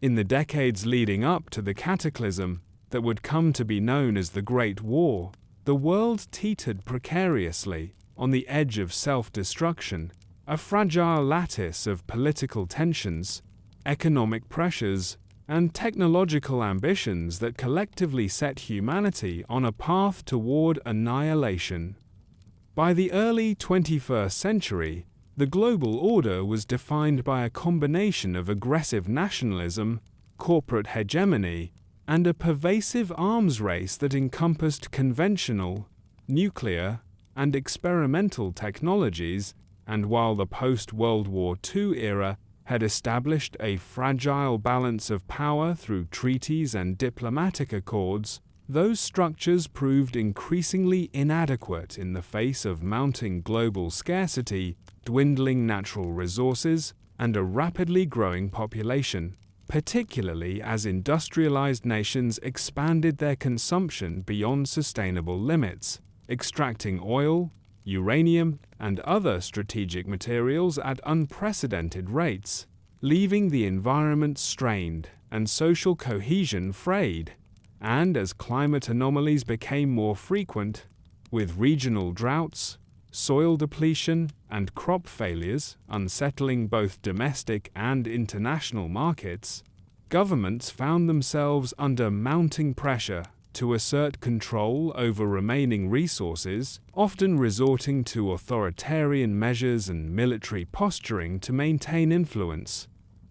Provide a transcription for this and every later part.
In the decades leading up to the cataclysm that would come to be known as the Great War, the world teetered precariously on the edge of self-destruction, a fragile lattice of political tensions, economic pressures, and technological ambitions that collectively set humanity on a path toward annihilation. By the early 21st century, the global order was defined by a combination of aggressive nationalism, corporate hegemony, and a pervasive arms race that encompassed conventional, nuclear, and experimental technologies, and while the post-World War II era had established a fragile balance of power through treaties and diplomatic accords, those structures proved increasingly inadequate in the face of mounting global scarcity, dwindling natural resources, and a rapidly growing population, particularly as industrialized nations expanded their consumption beyond sustainable limits, extracting oil, uranium, and other strategic materials at unprecedented rates, leaving the environment strained and social cohesion frayed. And as climate anomalies became more frequent, with regional droughts, soil depletion, and crop failures unsettling both domestic and international markets, governments found themselves under mounting pressure to assert control over remaining resources, often resorting to authoritarian measures and military posturing to maintain influence.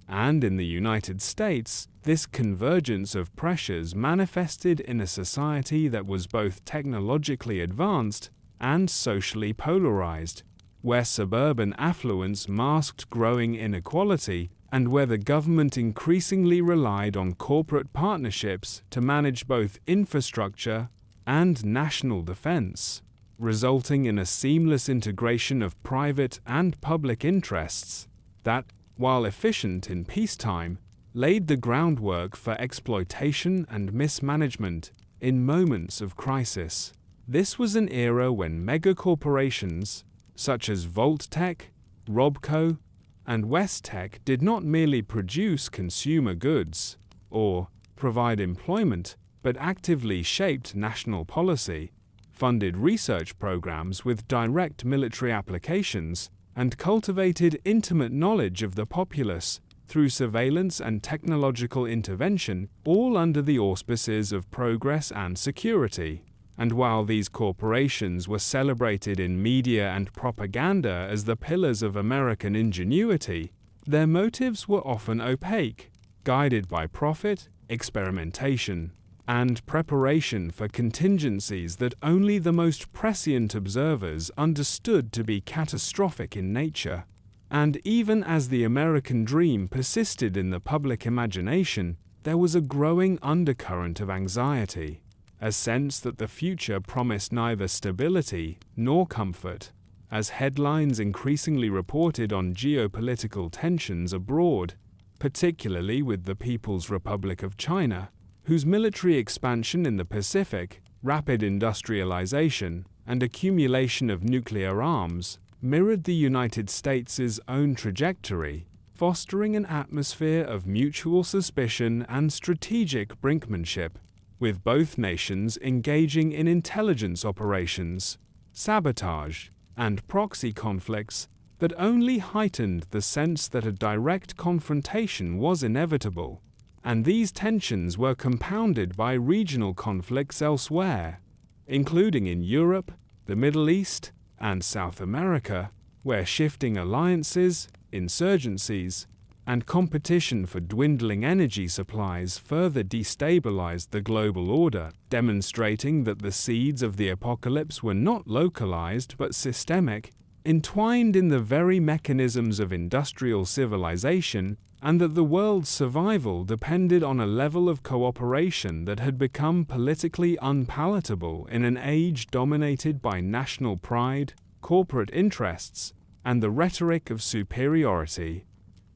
And in the United States, this convergence of pressures manifested in a society that was both technologically advanced and socially polarized, where suburban affluence masked growing inequality, and where the government increasingly relied on corporate partnerships to manage both infrastructure and national defense, resulting in a seamless integration of private and public interests that, while efficient in peacetime, laid the groundwork for exploitation and mismanagement in moments of crisis. This was an era when megacorporations such as Voltec, Robco, and Westech did not merely produce consumer goods or provide employment, but actively shaped national policy, funded research programs with direct military applications, and cultivated intimate knowledge of the populace through surveillance and technological intervention, all under the auspices of progress and security. And while these corporations were celebrated in media and propaganda as the pillars of American ingenuity, their motives were often opaque, guided by profit, experimentation, and preparation for contingencies that only the most prescient observers understood to be catastrophic in nature. And even as the American dream persisted in the public imagination, there was a growing undercurrent of anxiety, a sense that the future promised neither stability nor comfort, as headlines increasingly reported on geopolitical tensions abroad, particularly with the People's Republic of China, whose military expansion in the Pacific, rapid industrialization, and accumulation of nuclear arms mirrored the United States' own trajectory, fostering an atmosphere of mutual suspicion and strategic brinkmanship, with both nations engaging in intelligence operations, sabotage, and proxy conflicts that only heightened the sense that a direct confrontation was inevitable. And these tensions were compounded by regional conflicts elsewhere, including in Europe, the Middle East, and South America, where shifting alliances, insurgencies, and competition for dwindling energy supplies further destabilized the global order, demonstrating that the seeds of the apocalypse were not localized but systemic, entwined in the very mechanisms of industrial civilization, and that the world's survival depended on a level of cooperation that had become politically unpalatable in an age dominated by national pride, corporate interests, and the rhetoric of superiority.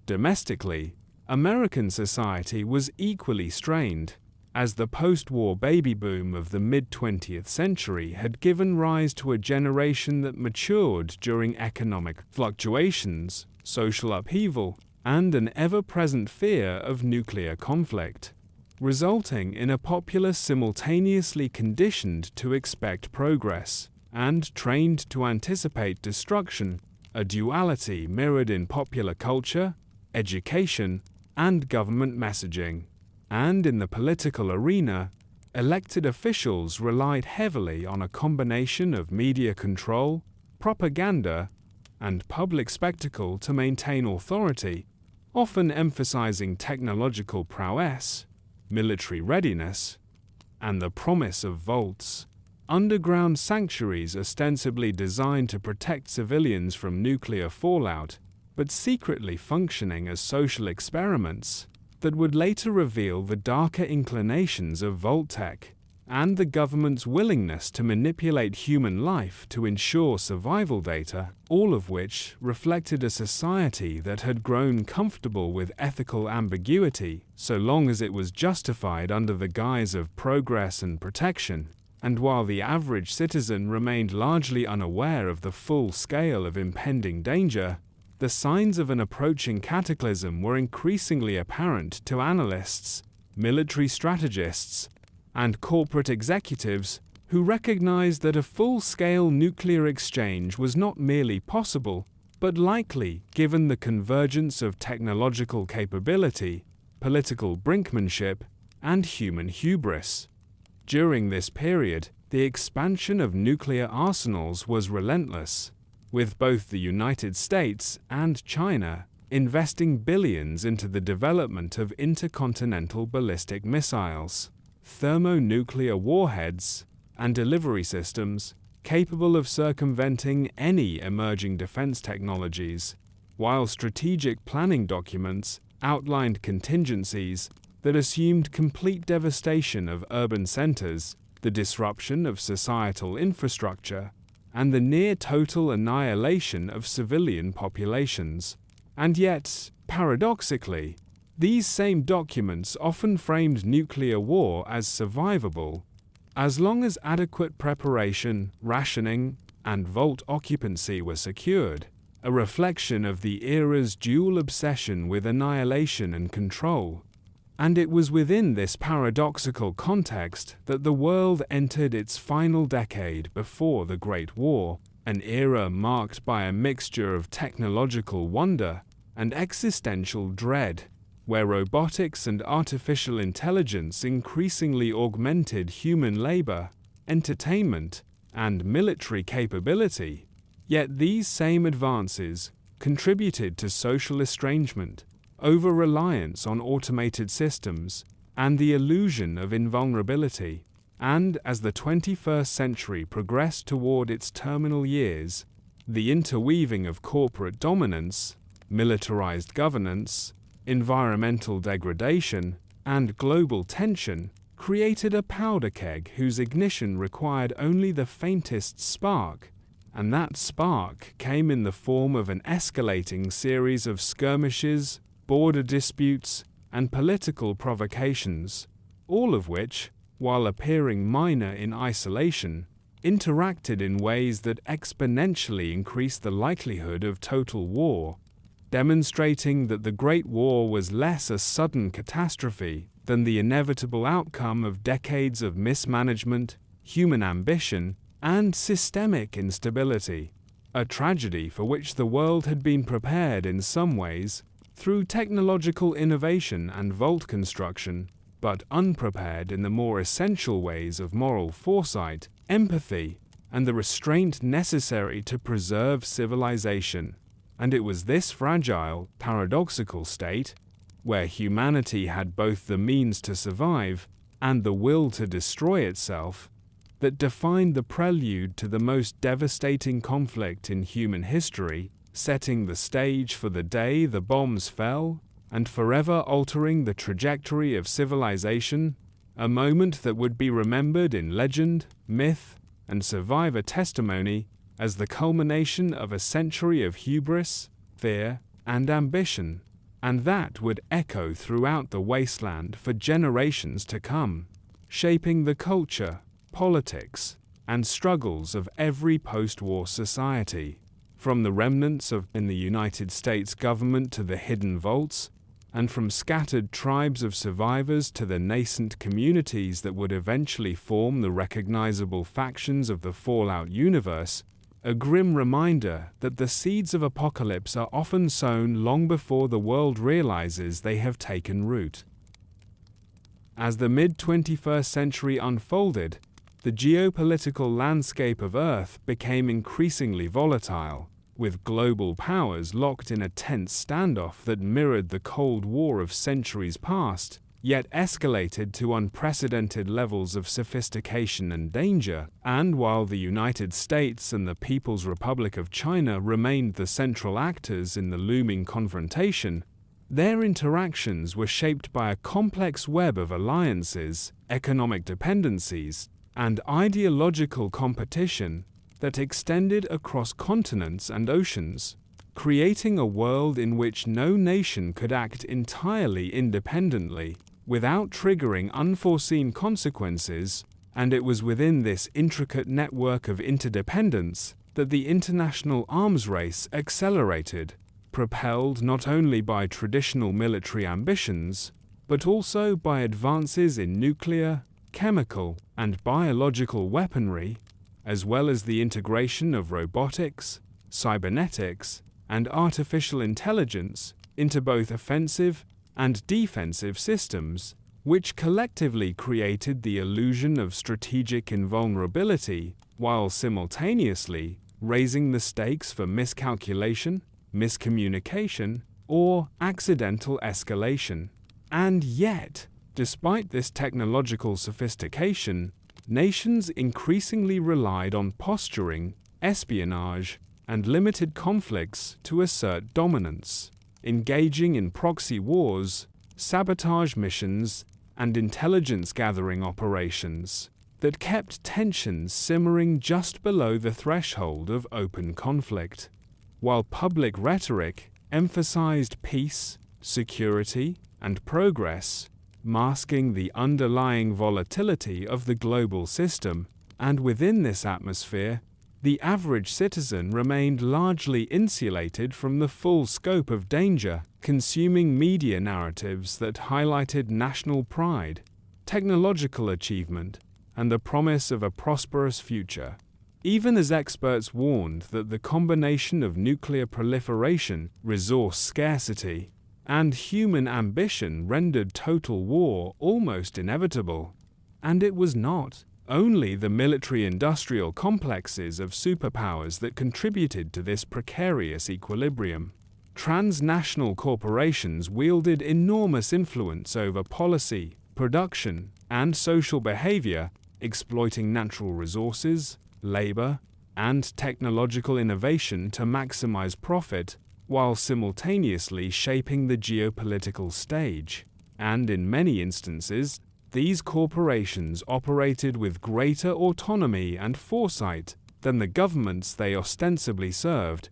Domestically, American society was equally strained, as the post-war baby boom of the mid-20th century had given rise to a generation that matured during economic fluctuations, social upheaval, and an ever-present fear of nuclear conflict, resulting in a populace simultaneously conditioned to expect progress and trained to anticipate destruction, a duality mirrored in popular culture, education, and government messaging. And in the political arena, elected officials relied heavily on a combination of media control, propaganda, and public spectacle to maintain authority, often emphasizing technological prowess, military readiness, and the promise of vaults, underground sanctuaries ostensibly designed to protect civilians from nuclear fallout, but secretly functioning as social experiments that would later reveal the darker inclinations of Vault-Tec and the government's willingness to manipulate human life to ensure survival data, all of which reflected a society that had grown comfortable with ethical ambiguity so long as it was justified under the guise of progress and protection. And while the average citizen remained largely unaware of the full scale of impending danger, the signs of an approaching cataclysm were increasingly apparent to analysts, military strategists, and corporate executives who recognized that a full-scale nuclear exchange was not merely possible, but likely given the convergence of technological capability, political brinkmanship, and human hubris. During this period, the expansion of nuclear arsenals was relentless, with both the United States and China investing billions into the development of intercontinental ballistic missiles, thermonuclear warheads, and delivery systems capable of circumventing any emerging defense technologies, while strategic planning documents outlined contingencies that assumed complete devastation of urban centers, the disruption of societal infrastructure, and the near-total annihilation of civilian populations. And yet, paradoxically, these same documents often framed nuclear war as survivable, as long as adequate preparation, rationing, and vault occupancy were secured, a reflection of the era's dual obsession with annihilation and control. And it was within this paradoxical context that the world entered its final decade before the Great War, an era marked by a mixture of technological wonder and existential dread, where robotics and artificial intelligence increasingly augmented human labor, entertainment, and military capability. Yet these same advances contributed to social estrangement, over-reliance on automated systems, and the illusion of invulnerability. And as the 21st century progressed toward its terminal years, the interweaving of corporate dominance, militarized governance, environmental degradation, and global tension created a powder keg whose ignition required only the faintest spark, and that spark came in the form of an escalating series of skirmishes, border disputes, and political provocations, all of which, while appearing minor in isolation, interacted in ways that exponentially increased the likelihood of total war, demonstrating that the Great War was less a sudden catastrophe than the inevitable outcome of decades of mismanagement, human ambition, and systemic instability, a tragedy for which the world had been prepared in some ways through technological innovation and vault construction, but unprepared in the more essential ways of moral foresight, empathy, and the restraint necessary to preserve civilization. And it was this fragile, paradoxical state, where humanity had both the means to survive and the will to destroy itself, that defined the prelude to the most devastating conflict in human history, setting the stage for the day the bombs fell, and forever altering the trajectory of civilization, a moment that would be remembered in legend, myth, and survivor testimony as the culmination of a century of hubris, fear, and ambition, and that would echo throughout the wasteland for generations to come, shaping the culture, politics, and struggles of every post-war society. from the remnants of in the United States government to the hidden vaults, and from scattered tribes of survivors to the nascent communities that would eventually form the recognizable factions of the Fallout universe, a grim reminder that the seeds of apocalypse are often sown long before the world realizes they have taken root. As the mid-21st century unfolded, the geopolitical landscape of Earth became increasingly volatile, with global powers locked in a tense standoff that mirrored the Cold War of centuries past, yet escalated to unprecedented levels of sophistication and danger. And while the United States and the People's Republic of China remained the central actors in the looming confrontation, their interactions were shaped by a complex web of alliances, economic dependencies, and ideological competition that extended across continents and oceans, creating a world in which no nation could act entirely independently without triggering unforeseen consequences. And it was within this intricate network of interdependence that the international arms race accelerated, propelled not only by traditional military ambitions, but also by advances in nuclear, chemical, and biological weaponry, as well as the integration of robotics, cybernetics, and artificial intelligence into both offensive and defensive systems, which collectively created the illusion of strategic invulnerability, while simultaneously raising the stakes for miscalculation, miscommunication, or accidental escalation. And yet, despite this technological sophistication, nations increasingly relied on posturing, espionage, and limited conflicts to assert dominance, engaging in proxy wars, sabotage missions, and intelligence-gathering operations that kept tensions simmering just below the threshold of open conflict, while public rhetoric emphasized peace, security, and progress, masking the underlying volatility of the global system. And within this atmosphere, the average citizen remained largely insulated from the full scope of danger, consuming media narratives that highlighted national pride, technological achievement, and the promise of a prosperous future. Even as experts warned that the combination of nuclear proliferation, resource scarcity, and human ambition rendered total war almost inevitable. And it was not only the military-industrial complexes of superpowers that contributed to this precarious equilibrium. Transnational corporations wielded enormous influence over policy, production, and social behavior, exploiting natural resources, labor, and technological innovation to maximize profit, while simultaneously shaping the geopolitical stage. And in many instances, these corporations operated with greater autonomy and foresight than the governments they ostensibly served,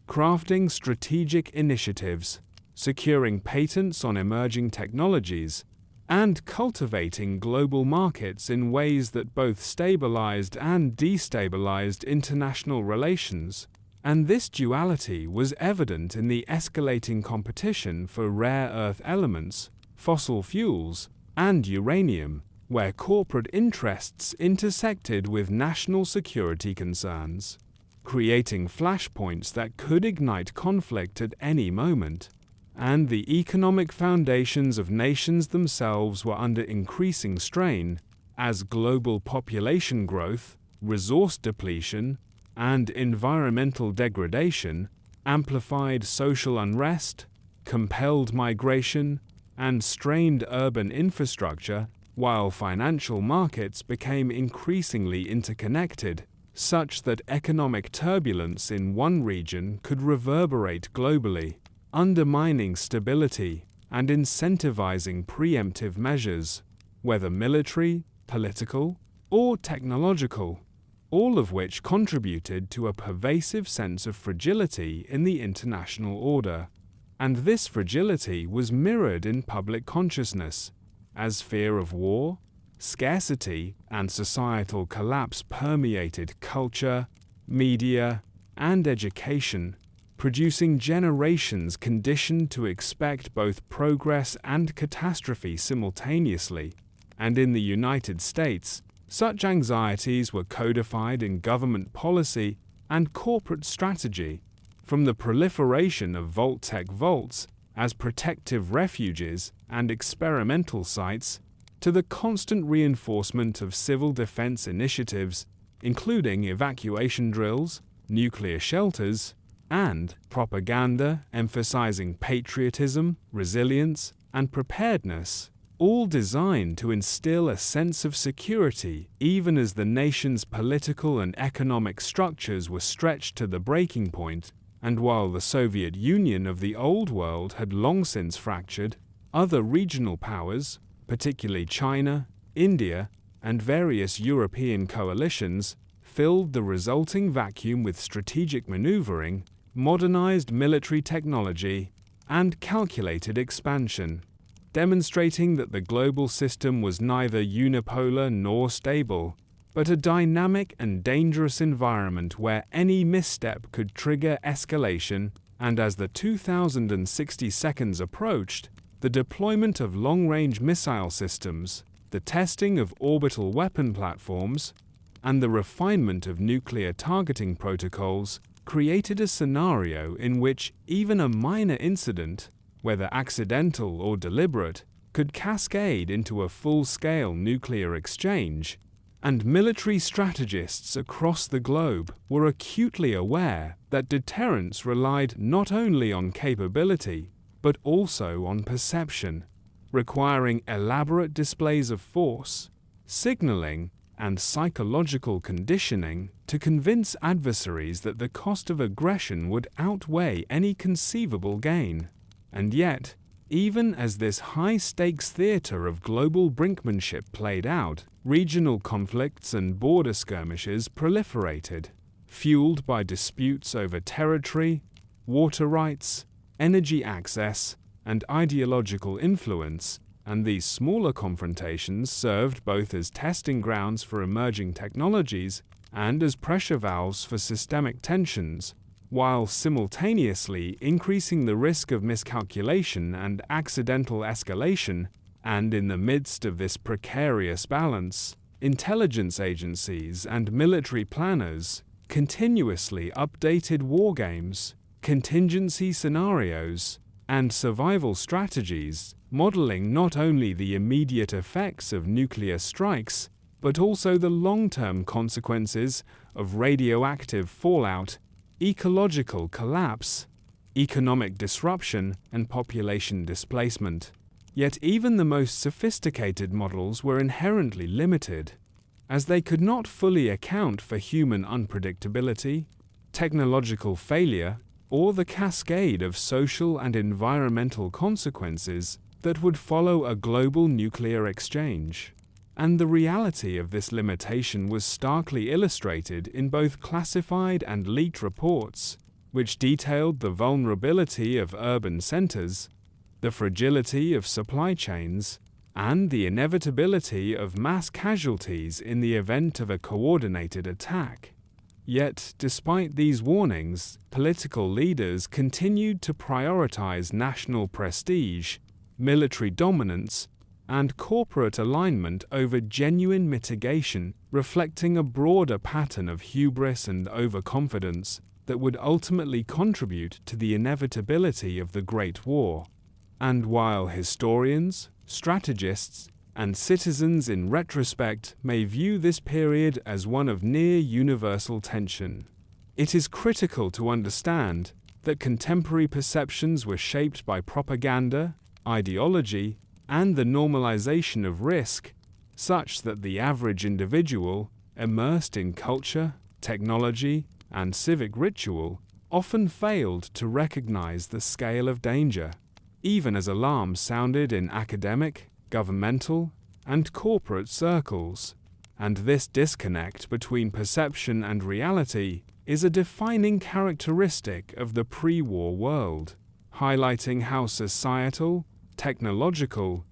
crafting strategic initiatives, securing patents on emerging technologies, and cultivating global markets in ways that both stabilized and destabilized international relations. And this duality was evident in the escalating competition for rare earth elements, fossil fuels, and uranium, where corporate interests intersected with national security concerns, creating flashpoints that could ignite conflict at any moment. And the economic foundations of nations themselves were under increasing strain as global population growth, resource depletion, and environmental degradation amplified social unrest, compelled migration, and strained urban infrastructure, while financial markets became increasingly interconnected, such that economic turbulence in one region could reverberate globally, undermining stability and incentivizing preemptive measures, whether military, political, or technological, all of which contributed to a pervasive sense of fragility in the international order. And this fragility was mirrored in public consciousness, as fear of war, scarcity, and societal collapse permeated culture, media, and education, producing generations conditioned to expect both progress and catastrophe simultaneously. And in the United States, such anxieties were codified in government policy and corporate strategy, from the proliferation of Vault-Tec vaults as protective refuges and experimental sites to the constant reinforcement of civil defense initiatives, including evacuation drills, nuclear shelters, and propaganda emphasizing patriotism, resilience, and preparedness, all designed to instill a sense of security even as the nation's political and economic structures were stretched to the breaking point. And while the Soviet Union of the Old World had long since fractured, other regional powers, particularly China, India, and various European coalitions, filled the resulting vacuum with strategic maneuvering, modernized military technology, and calculated expansion, demonstrating that the global system was neither unipolar nor stable, but a dynamic and dangerous environment where any misstep could trigger escalation. And as the 2060 seconds approached, the deployment of long-range missile systems, the testing of orbital weapon platforms, and the refinement of nuclear targeting protocols created a scenario in which even a minor incident, whether accidental or deliberate, could cascade into a full-scale nuclear exchange. And military strategists across the globe were acutely aware that deterrence relied not only on capability, but also on perception, requiring elaborate displays of force, signaling, and psychological conditioning to convince adversaries that the cost of aggression would outweigh any conceivable gain. And yet, even as this high-stakes theater of global brinkmanship played out, regional conflicts and border skirmishes proliferated, fueled by disputes over territory, water rights, energy access, and ideological influence, and these smaller confrontations served both as testing grounds for emerging technologies and as pressure valves for systemic tensions, while simultaneously increasing the risk of miscalculation and accidental escalation. And in the midst of this precarious balance, intelligence agencies and military planners continuously updated wargames, contingency scenarios, and survival strategies, modeling not only the immediate effects of nuclear strikes, but also the long-term consequences of radioactive fallout, ecological collapse, economic disruption, and population displacement. Yet even the most sophisticated models were inherently limited, as they could not fully account for human unpredictability, technological failure, or the cascade of social and environmental consequences that would follow a global nuclear exchange. And the reality of this limitation was starkly illustrated in both classified and leaked reports, which detailed the vulnerability of urban centers, the fragility of supply chains, and the inevitability of mass casualties in the event of a coordinated attack. Yet, despite these warnings, political leaders continued to prioritize national prestige, military dominance, and corporate alignment over genuine mitigation, reflecting a broader pattern of hubris and overconfidence that would ultimately contribute to the inevitability of the Great War. And while historians, strategists, and citizens in retrospect may view this period as one of near universal tension, it is critical to understand that contemporary perceptions were shaped by propaganda, ideology, and the normalization of risk, such that the average individual, immersed in culture, technology, and civic ritual, often failed to recognize the scale of danger, even as alarms sounded in academic, governmental, and corporate circles. And this disconnect between perception and reality is a defining characteristic of the pre-war world, highlighting how societal, technological,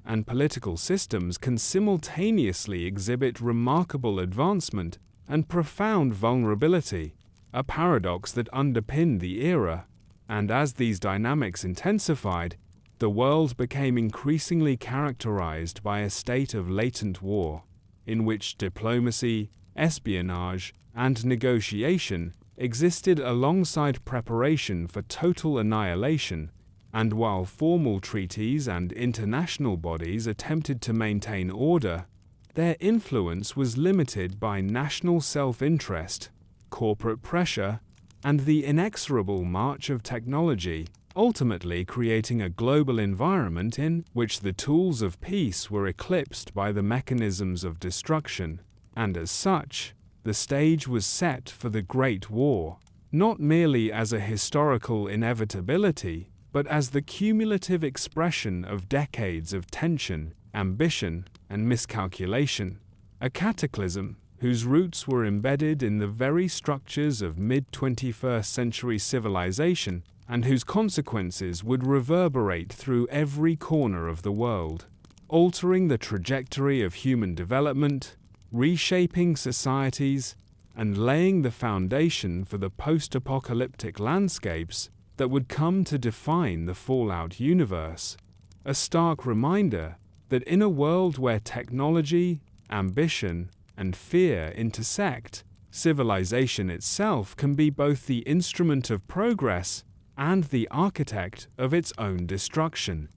and political systems can simultaneously exhibit remarkable advancement and profound vulnerability, a paradox that underpinned the era, and as these dynamics intensified, the world became increasingly characterized by a state of latent war, in which diplomacy, espionage, and negotiation existed alongside preparation for total annihilation, and while formal treaties and international bodies attempted to maintain order, their influence was limited by national self-interest, corporate pressure, and the inexorable march of technology, ultimately creating a global environment in which the tools of peace were eclipsed by the mechanisms of destruction, and as such, the stage was set for the Great War, not merely as a historical inevitability, but as the cumulative expression of decades of tension, ambition, and miscalculation, a cataclysm whose roots were embedded in the very structures of mid-21st century civilization and whose consequences would reverberate through every corner of the world, altering the trajectory of human development, reshaping societies, and laying the foundation for the post-apocalyptic landscapes that would come to define the Fallout universe. A stark reminder that in a world where technology, ambition, and fear intersect, civilization itself can be both the instrument of progress and the architect of its own destruction.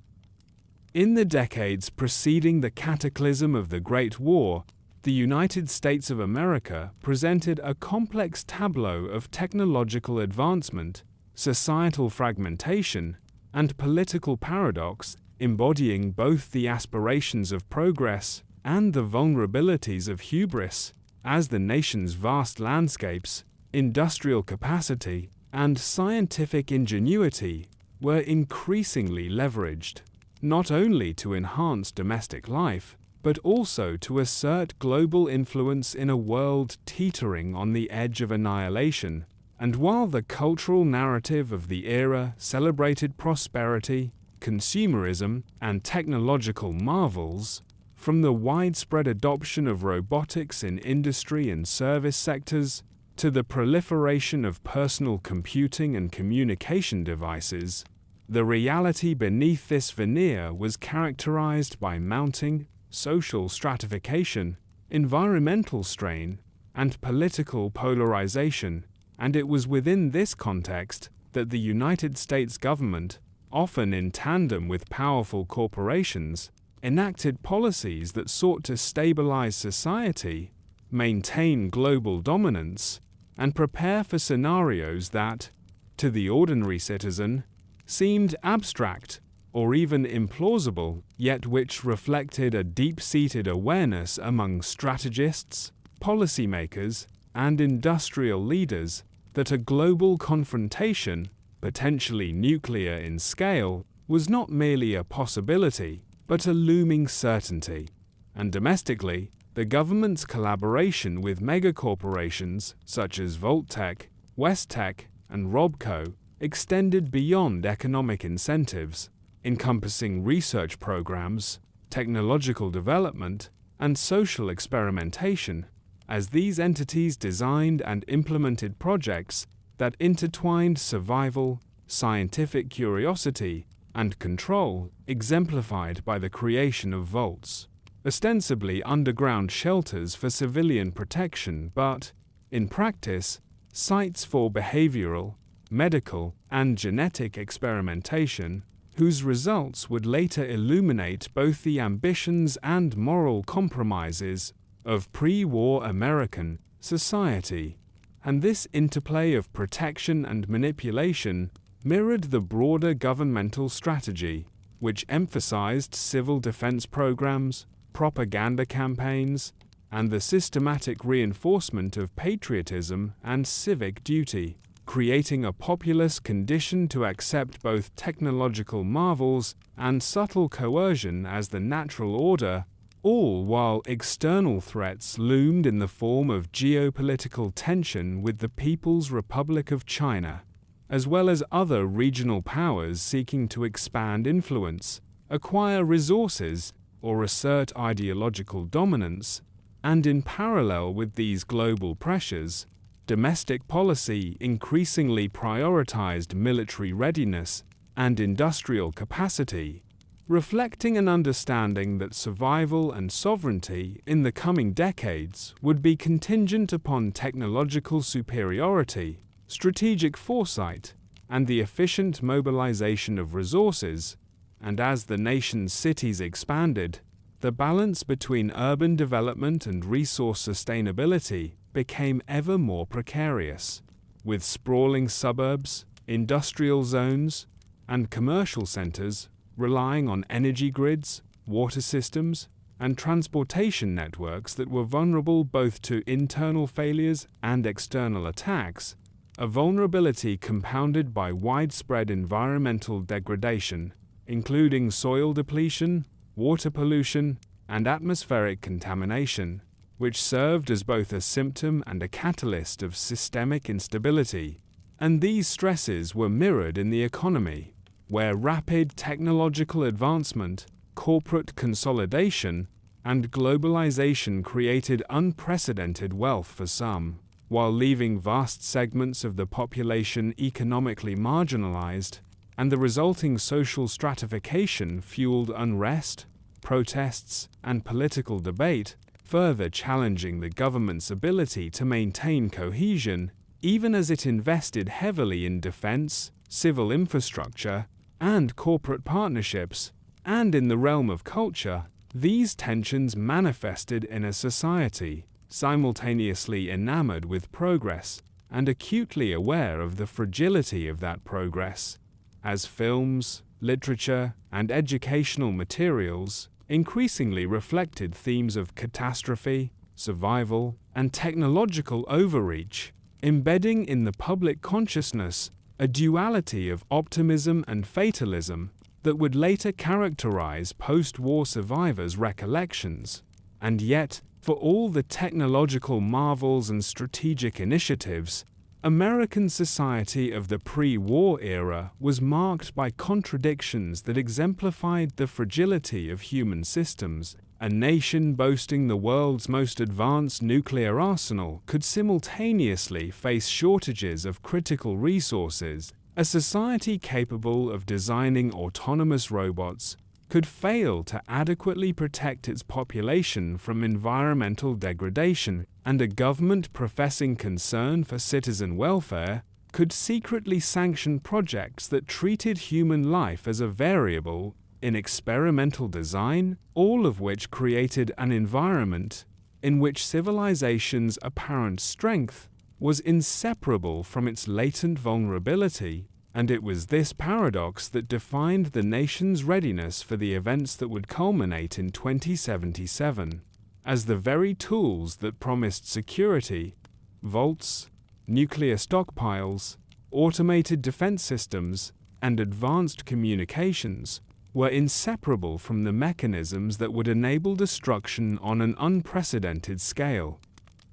In the decades preceding the cataclysm of the Great War, the United States of America presented a complex tableau of technological advancement, societal fragmentation, and political paradox, embodying both the aspirations of progress and the vulnerabilities of hubris, as the nation's vast landscapes, industrial capacity, and scientific ingenuity were increasingly leveraged, not only to enhance domestic life, but also to assert global influence in a world teetering on the edge of annihilation. And while the cultural narrative of the era celebrated prosperity, consumerism, and technological marvels, from the widespread adoption of robotics in industry and service sectors, to the proliferation of personal computing and communication devices, the reality beneath this veneer was characterized by mounting social stratification, environmental strain, and political polarization, and it was within this context that the United States government, often in tandem with powerful corporations, enacted policies that sought to stabilize society, maintain global dominance, and prepare for scenarios that, to the ordinary citizen, seemed abstract or even implausible, yet which reflected a deep-seated awareness among strategists, policymakers, and industrial leaders that a global confrontation, potentially nuclear in scale, was not merely a possibility, but a looming certainty. And domestically, the government's collaboration with megacorporations such as Voltec, Westtech, and Robco extended beyond economic incentives, encompassing research programs, technological development, and social experimentation, as these entities designed and implemented projects that intertwined survival, scientific curiosity, and control, exemplified by the creation of vaults, ostensibly underground shelters for civilian protection, but, in practice, sites for behavioral, medical, and genetic experimentation, whose results would later illuminate both the ambitions and moral compromises of pre-war American society. And this interplay of protection and manipulation mirrored the broader governmental strategy, which emphasized civil defense programs, propaganda campaigns, and the systematic reinforcement of patriotism and civic duty, creating a populace conditioned to accept both technological marvels and subtle coercion as the natural order, all while external threats loomed in the form of geopolitical tension with the People's Republic of China, as well as other regional powers seeking to expand influence, acquire resources, or assert ideological dominance. And in parallel with these global pressures, domestic policy increasingly prioritized military readiness and industrial capacity, reflecting an understanding that survival and sovereignty in the coming decades would be contingent upon technological superiority, strategic foresight, and the efficient mobilization of resources. And as the nation's cities expanded, the balance between urban development and resource sustainability became ever more precarious, with sprawling suburbs, industrial zones, and commercial centers relying on energy grids, water systems, and transportation networks that were vulnerable both to internal failures and external attacks, a vulnerability compounded by widespread environmental degradation, including soil depletion, water pollution, and atmospheric contamination, which served as both a symptom and a catalyst of systemic instability. And these stresses were mirrored in the economy, where rapid technological advancement, corporate consolidation, and globalization created unprecedented wealth for some, while leaving vast segments of the population economically marginalized, and the resulting social stratification fueled unrest, protests, and political debate, further challenging the government's ability to maintain cohesion, even as it invested heavily in defense, civil infrastructure, and corporate partnerships. And in the realm of culture, these tensions manifested in a society simultaneously enamored with progress and acutely aware of the fragility of that progress, as films, literature, and educational materials increasingly reflected themes of catastrophe, survival, and technological overreach, embedding in the public consciousness a duality of optimism and fatalism that would later characterize post-war survivors' recollections. And yet, for all the technological marvels and strategic initiatives, American society of the pre-war era was marked by contradictions that exemplified the fragility of human systems. A nation boasting the world's most advanced nuclear arsenal could simultaneously face shortages of critical resources. A society capable of designing autonomous robots could fail to adequately protect its population from environmental degradation, and a government professing concern for citizen welfare could secretly sanction projects that treated human life as a variable in experimental design, all of which created an environment in which civilization's apparent strength was inseparable from its latent vulnerability. And it was this paradox that defined the nation's readiness for the events that would culminate in 2077, as the very tools that promised security, vaults, nuclear stockpiles, automated defense systems, and advanced communications were inseparable from the mechanisms that would enable destruction on an unprecedented scale.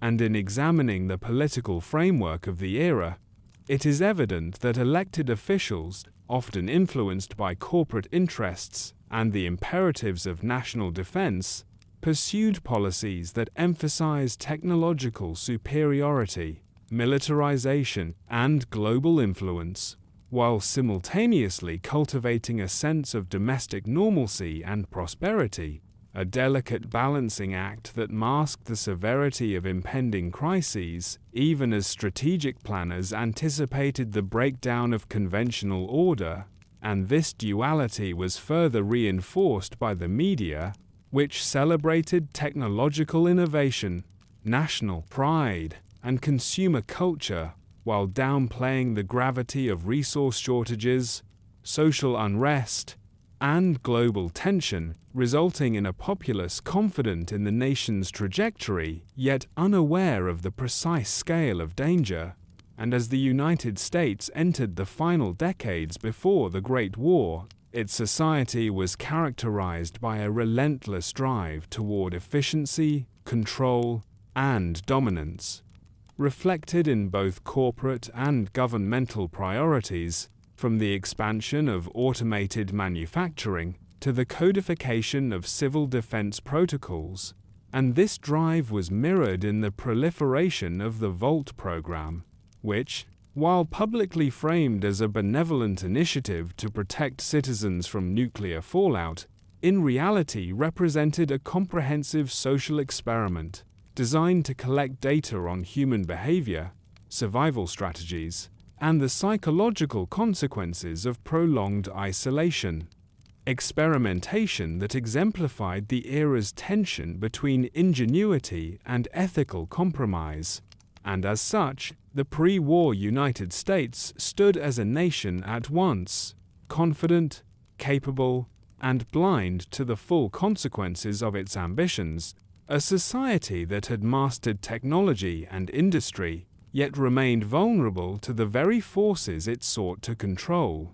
And in examining the political framework of the era, it is evident that elected officials, often influenced by corporate interests and the imperatives of national defense, pursued policies that emphasized technological superiority, militarization, and global influence, while simultaneously cultivating a sense of domestic normalcy and prosperity, a delicate balancing act that masked the severity of impending crises, even as strategic planners anticipated the breakdown of conventional order. And this duality was further reinforced by the media, which celebrated technological innovation, national pride, and consumer culture, while downplaying the gravity of resource shortages, social unrest, and global tension, resulting in a populace confident in the nation's trajectory, yet unaware of the precise scale of danger. And as the United States entered the final decades before the Great War, its society was characterized by a relentless drive toward efficiency, control, and dominance, reflected in both corporate and governmental priorities, from the expansion of automated manufacturing to the codification of civil defense protocols. and this drive was mirrored in the proliferation of the Volt program, which, while publicly framed as a benevolent initiative to protect citizens from nuclear fallout, in reality represented a comprehensive social experiment designed to collect data on human behavior, survival strategies, and the psychological consequences of prolonged isolation. Experimentation that exemplified the era's tension between ingenuity and ethical compromise, and as such, the pre-war United States stood as a nation at once confident, capable, and blind to the full consequences of its ambitions, a society that had mastered technology and industry, yet remained vulnerable to the very forces it sought to control.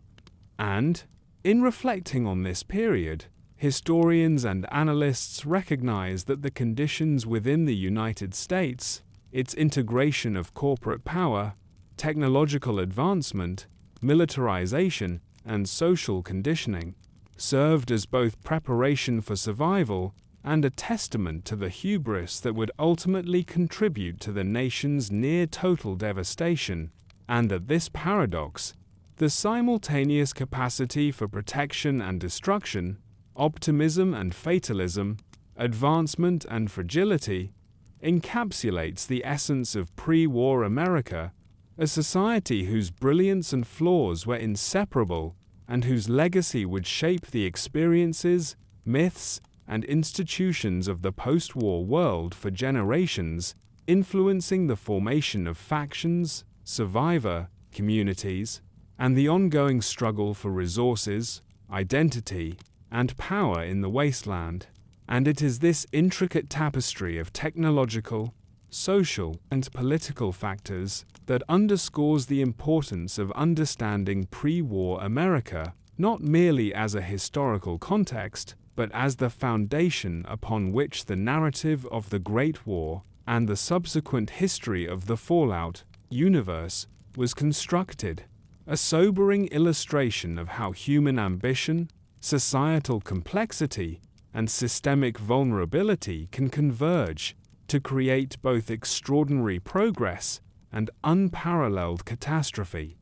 And, in reflecting on this period, historians and analysts recognize that the conditions within the United States, its integration of corporate power, technological advancement, militarization, and social conditioning, served as both preparation for survival and a testament to the hubris that would ultimately contribute to the nation's near-total devastation, and that this paradox, the simultaneous capacity for protection and destruction, optimism and fatalism, advancement and fragility, encapsulates the essence of pre-war America, a society whose brilliance and flaws were inseparable and whose legacy would shape the experiences, myths, and institutions of the post-war world for generations, influencing the formation of factions, survivor communities, and the ongoing struggle for resources, identity, and power in the wasteland. And it is this intricate tapestry of technological, social, and political factors that underscores the importance of understanding pre-war America, not merely as a historical context, but as the foundation upon which the narrative of the Great War and the subsequent history of the Fallout universe was constructed, a sobering illustration of how human ambition, societal complexity, and systemic vulnerability can converge to create both extraordinary progress and unparalleled catastrophe.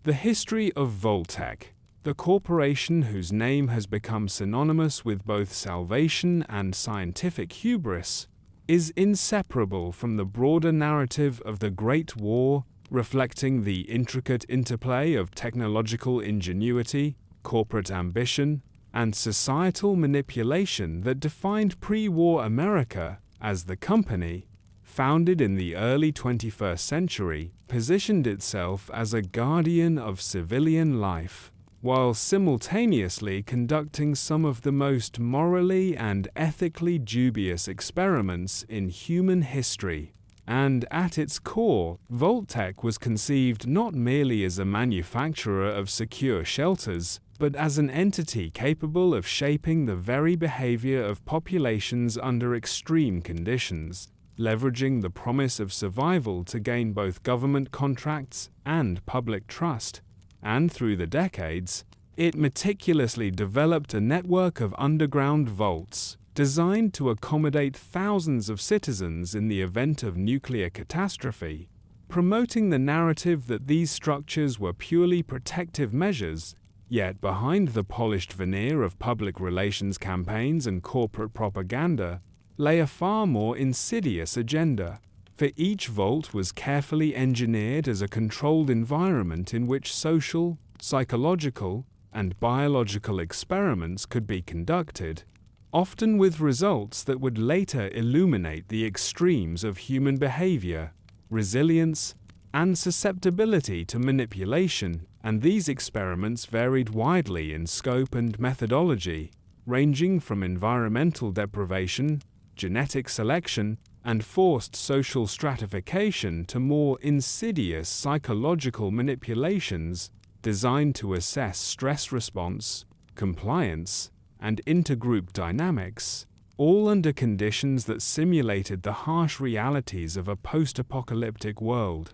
The history of Voltec, the corporation whose name has become synonymous with both salvation and scientific hubris, is inseparable from the broader narrative of the Great War, reflecting the intricate interplay of technological ingenuity, corporate ambition, and societal manipulation that defined pre-war America as the company, founded in the early 21st century, positioned itself as a guardian of civilian life, while simultaneously conducting some of the most morally and ethically dubious experiments in human history. And at its core, Voltec was conceived not merely as a manufacturer of secure shelters, but as an entity capable of shaping the very behavior of populations under extreme conditions, leveraging the promise of survival to gain both government contracts and public trust. And through the decades, it meticulously developed a network of underground vaults, designed to accommodate thousands of citizens in the event of nuclear catastrophe, promoting the narrative that these structures were purely protective measures. Yet behind the polished veneer of public relations campaigns and corporate propaganda lay a far more insidious agenda, for each vault was carefully engineered as a controlled environment in which social, psychological, and biological experiments could be conducted, often with results that would later illuminate the extremes of human behavior, resilience, and susceptibility to manipulation. And these experiments varied widely in scope and methodology, ranging from environmental deprivation, genetic selection, and forced social stratification to more insidious psychological manipulations designed to assess stress response, compliance, and intergroup dynamics, all under conditions that simulated the harsh realities of a post-apocalyptic world.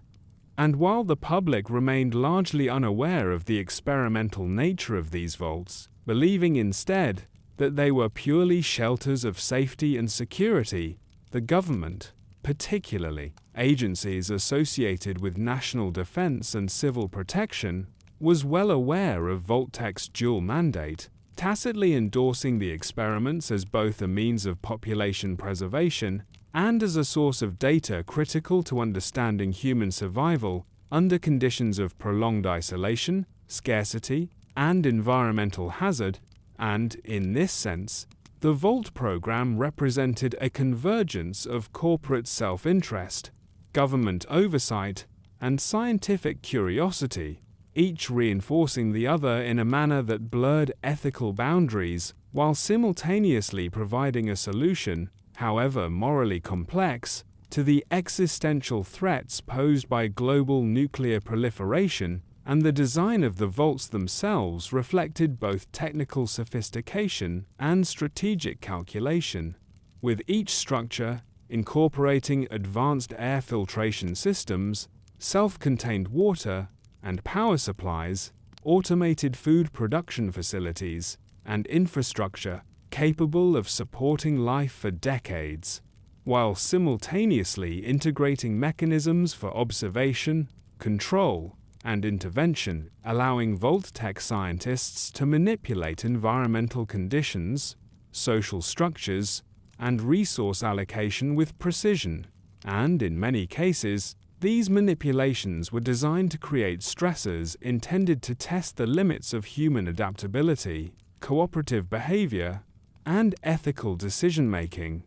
And while the public remained largely unaware of the experimental nature of these vaults, believing instead that they were purely shelters of safety and security, the government, particularly agencies associated with national defense and civil protection, was well aware of Vault-Tec's dual mandate, tacitly endorsing the experiments as both a means of population preservation and as a source of data critical to understanding human survival under conditions of prolonged isolation, scarcity, and environmental hazard, and, in this sense, the Vault program represented a convergence of corporate self-interest, government oversight, and scientific curiosity, each reinforcing the other in a manner that blurred ethical boundaries while simultaneously providing a solution, however morally complex, to the existential threats posed by global nuclear proliferation, and the design of the vaults themselves reflected both technical sophistication and strategic calculation, with each structure incorporating advanced air filtration systems, self-contained water and power supplies, automated food production facilities, and infrastructure capable of supporting life for decades, while simultaneously integrating mechanisms for observation, control, and intervention, allowing Vault-Tec scientists to manipulate environmental conditions, social structures, and resource allocation with precision, and in many cases, these manipulations were designed to create stressors intended to test the limits of human adaptability, cooperative behavior, and ethical decision-making,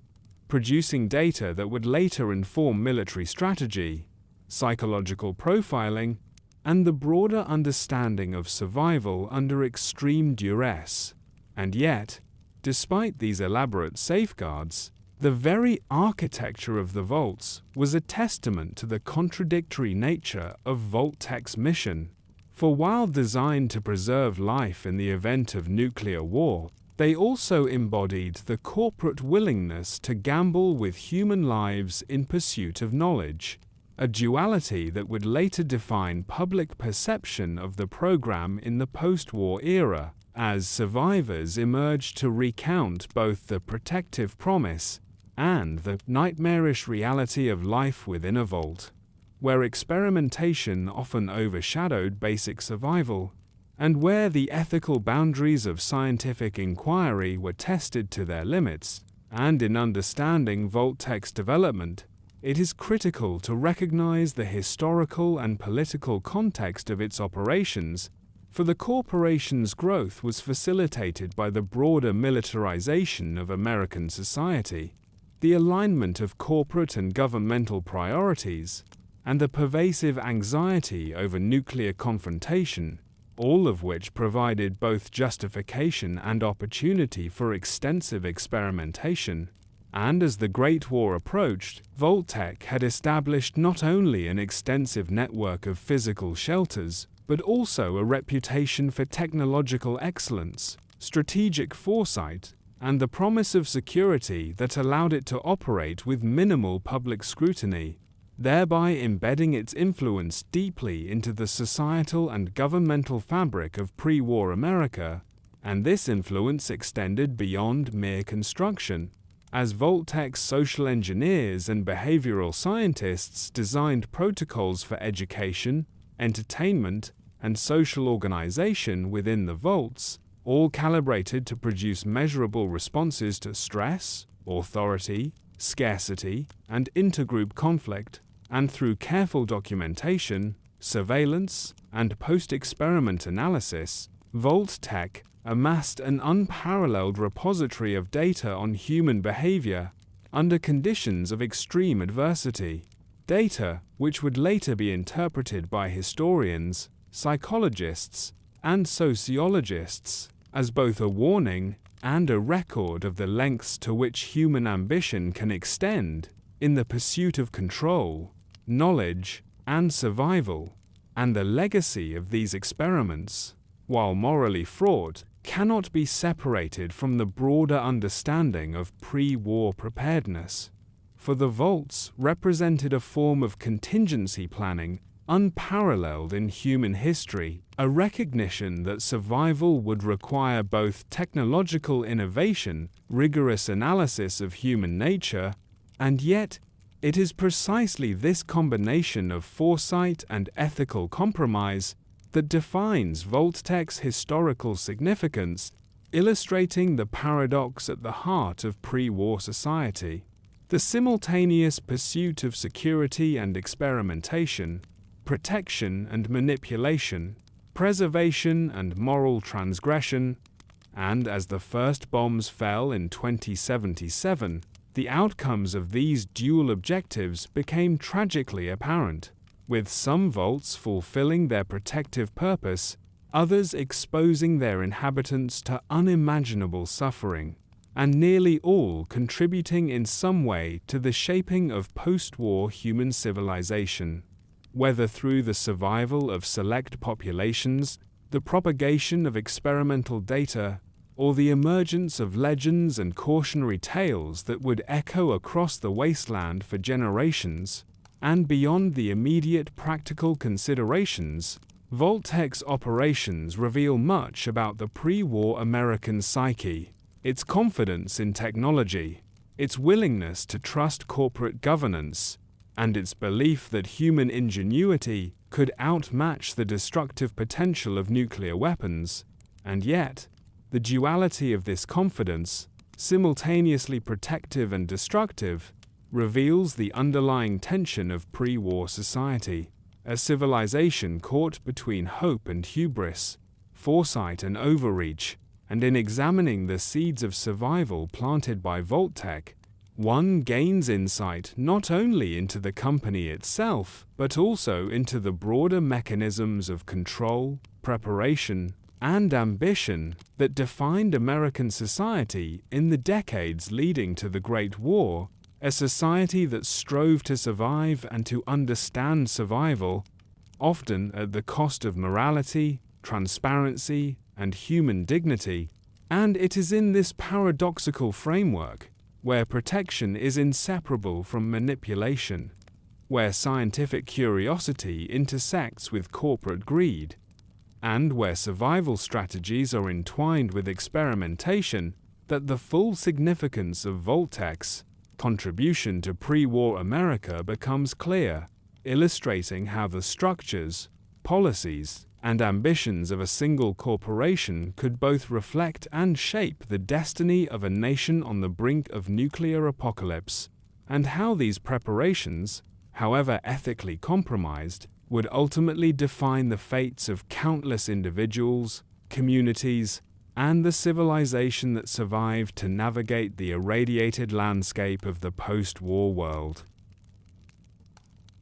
producing data that would later inform military strategy, psychological profiling, and the broader understanding of survival under extreme duress. And yet, despite these elaborate safeguards, the very architecture of the vaults was a testament to the contradictory nature of Vault-Tec's mission. For while designed to preserve life in the event of nuclear war, they also embodied the corporate willingness to gamble with human lives in pursuit of knowledge, a duality that would later define public perception of the program in the post-war era, as survivors emerged to recount both the protective promise and the nightmarish reality of life within a vault, where experimentation often overshadowed basic survival, and where the ethical boundaries of scientific inquiry were tested to their limits. And in understanding Vault-Tec's development, it is critical to recognize the historical and political context of its operations, for the corporation's growth was facilitated by the broader militarization of American society, the alignment of corporate and governmental priorities, and the pervasive anxiety over nuclear confrontation, all of which provided both justification and opportunity for extensive experimentation. And as the Great War approached, Vault-Tec had established not only an extensive network of physical shelters, but also a reputation for technological excellence, strategic foresight, and the promise of security that allowed it to operate with minimal public scrutiny, thereby embedding its influence deeply into the societal and governmental fabric of pre-war America, and this influence extended beyond mere construction, as Vault-Tec's social engineers and behavioral scientists designed protocols for education, entertainment, and social organization within the vaults, all calibrated to produce measurable responses to stress, authority, scarcity, and intergroup conflict, and through careful documentation, surveillance, and post-experiment analysis, Vault-Tec amassed an unparalleled repository of data on human behavior under conditions of extreme adversity, data which would later be interpreted by historians, psychologists, and sociologists as both a warning and a record of the lengths to which human ambition can extend in the pursuit of control, knowledge, and survival, and the legacy of these experiments, while morally fraught, cannot be separated from the broader understanding of pre-war preparedness. For the vaults represented a form of contingency planning unparalleled in human history, a recognition that survival would require both technological innovation, rigorous analysis of human nature, and yet, it is precisely this combination of foresight and ethical compromise that defines Vault-Tec's historical significance, illustrating the paradox at the heart of pre-war society. The simultaneous pursuit of security and experimentation, protection and manipulation, preservation and moral transgression, and as the first bombs fell in 2077, the outcomes of these dual objectives became tragically apparent, with some vaults fulfilling their protective purpose, others exposing their inhabitants to unimaginable suffering, and nearly all contributing in some way to the shaping of post-war human civilization. Whether through the survival of select populations, the propagation of experimental data, or the emergence of legends and cautionary tales that would echo across the wasteland for generations, and beyond the immediate practical considerations, Vault-Tec's operations reveal much about the pre-war American psyche, its confidence in technology, its willingness to trust corporate governance, and its belief that human ingenuity could outmatch the destructive potential of nuclear weapons, and yet, the duality of this confidence, simultaneously protective and destructive, reveals the underlying tension of pre-war society, a civilization caught between hope and hubris, foresight and overreach, and in examining the seeds of survival planted by Vault-Tec, one gains insight not only into the company itself, but also into the broader mechanisms of control, preparation, and ambition that defined American society in the decades leading to the Great War, a society that strove to survive and to understand survival, often at the cost of morality, transparency, and human dignity. And it is in this paradoxical framework, where protection is inseparable from manipulation, where scientific curiosity intersects with corporate greed, and where survival strategies are entwined with experimentation, that the full significance of Vault-Tec's contribution to pre-war America becomes clear, illustrating how the structures, policies, and ambitions of a single corporation could both reflect and shape the destiny of a nation on the brink of nuclear apocalypse, and how these preparations, however ethically compromised, would ultimately define the fates of countless individuals, communities, and the civilization that survived to navigate the irradiated landscape of the post-war world.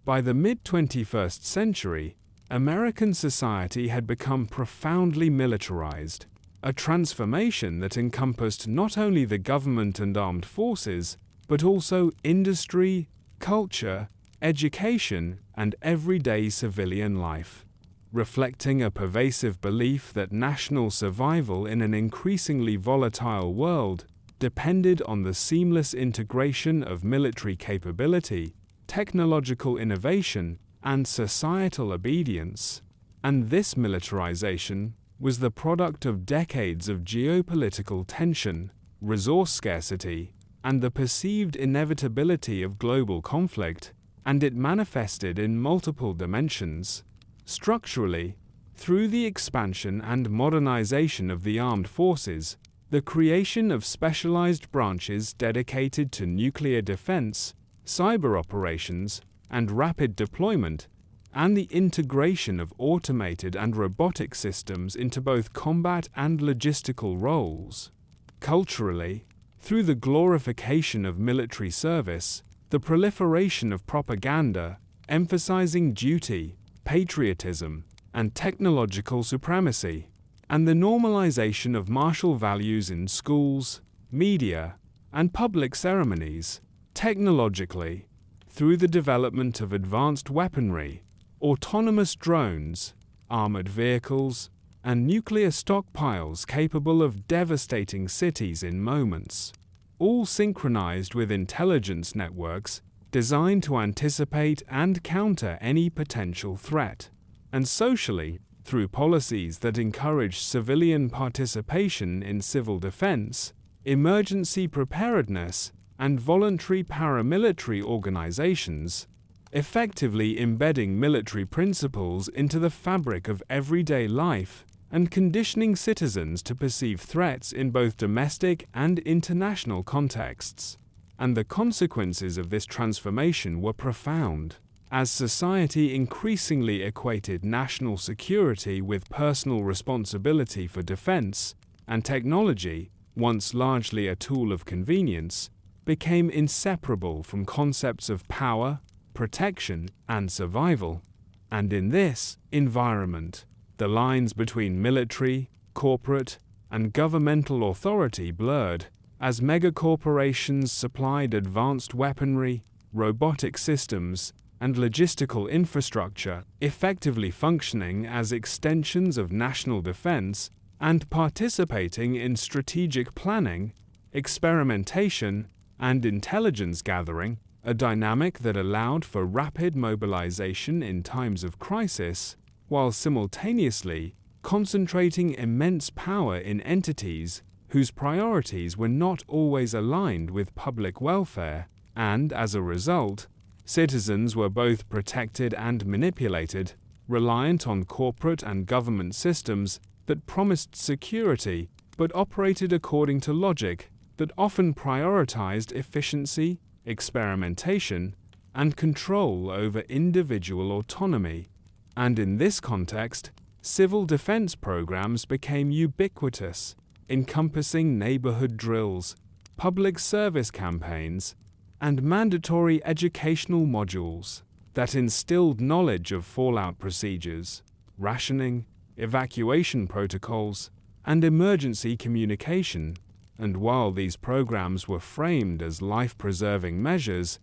By the mid-21st century, American society had become profoundly militarized, a transformation that encompassed not only the government and armed forces, but also industry, culture, education, and everyday civilian life, reflecting a pervasive belief that national survival in an increasingly volatile world depended on the seamless integration of military capability, technological innovation, and societal obedience. And this militarization was the product of decades of geopolitical tension, resource scarcity, and the perceived inevitability of global conflict, and it manifested in multiple dimensions. Structurally, through the expansion and modernization of the armed forces, the creation of specialized branches dedicated to nuclear defense, cyber operations, and rapid deployment, and the integration of automated and robotic systems into both combat and logistical roles. Culturally, through the glorification of military service, the proliferation of propaganda, emphasizing duty, patriotism, and technological supremacy, and the normalization of martial values in schools, media, and public ceremonies. Technologically, through the development of advanced weaponry, autonomous drones, armored vehicles, and nuclear stockpiles capable of devastating cities in moments, all synchronized with intelligence networks designed to anticipate and counter any potential threat, and socially, through policies that encourage civilian participation in civil defense, emergency preparedness, and voluntary paramilitary organizations, effectively embedding military principles into the fabric of everyday life and conditioning citizens to perceive threats in both domestic and international contexts. And the consequences of this transformation were profound, as society increasingly equated national security with personal responsibility for defense, and technology, once largely a tool of convenience, became inseparable from concepts of power, protection, and survival. And in this environment, the lines between military, corporate, and governmental authority blurred, as megacorporations supplied advanced weaponry, robotic systems, and logistical infrastructure, effectively functioning as extensions of national defense and participating in strategic planning, experimentation, and intelligence gathering, a dynamic that allowed for rapid mobilization in times of crisis, while simultaneously concentrating immense power in entities whose priorities were not always aligned with public welfare, and as a result, citizens were both protected and manipulated, reliant on corporate and government systems that promised security but operated according to logic that often prioritized efficiency, experimentation, and control over individual autonomy. And in this context, civil defense programs became ubiquitous, encompassing neighborhood drills, public service campaigns, and mandatory educational modules that instilled knowledge of fallout procedures, rationing, evacuation protocols, and emergency communication. And while these programs were framed as life-preserving measures,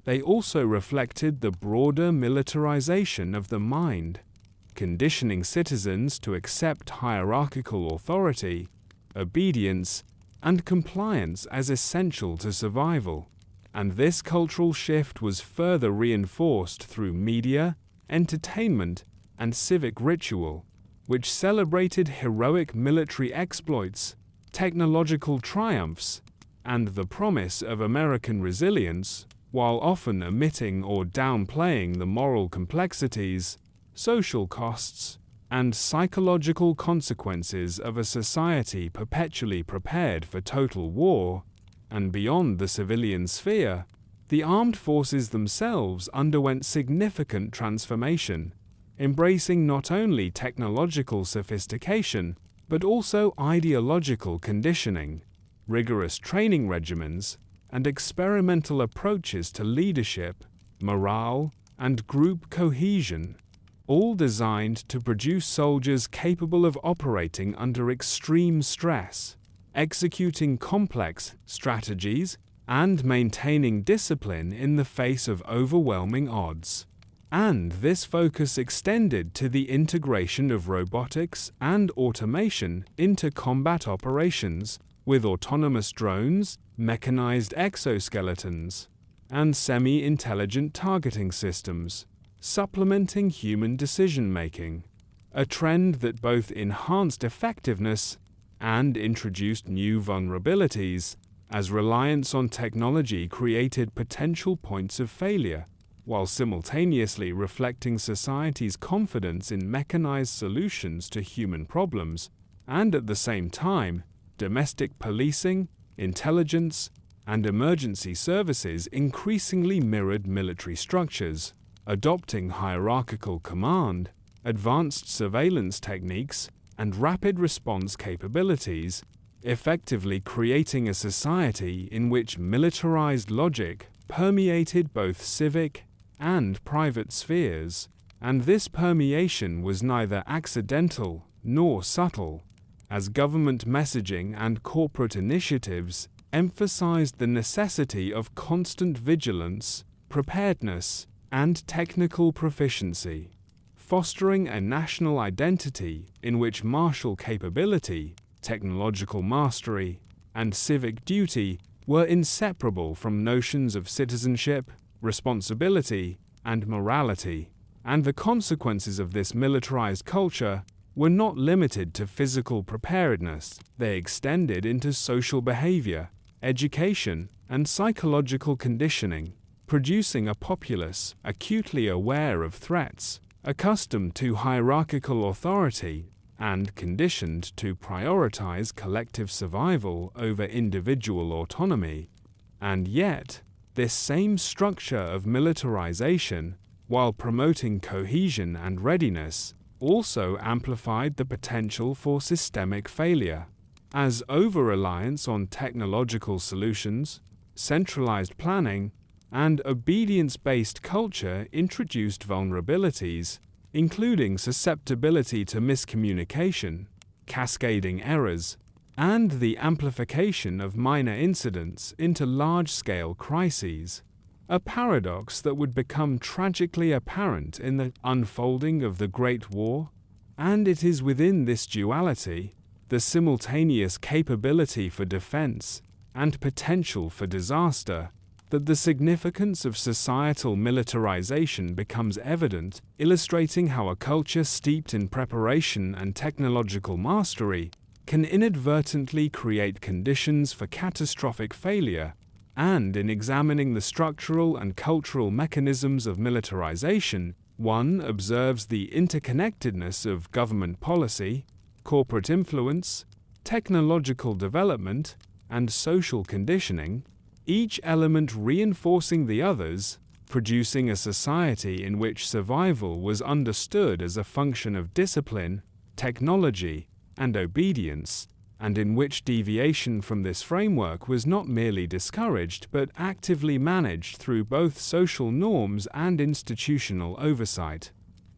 they also reflected the broader militarization of the mind, conditioning citizens to accept hierarchical authority, obedience, and compliance as essential to survival. And this cultural shift was further reinforced through media, entertainment, and civic ritual, which celebrated heroic military exploits, technological triumphs, and the promise of American resilience, while often omitting or downplaying the moral complexities, social costs, and psychological consequences of a society perpetually prepared for total war. And beyond the civilian sphere, the armed forces themselves underwent significant transformation, embracing not only technological sophistication, but also ideological conditioning, rigorous training regimens, and experimental approaches to leadership, morale, and group cohesion, all designed to produce soldiers capable of operating under extreme stress, executing complex strategies, and maintaining discipline in the face of overwhelming odds. And this focus extended to the integration of robotics and automation into combat operations, with autonomous drones, mechanized exoskeletons, and semi-intelligent targeting systems, supplementing human decision-making, a trend that both enhanced effectiveness and introduced new vulnerabilities, as reliance on technology created potential points of failure, while simultaneously reflecting society's confidence in mechanized solutions to human problems, and at the same time, domestic policing, intelligence, and emergency services increasingly mirrored military structures, adopting hierarchical command, advanced surveillance techniques, and rapid response capabilities, effectively creating a society in which militarized logic permeated both civic and private spheres, and this permeation was neither accidental nor subtle, as government messaging and corporate initiatives emphasized the necessity of constant vigilance, preparedness, and technical proficiency, fostering a national identity in which martial capability, technological mastery, and civic duty were inseparable from notions of citizenship, responsibility, and morality. And the consequences of this militarized culture were not limited to physical preparedness. They extended into social behavior, education, and psychological conditioning, producing a populace acutely aware of threats, accustomed to hierarchical authority, and conditioned to prioritize collective survival over individual autonomy. And yet, this same structure of militarization, while promoting cohesion and readiness, also amplified the potential for systemic failure, as over-reliance on technological solutions, centralized planning, and obedience-based culture introduced vulnerabilities, including susceptibility to miscommunication, cascading errors, and the amplification of minor incidents into large-scale crises, a paradox that would become tragically apparent in the unfolding of the Great War. And it is within this duality, the simultaneous capability for defense and potential for disaster, that the significance of societal militarization becomes evident, illustrating how a culture steeped in preparation and technological mastery can inadvertently create conditions for catastrophic failure. And in examining the structural and cultural mechanisms of militarization, one observes the interconnectedness of government policy, corporate influence, technological development, and social conditioning, each element reinforcing the others, producing a society in which survival was understood as a function of discipline, technology, and obedience, and in which deviation from this framework was not merely discouraged but actively managed through both social norms and institutional oversight.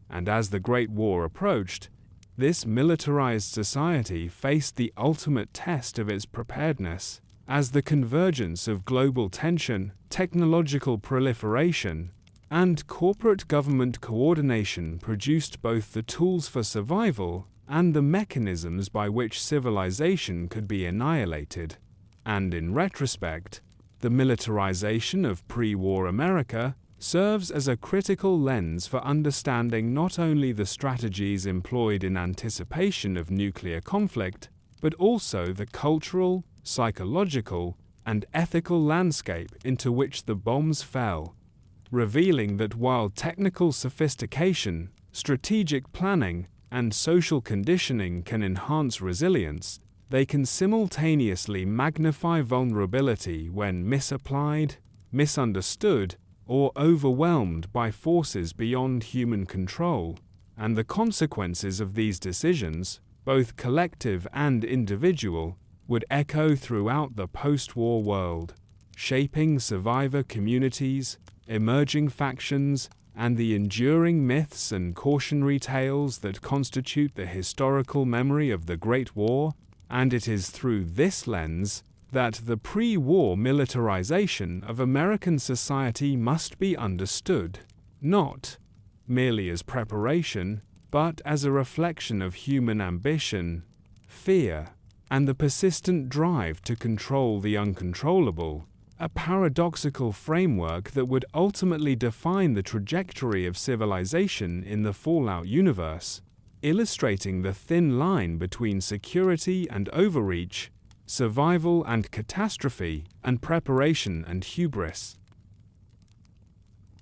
And as the Great War approached, this militarized society faced the ultimate test of its preparedness, as the convergence of global tension, technological proliferation, and corporate government coordination produced both the tools for survival and the mechanisms by which civilization could be annihilated. And in retrospect, the militarization of pre-war America serves as a critical lens for understanding not only the strategies employed in anticipation of nuclear conflict, but also the cultural, psychological, and ethical landscape into which the bombs fell, revealing that while technical sophistication, strategic planning, and social conditioning can enhance resilience, they can simultaneously magnify vulnerability when misapplied, misunderstood, or overwhelmed by forces beyond human control. And the consequences of these decisions, both collective and individual, would echo throughout the post-war world, shaping survivor communities, emerging factions, and the enduring myths and cautionary tales that constitute the historical memory of the Great War. And it is through this lens that the pre-war militarization of American society must be understood, not merely as preparation, but as a reflection of human ambition, fear, and the persistent drive to control the uncontrollable, a paradoxical framework that would ultimately define the trajectory of civilization in the Fallout universe, illustrating the thin line between security and overreach, survival and catastrophe, and preparation and hubris.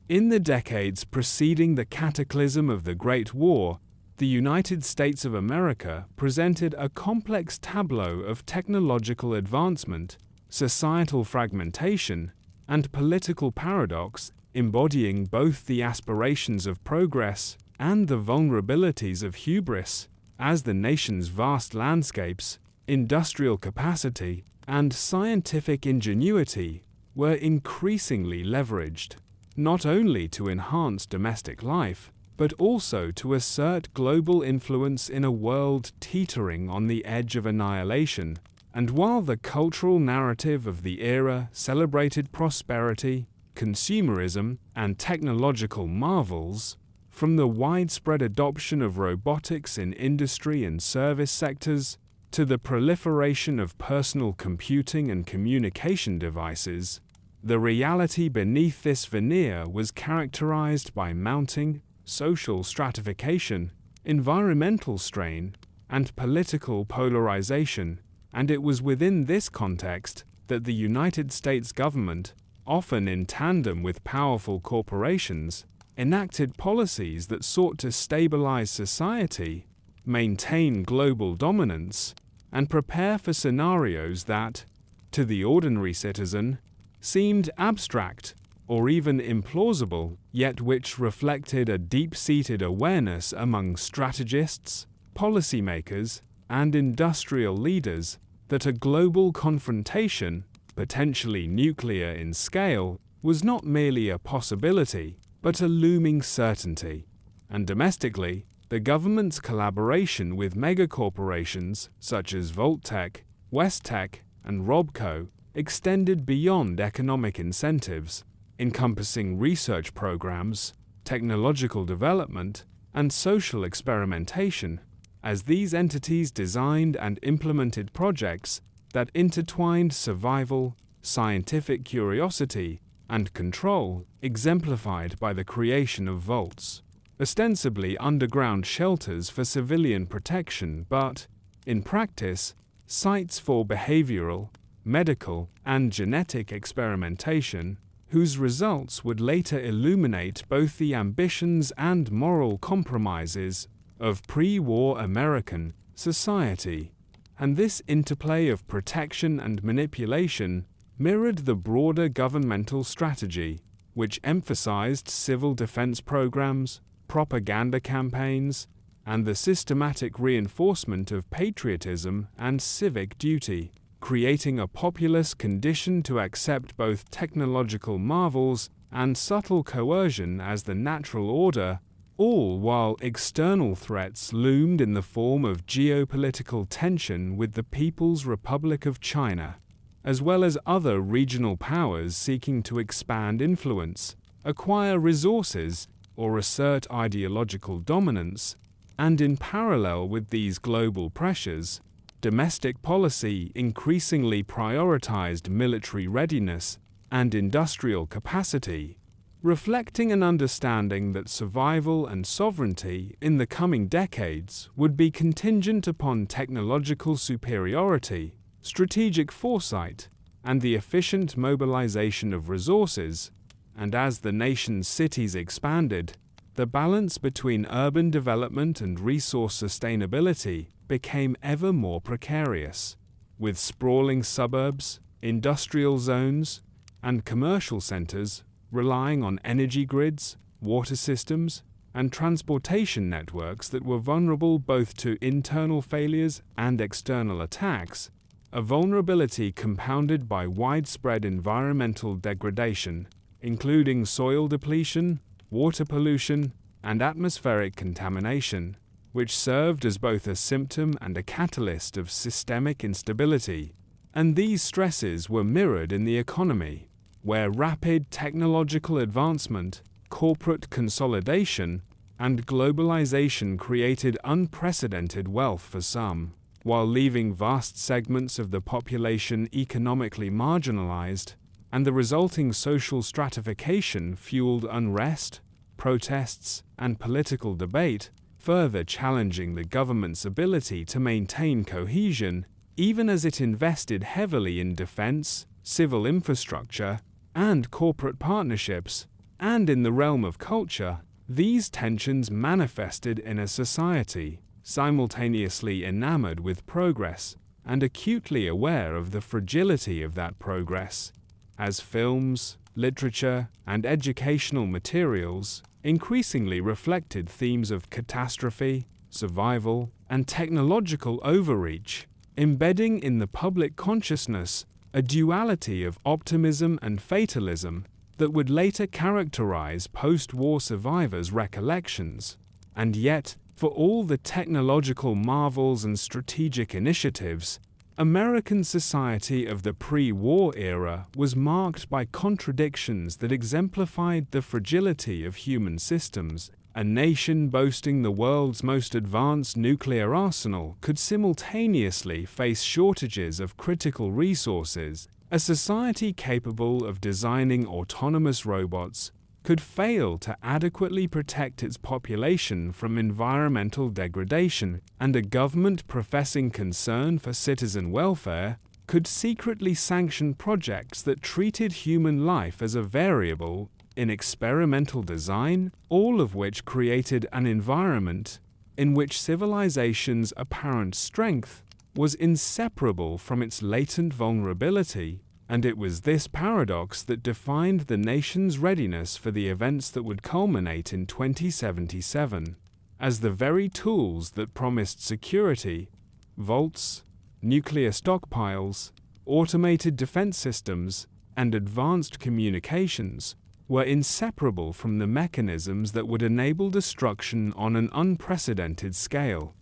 In the decades preceding the cataclysm of the Great War, the United States of America presented a complex tableau of technological advancement, societal fragmentation, and political paradox, embodying both the aspirations of progress and the vulnerabilities of hubris, as the nation's vast landscapes, industrial capacity, and scientific ingenuity were increasingly leveraged, not only to enhance domestic life, but also to assert global influence in a world teetering on the edge of annihilation. And while the cultural narrative of the era celebrated prosperity, consumerism, and technological marvels, from the widespread adoption of robotics in industry and service sectors, to the proliferation of personal computing and communication devices, The reality beneath this veneer was characterized by mounting social stratification, environmental strain, and political polarization, and it was within this context that the United States government, often in tandem with powerful corporations, enacted policies that sought to stabilize society, maintain global dominance, and prepare for scenarios that, to the ordinary citizen, seemed abstract or even implausible, yet which reflected a deep-seated awareness among strategists, policymakers, and industrial leaders that a global confrontation, potentially nuclear in scale, was not merely a possibility, but a looming certainty. And domestically, the government's collaboration with megacorporations such as Voltec, Westtech, and Robco extended beyond economic incentives, encompassing research programs, technological development, and social experimentation, as these entities designed and implemented projects that intertwined survival, scientific curiosity, and control, exemplified by the creation of vaults, ostensibly underground shelters for civilian protection, but, in practice, sites for behavioral, medical, and genetic experimentation, whose results would later illuminate both the ambitions and moral compromises of pre-war American society. And this interplay of protection and manipulation mirrored the broader governmental strategy, which emphasized civil defense programs, propaganda campaigns, and the systematic reinforcement of patriotism and civic duty, creating a populace conditioned to accept both technological marvels and subtle coercion as the natural order, all while external threats loomed in the form of geopolitical tension with the People's Republic of China, as well as other regional powers seeking to expand influence, acquire resources, or assert ideological dominance. And in parallel with these global pressures, domestic policy increasingly prioritized military readiness and industrial capacity, reflecting an understanding that survival and sovereignty in the coming decades would be contingent upon technological superiority, strategic foresight, and the efficient mobilization of resources. And as the nation's cities expanded, the balance between urban development and resource sustainability became ever more precarious, with sprawling suburbs, industrial zones, and commercial centers relying on energy grids, water systems, and transportation networks that were vulnerable both to internal failures and external attacks, a vulnerability compounded by widespread environmental degradation, including soil depletion, water pollution, and atmospheric contamination, which served as both a symptom and a catalyst of systemic instability. And these stresses were mirrored in the economy, where rapid technological advancement, corporate consolidation, and globalization created unprecedented wealth for some, while leaving vast segments of the population economically marginalized, and the resulting social stratification fueled unrest, protests, and political debate, further challenging the government's ability to maintain cohesion, even as it invested heavily in defense, civil infrastructure, and corporate partnerships. And in the realm of culture, these tensions manifested in a society simultaneously enamored with progress and acutely aware of the fragility of that progress, as films, literature, and educational materials increasingly reflected themes of catastrophe, survival, and technological overreach, embedding in the public consciousness a duality of optimism and fatalism that would later characterize post-war survivors' recollections. And yet, for all the technological marvels and strategic initiatives, American society of the pre-war era was marked by contradictions that exemplified the fragility of human systems. A nation boasting the world's most advanced nuclear arsenal could simultaneously face shortages of critical resources A society capable of designing autonomous robots could fail to adequately protect its population from environmental degradation, and a government professing concern for citizen welfare could secretly sanction projects that treated human life as a variable in experimental design, all of which created an environment in which civilization's apparent strength was inseparable from its latent vulnerability. And it was this paradox that defined the nation's readiness for the events that would culminate in 2077. As the very tools that promised security, vaults, nuclear stockpiles, automated defense systems, and advanced communications were inseparable from the mechanisms that would enable destruction on an unprecedented scale.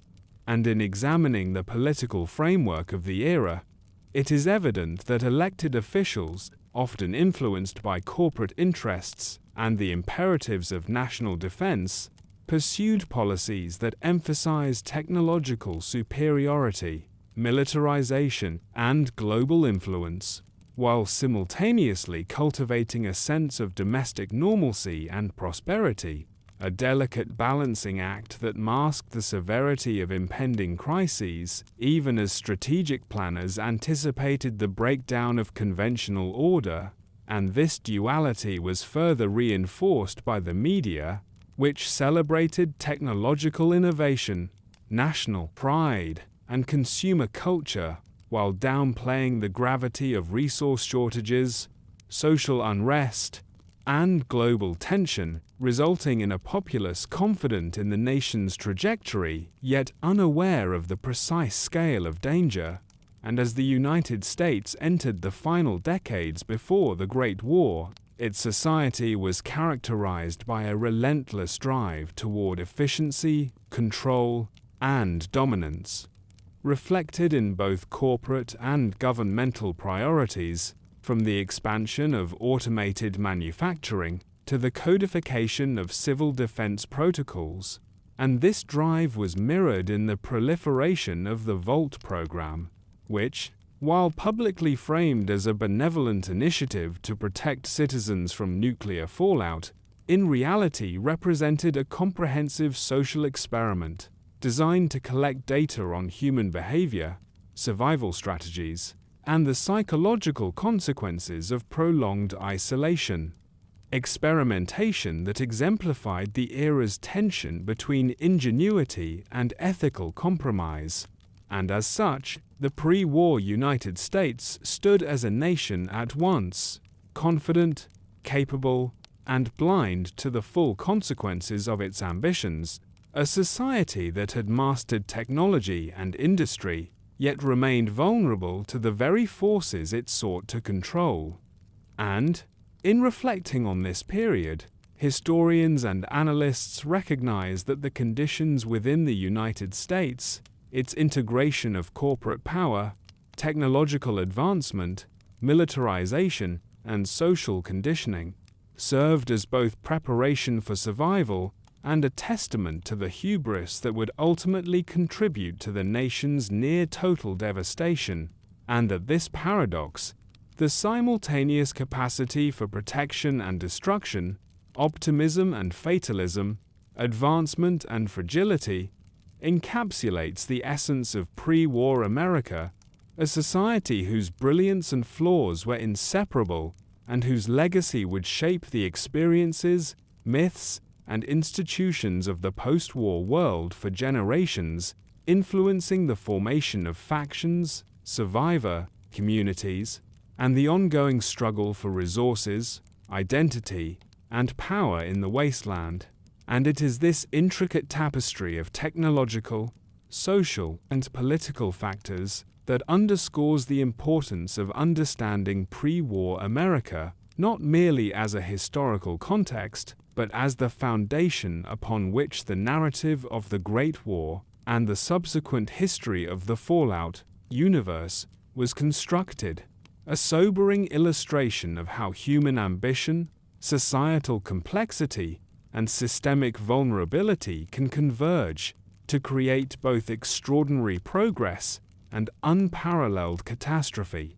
And in examining the political framework of the era, it is evident that elected officials, often influenced by corporate interests and the imperatives of national defense, pursued policies that emphasized technological superiority, militarization, and global influence, while simultaneously cultivating a sense of domestic normalcy and prosperity, a delicate balancing act that masked the severity of impending crises, even as strategic planners anticipated the breakdown of conventional order. And this duality was further reinforced by the media, which celebrated technological innovation, national pride, and consumer culture, while downplaying the gravity of resource shortages, social unrest, and global tension, resulting in a populace confident in the nation's trajectory, yet unaware of the precise scale of danger. And as the United States entered the final decades before the Great War, its society was characterized by a relentless drive toward efficiency, control, and dominance, reflected in both corporate and governmental priorities, from the expansion of automated manufacturing to the codification of civil defense protocols. And this drive was mirrored in the proliferation of the VOLT program, which, while publicly framed as a benevolent initiative to protect citizens from nuclear fallout, in reality represented a comprehensive social experiment designed to collect data on human behavior, survival strategies, and the psychological consequences of prolonged isolation. Experimentation that exemplified the era's tension between ingenuity and ethical compromise. And as such, the pre-war United States stood as a nation at once confident, capable, and blind to the full consequences of its ambitions, a society that had mastered technology and industry, yet remained vulnerable to the very forces it sought to control. And, in reflecting on this period, historians and analysts recognize that the conditions within the United States, its integration of corporate power, technological advancement, militarization, and social conditioning, served as both preparation for survival and a testament to the hubris that would ultimately contribute to the nation's near-total devastation, and that this paradox, the simultaneous capacity for protection and destruction, optimism and fatalism, advancement and fragility, encapsulates the essence of pre-war America, a society whose brilliance and flaws were inseparable and whose legacy would shape the experiences, myths, and institutions of the post-war world for generations, influencing the formation of factions, survivor communities, and the ongoing struggle for resources, identity, and power in the wasteland. And it is this intricate tapestry of technological, social, and political factors that underscores the importance of understanding pre-war America, not merely as a historical context, but as the foundation upon which the narrative of the Great War and the subsequent history of the Fallout universe was constructed, a sobering illustration of how human ambition, societal complexity, and systemic vulnerability can converge to create both extraordinary progress and unparalleled catastrophe.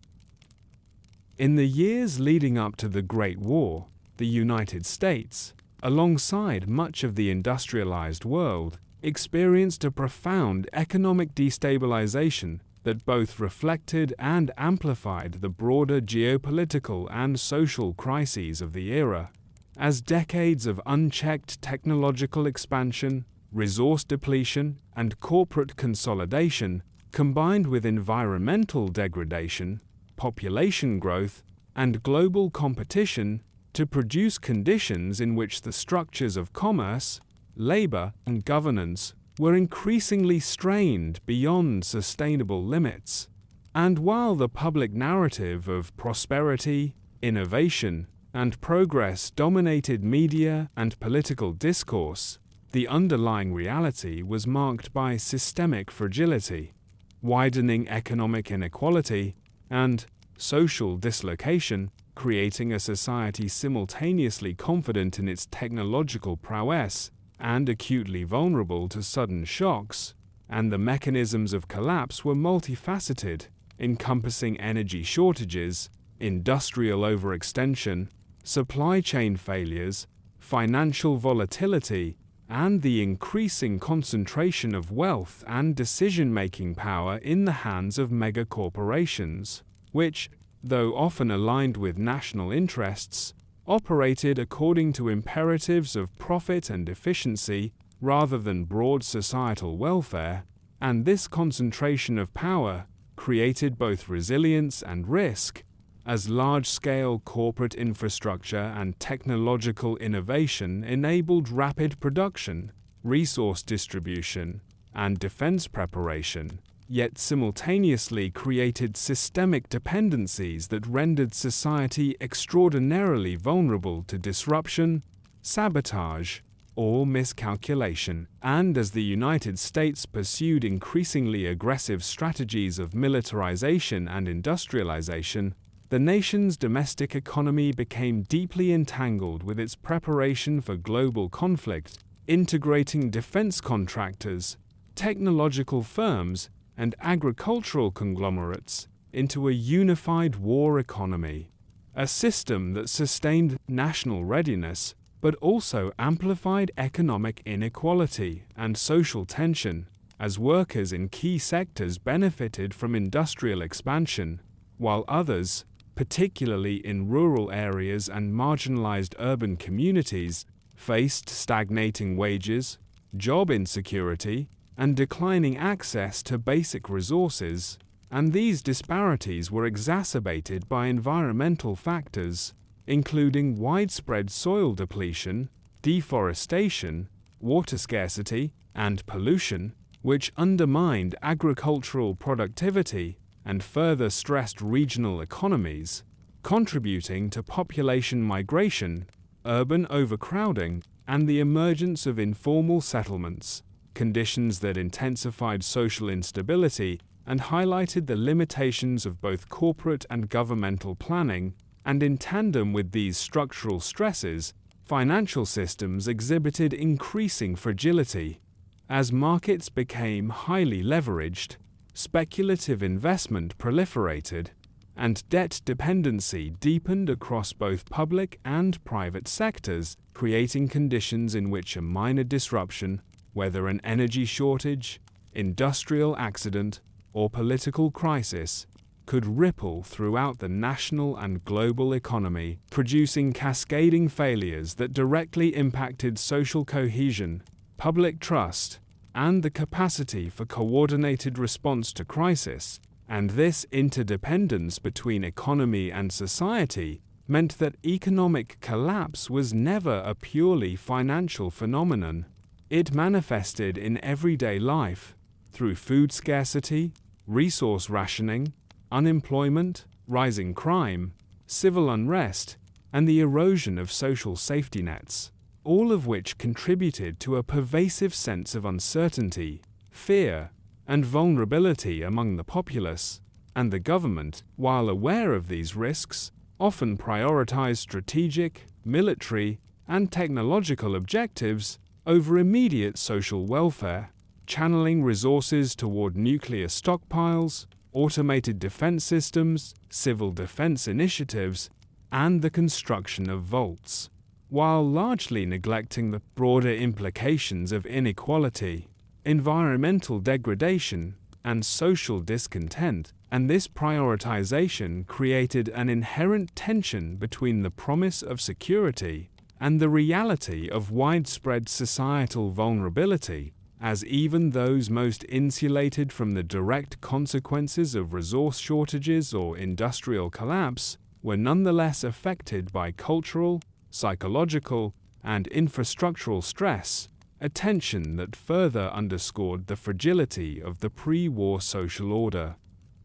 In the years leading up to the Great War, the United States, alongside much of the industrialized world, experienced a profound economic destabilization that both reflected and amplified the broader geopolitical and social crises of the era. As decades of unchecked technological expansion, resource depletion, and corporate consolidation, combined with environmental degradation, population growth, and global competition to produce conditions in which the structures of commerce, labor, and governance were increasingly strained beyond sustainable limits. And while the public narrative of prosperity, innovation, and progress dominated media and political discourse, the underlying reality was marked by systemic fragility, widening economic inequality, and social dislocation, creating a society simultaneously confident in its technological prowess and acutely vulnerable to sudden shocks. And the mechanisms of collapse were multifaceted, encompassing energy shortages, industrial overextension, supply chain failures, financial volatility, and the increasing concentration of wealth and decision-making power in the hands of megacorporations, which, though often aligned with national interests, operated according to imperatives of profit and efficiency rather than broad societal welfare. And this concentration of power created both resilience and risk, as large-scale corporate infrastructure and technological innovation enabled rapid production, resource distribution, and defense preparation, yet simultaneously created systemic dependencies that rendered society extraordinarily vulnerable to disruption, sabotage, or miscalculation. And as the United States pursued increasingly aggressive strategies of militarization and industrialization, the nation's domestic economy became deeply entangled with its preparation for global conflict, integrating defense contractors, technological firms, and agricultural conglomerates into a unified war economy, a system that sustained national readiness but also amplified economic inequality and social tension, as workers in key sectors benefited from industrial expansion, while others, particularly in rural areas and marginalized urban communities, faced stagnating wages, job insecurity, and declining access to basic resources. And these disparities were exacerbated by environmental factors, including widespread soil depletion, deforestation, water scarcity, and pollution, which undermined agricultural productivity and further stressed regional economies, contributing to population migration, urban overcrowding, and the emergence of informal settlements, conditions that intensified social instability and highlighted the limitations of both corporate and governmental planning. And in tandem with these structural stresses, financial systems exhibited increasing fragility. As markets became highly leveraged, speculative investment proliferated, and debt dependency deepened across both public and private sectors, creating conditions in which a minor disruption, whether an energy shortage, industrial accident, or political crisis, could ripple throughout the national and global economy, producing cascading failures that directly impacted social cohesion, public trust, and the capacity for coordinated response to crisis. And this interdependence between economy and society meant that economic collapse was never a purely financial phenomenon. It manifested in everyday life through food scarcity, resource rationing, unemployment, rising crime, civil unrest, and the erosion of social safety nets, all of which contributed to a pervasive sense of uncertainty, fear, and vulnerability among the populace. And the government, while aware of these risks, often prioritized strategic, military, and technological objectives over immediate social welfare, channeling resources toward nuclear stockpiles, automated defense systems, civil defense initiatives, and the construction of vaults, while largely neglecting the broader implications of inequality, environmental degradation, and social discontent. And this prioritization created an inherent tension between the promise of security and the reality of widespread societal vulnerability, as even those most insulated from the direct consequences of resource shortages or industrial collapse were nonetheless affected by cultural, psychological, and infrastructural stress, a tension that further underscored the fragility of the pre-war social order.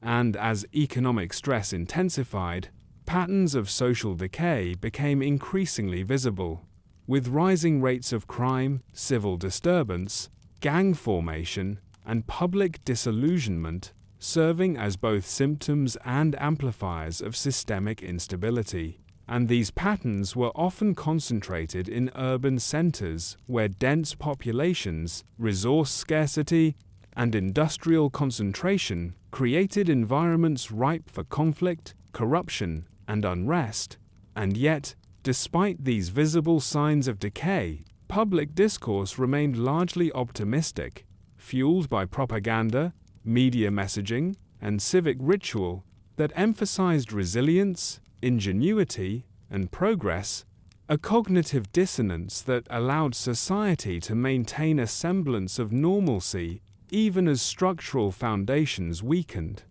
And as economic stress intensified, patterns of social decay became increasingly visible, with rising rates of crime, civil disturbance, gang formation, and public disillusionment serving as both symptoms and amplifiers of systemic instability. And these patterns were often concentrated in urban centers where dense populations, resource scarcity, and industrial concentration created environments ripe for conflict, corruption, and unrest. And yet, despite these visible signs of decay, public discourse remained largely optimistic, fueled by propaganda, media messaging, and civic ritual that emphasized resilience, ingenuity, and progress, a cognitive dissonance that allowed society to maintain a semblance of normalcy even as structural foundations weakened.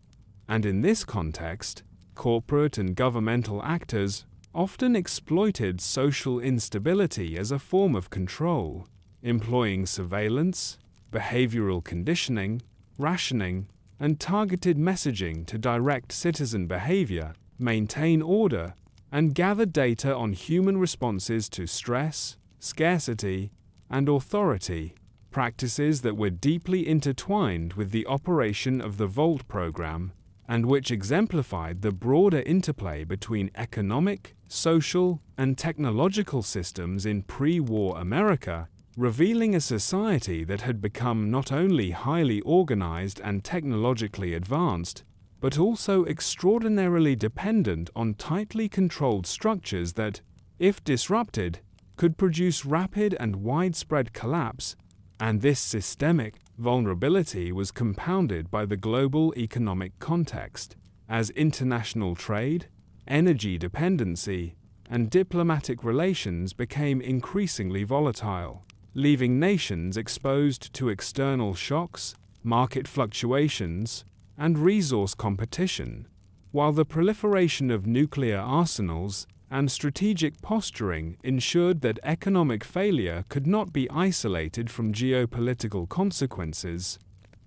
And in this context, corporate and governmental actors often exploited social instability as a form of control, employing surveillance, behavioral conditioning, rationing, and targeted messaging to direct citizen behavior, maintain order, and gather data on human responses to stress, scarcity, and authority, practices that were deeply intertwined with the operation of the Vault program and which exemplified the broader interplay between economic, social, and technological systems in pre-war America, revealing a society that had become not only highly organized and technologically advanced, but also extraordinarily dependent on tightly controlled structures that, if disrupted, could produce rapid and widespread collapse. And this systemic vulnerability was compounded by the global economic context, as international trade, energy dependency, and diplomatic relations became increasingly volatile, leaving nations exposed to external shocks, market fluctuations, and resource competition, while the proliferation of nuclear arsenals and strategic posturing ensured that economic failure could not be isolated from geopolitical consequences,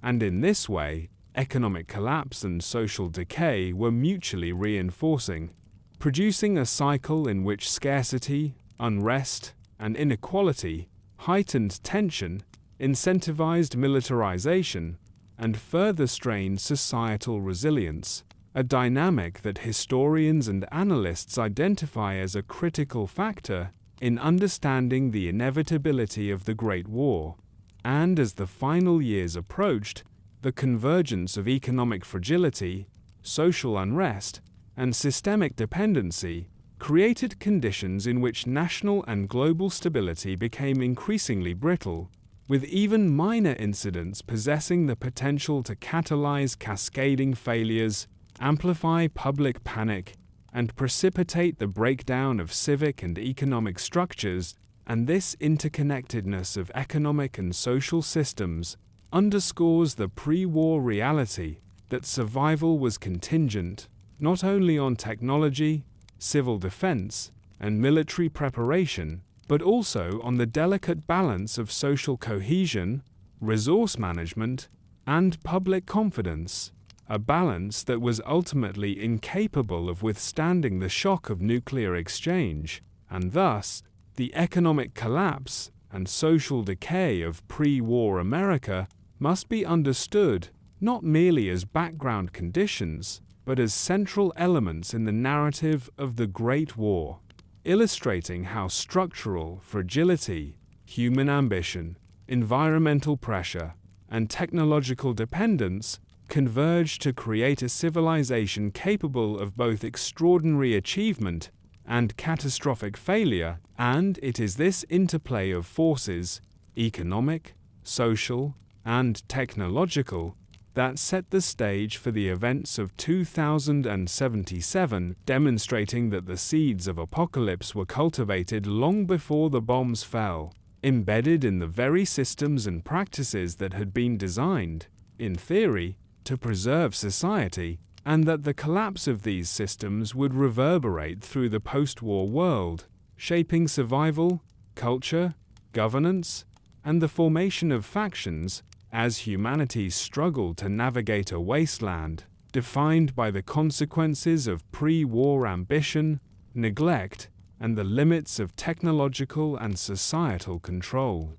and in this way, economic collapse and social decay were mutually reinforcing, producing a cycle in which scarcity, unrest, and inequality heightened tension, incentivized militarization, and further strained societal resilience, a dynamic that historians and analysts identify as a critical factor in understanding the inevitability of the Great War. And as the final years approached, the convergence of economic fragility, social unrest, and systemic dependency created conditions in which national and global stability became increasingly brittle, with even minor incidents possessing the potential to catalyze cascading failures, amplify public panic, and precipitate the breakdown of civic and economic structures. And this interconnectedness of economic and social systems underscores the pre-war reality that survival was contingent not only on technology, civil defense, and military preparation, but also on the delicate balance of social cohesion, resource management, and public confidence, a balance that was ultimately incapable of withstanding the shock of nuclear exchange, and thus, the economic collapse and social decay of pre-war America must be understood not merely as background conditions, but as central elements in the narrative of the Great War, illustrating how structural fragility, human ambition, environmental pressure, and technological dependence converged to create a civilization capable of both extraordinary achievement and catastrophic failure, and it is this interplay of forces, economic, social, and technological, that set the stage for the events of 2077, demonstrating that the seeds of apocalypse were cultivated long before the bombs fell, embedded in the very systems and practices that had been designed, in theory, to preserve society, and that the collapse of these systems would reverberate through the post-war world, shaping survival, culture, governance, and the formation of factions as humanity struggled to navigate a wasteland defined by the consequences of pre-war ambition, neglect, and the limits of technological and societal control.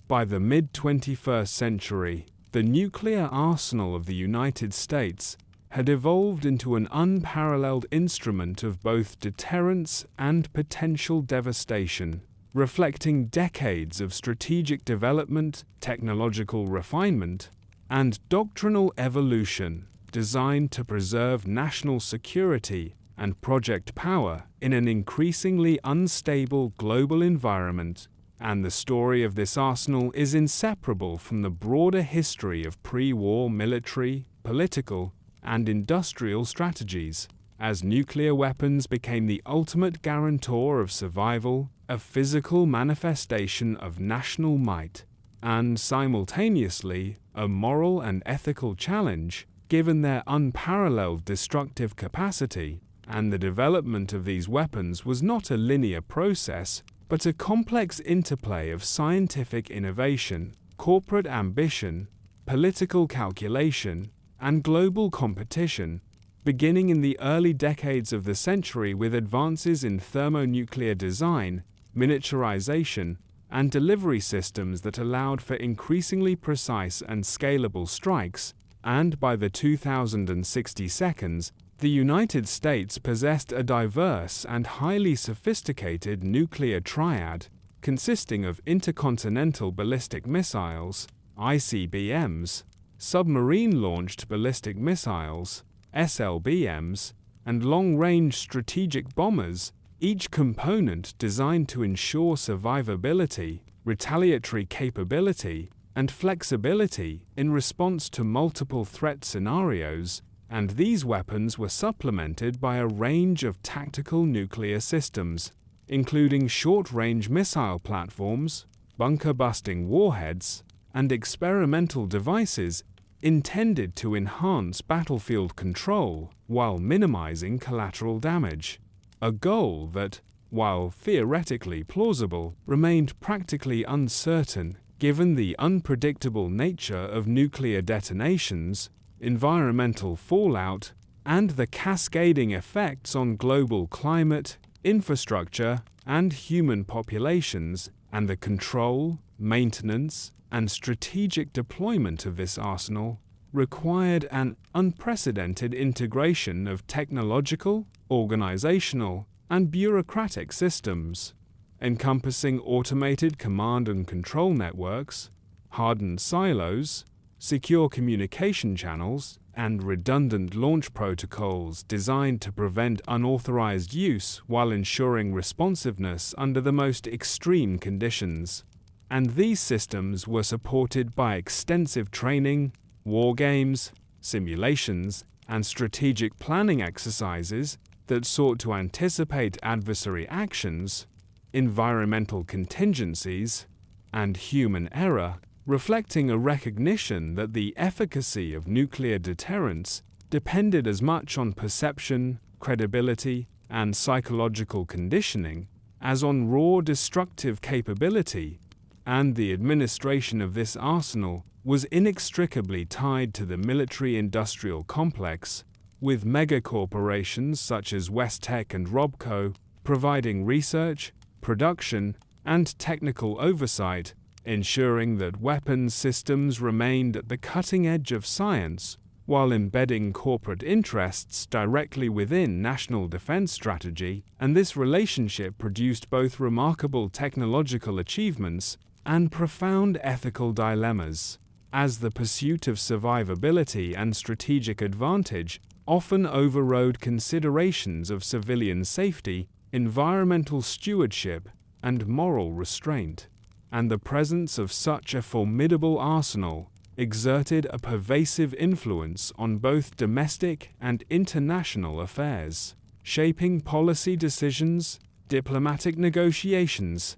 By the mid-21st century, the nuclear arsenal of the United States had evolved into an unparalleled instrument of both deterrence and potential devastation, reflecting decades of strategic development, technological refinement, and doctrinal evolution designed to preserve national security and project power in an increasingly unstable global environment. And the story of this arsenal is inseparable from the broader history of pre-war military, political, and industrial strategies, as nuclear weapons became the ultimate guarantor of survival, a physical manifestation of national might, and simultaneously a moral and ethical challenge, given their unparalleled destructive capacity. And the development of these weapons was not a linear process, but a complex interplay of scientific innovation, corporate ambition, political calculation, and global competition, beginning in the early decades of the century with advances in thermonuclear design, miniaturization, and delivery systems that allowed for increasingly precise and scalable strikes, and by the 2060s, the United States possessed a diverse and highly sophisticated nuclear triad, consisting of intercontinental ballistic missiles, ICBMs, submarine-launched ballistic missiles, SLBMs, and long-range strategic bombers, each component designed to ensure survivability, retaliatory capability, and flexibility in response to multiple threat scenarios. And these weapons were supplemented by a range of tactical nuclear systems, including short-range missile platforms, bunker-busting warheads, and experimental devices intended to enhance battlefield control while minimizing collateral damage, a goal that, while theoretically plausible, remained practically uncertain given the unpredictable nature of nuclear detonations, environmental fallout, and the cascading effects on global climate, infrastructure, and human populations, and the control, maintenance, and strategic deployment of this arsenal required an unprecedented integration of technological, organizational, and bureaucratic systems, encompassing automated command and control networks, hardened silos, secure communication channels, and redundant launch protocols designed to prevent unauthorized use while ensuring responsiveness under the most extreme conditions. And these systems were supported by extensive training, war games, simulations, and strategic planning exercises that sought to anticipate adversary actions, environmental contingencies, and human error, reflecting a recognition that the efficacy of nuclear deterrence depended as much on perception, credibility, and psychological conditioning as on raw destructive capability, and the administration of this arsenal was inextricably tied to the military-industrial complex, with megacorporations such as Westech and Robco providing research, production, and technical oversight, ensuring that weapons systems remained at the cutting edge of science while embedding corporate interests directly within national defense strategy. And this relationship produced both remarkable technological achievements and profound ethical dilemmas. as the pursuit of survivability and strategic advantage often overrode considerations of civilian safety, environmental stewardship, and moral restraint. And the presence of such a formidable arsenal exerted a pervasive influence on both domestic and international affairs, shaping policy decisions, diplomatic negotiations,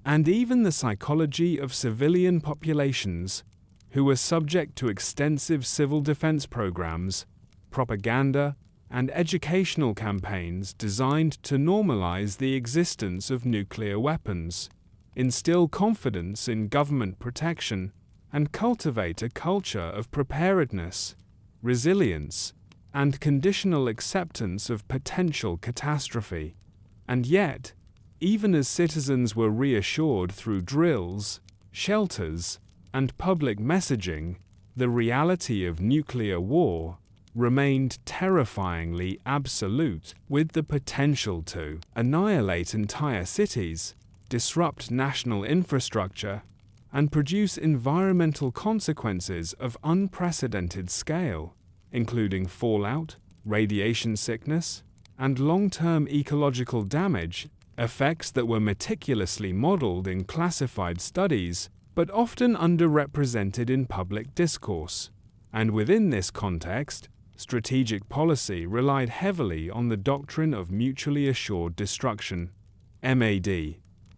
and even the psychology of civilian populations, who were subject to extensive civil defense programs, propaganda, and educational campaigns designed to normalize the existence of nuclear weapons, instill confidence in government protection, and cultivate a culture of preparedness, resilience, and conditional acceptance of potential catastrophe. And yet, even as citizens were reassured through drills, shelters, and public messaging, the reality of nuclear war remained terrifyingly absolute, with the potential to annihilate entire cities, disrupt national infrastructure, and produce environmental consequences of unprecedented scale, including fallout, radiation sickness, and long-term ecological damage, effects that were meticulously modeled in classified studies but often underrepresented in public discourse. And within this context, strategic policy relied heavily on the doctrine of mutually assured destruction, MAD,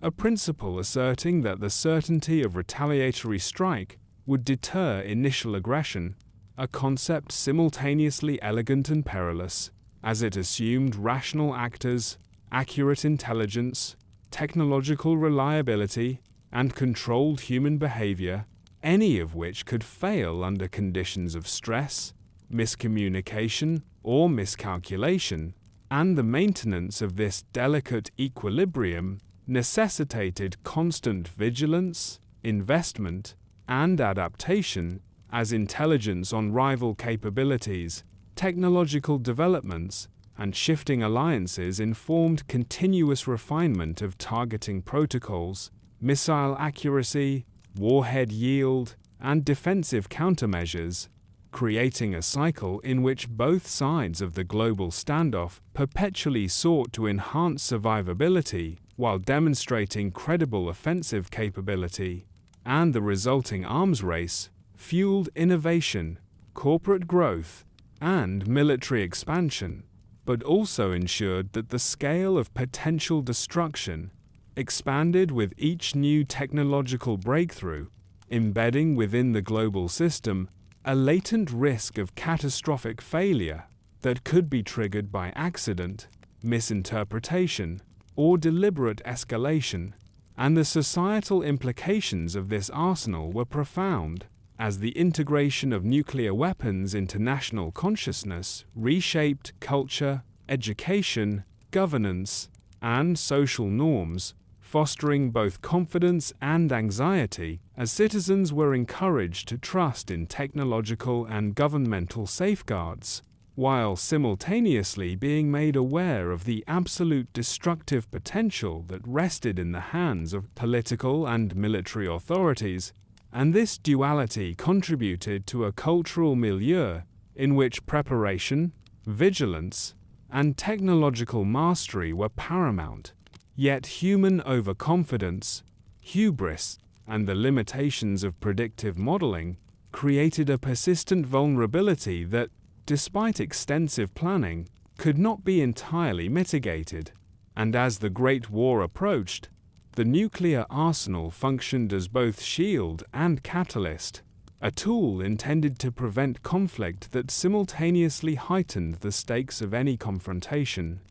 a principle asserting that the certainty of retaliatory strike would deter initial aggression, a concept simultaneously elegant and perilous, as it assumed rational actors, accurate intelligence, technological reliability, and controlled human behavior, any of which could fail under conditions of stress, miscommunication, or miscalculation, and the maintenance of this delicate equilibrium necessitated constant vigilance, investment, and adaptation as intelligence on rival capabilities, technological developments, and shifting alliances informed continuous refinement of targeting protocols, missile accuracy, warhead yield, and defensive countermeasures, creating a cycle in which both sides of the global standoff perpetually sought to enhance survivability while demonstrating credible offensive capability, and the resulting arms race fueled innovation, corporate growth, and military expansion, but also ensured that the scale of potential destruction expanded with each new technological breakthrough, embedding within the global system a latent risk of catastrophic failure that could be triggered by accident, misinterpretation, or deliberate escalation, and the societal implications of this arsenal were profound, as the integration of nuclear weapons into national consciousness reshaped culture, education, governance, and social norms, fostering both confidence and anxiety as citizens were encouraged to trust in technological and governmental safeguards, while simultaneously being made aware of the absolute destructive potential that rested in the hands of political and military authorities. And this duality contributed to a cultural milieu in which preparation, vigilance, and technological mastery were paramount. Yet human overconfidence, hubris, and the limitations of predictive modeling created a persistent vulnerability that, despite extensive planning, could not be entirely mitigated. And as the Great War approached, the nuclear arsenal functioned as both shield and catalyst, a tool intended to prevent conflict that simultaneously heightened the stakes of any confrontation,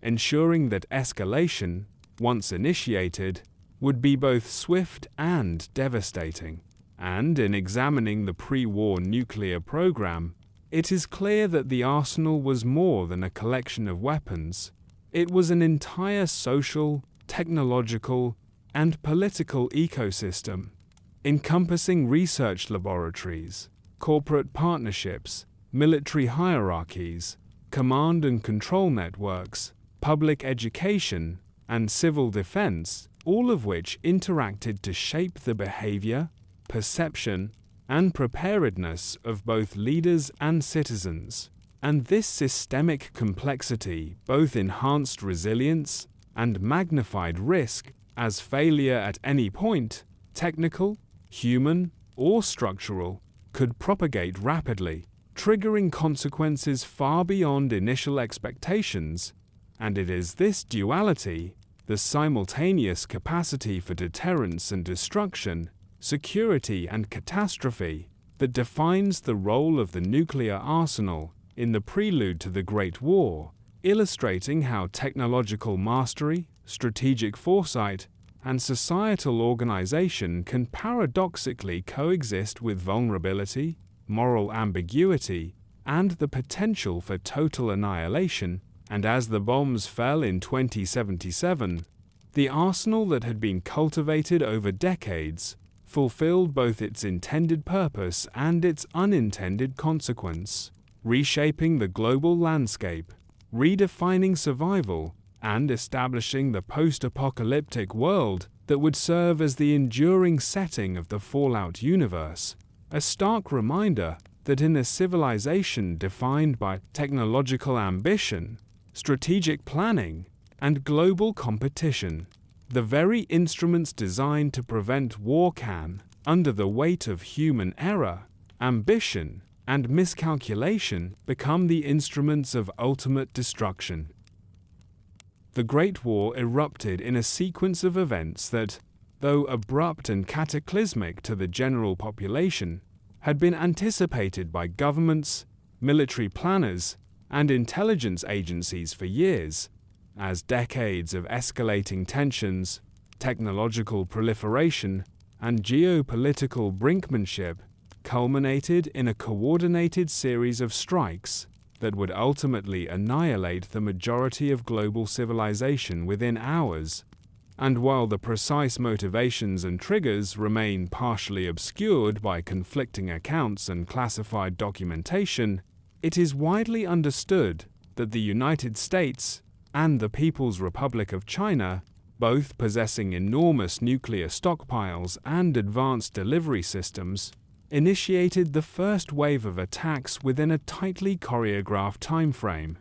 ensuring that escalation, once initiated, would be both swift and devastating. And in examining the pre-war nuclear program, it is clear that the arsenal was more than a collection of weapons. It was an entire social, technological, and political ecosystem, encompassing research laboratories, corporate partnerships, military hierarchies, command and control networks, public education, and civil defense, all of which interacted to shape the behavior, perception, and preparedness of both leaders and citizens. And this systemic complexity both enhanced resilience and magnified risk, as failure at any point, technical, human, or structural, could propagate rapidly, triggering consequences far beyond initial expectations. And it is this duality, the simultaneous capacity for deterrence and destruction, security and catastrophe, that defines the role of the nuclear arsenal in the prelude to the Great War, illustrating how technological mastery, strategic foresight, and societal organization can paradoxically coexist with vulnerability, moral ambiguity, and the potential for total annihilation. And as the bombs fell in 2077, the arsenal that had been cultivated over decades fulfilled both its intended purpose and its unintended consequence, reshaping the global landscape, redefining survival, and establishing the post-apocalyptic world that would serve as the enduring setting of the Fallout universe, a stark reminder that in a civilization defined by technological ambition, strategic planning, and global competition, the very instruments designed to prevent war can, under the weight of human error, ambition, and miscalculation, become the instruments of ultimate destruction. The Great War erupted in a sequence of events that, though abrupt and cataclysmic to the general population, had been anticipated by governments, military planners, and intelligence agencies for years, as decades of escalating tensions, technological proliferation, and geopolitical brinkmanship culminated in a coordinated series of strikes that would ultimately annihilate the majority of global civilization within hours. And while the precise motivations and triggers remain partially obscured by conflicting accounts and classified documentation, it is widely understood that the United States and the People's Republic of China, both possessing enormous nuclear stockpiles and advanced delivery systems, initiated the first wave of attacks within a tightly choreographed timeframe,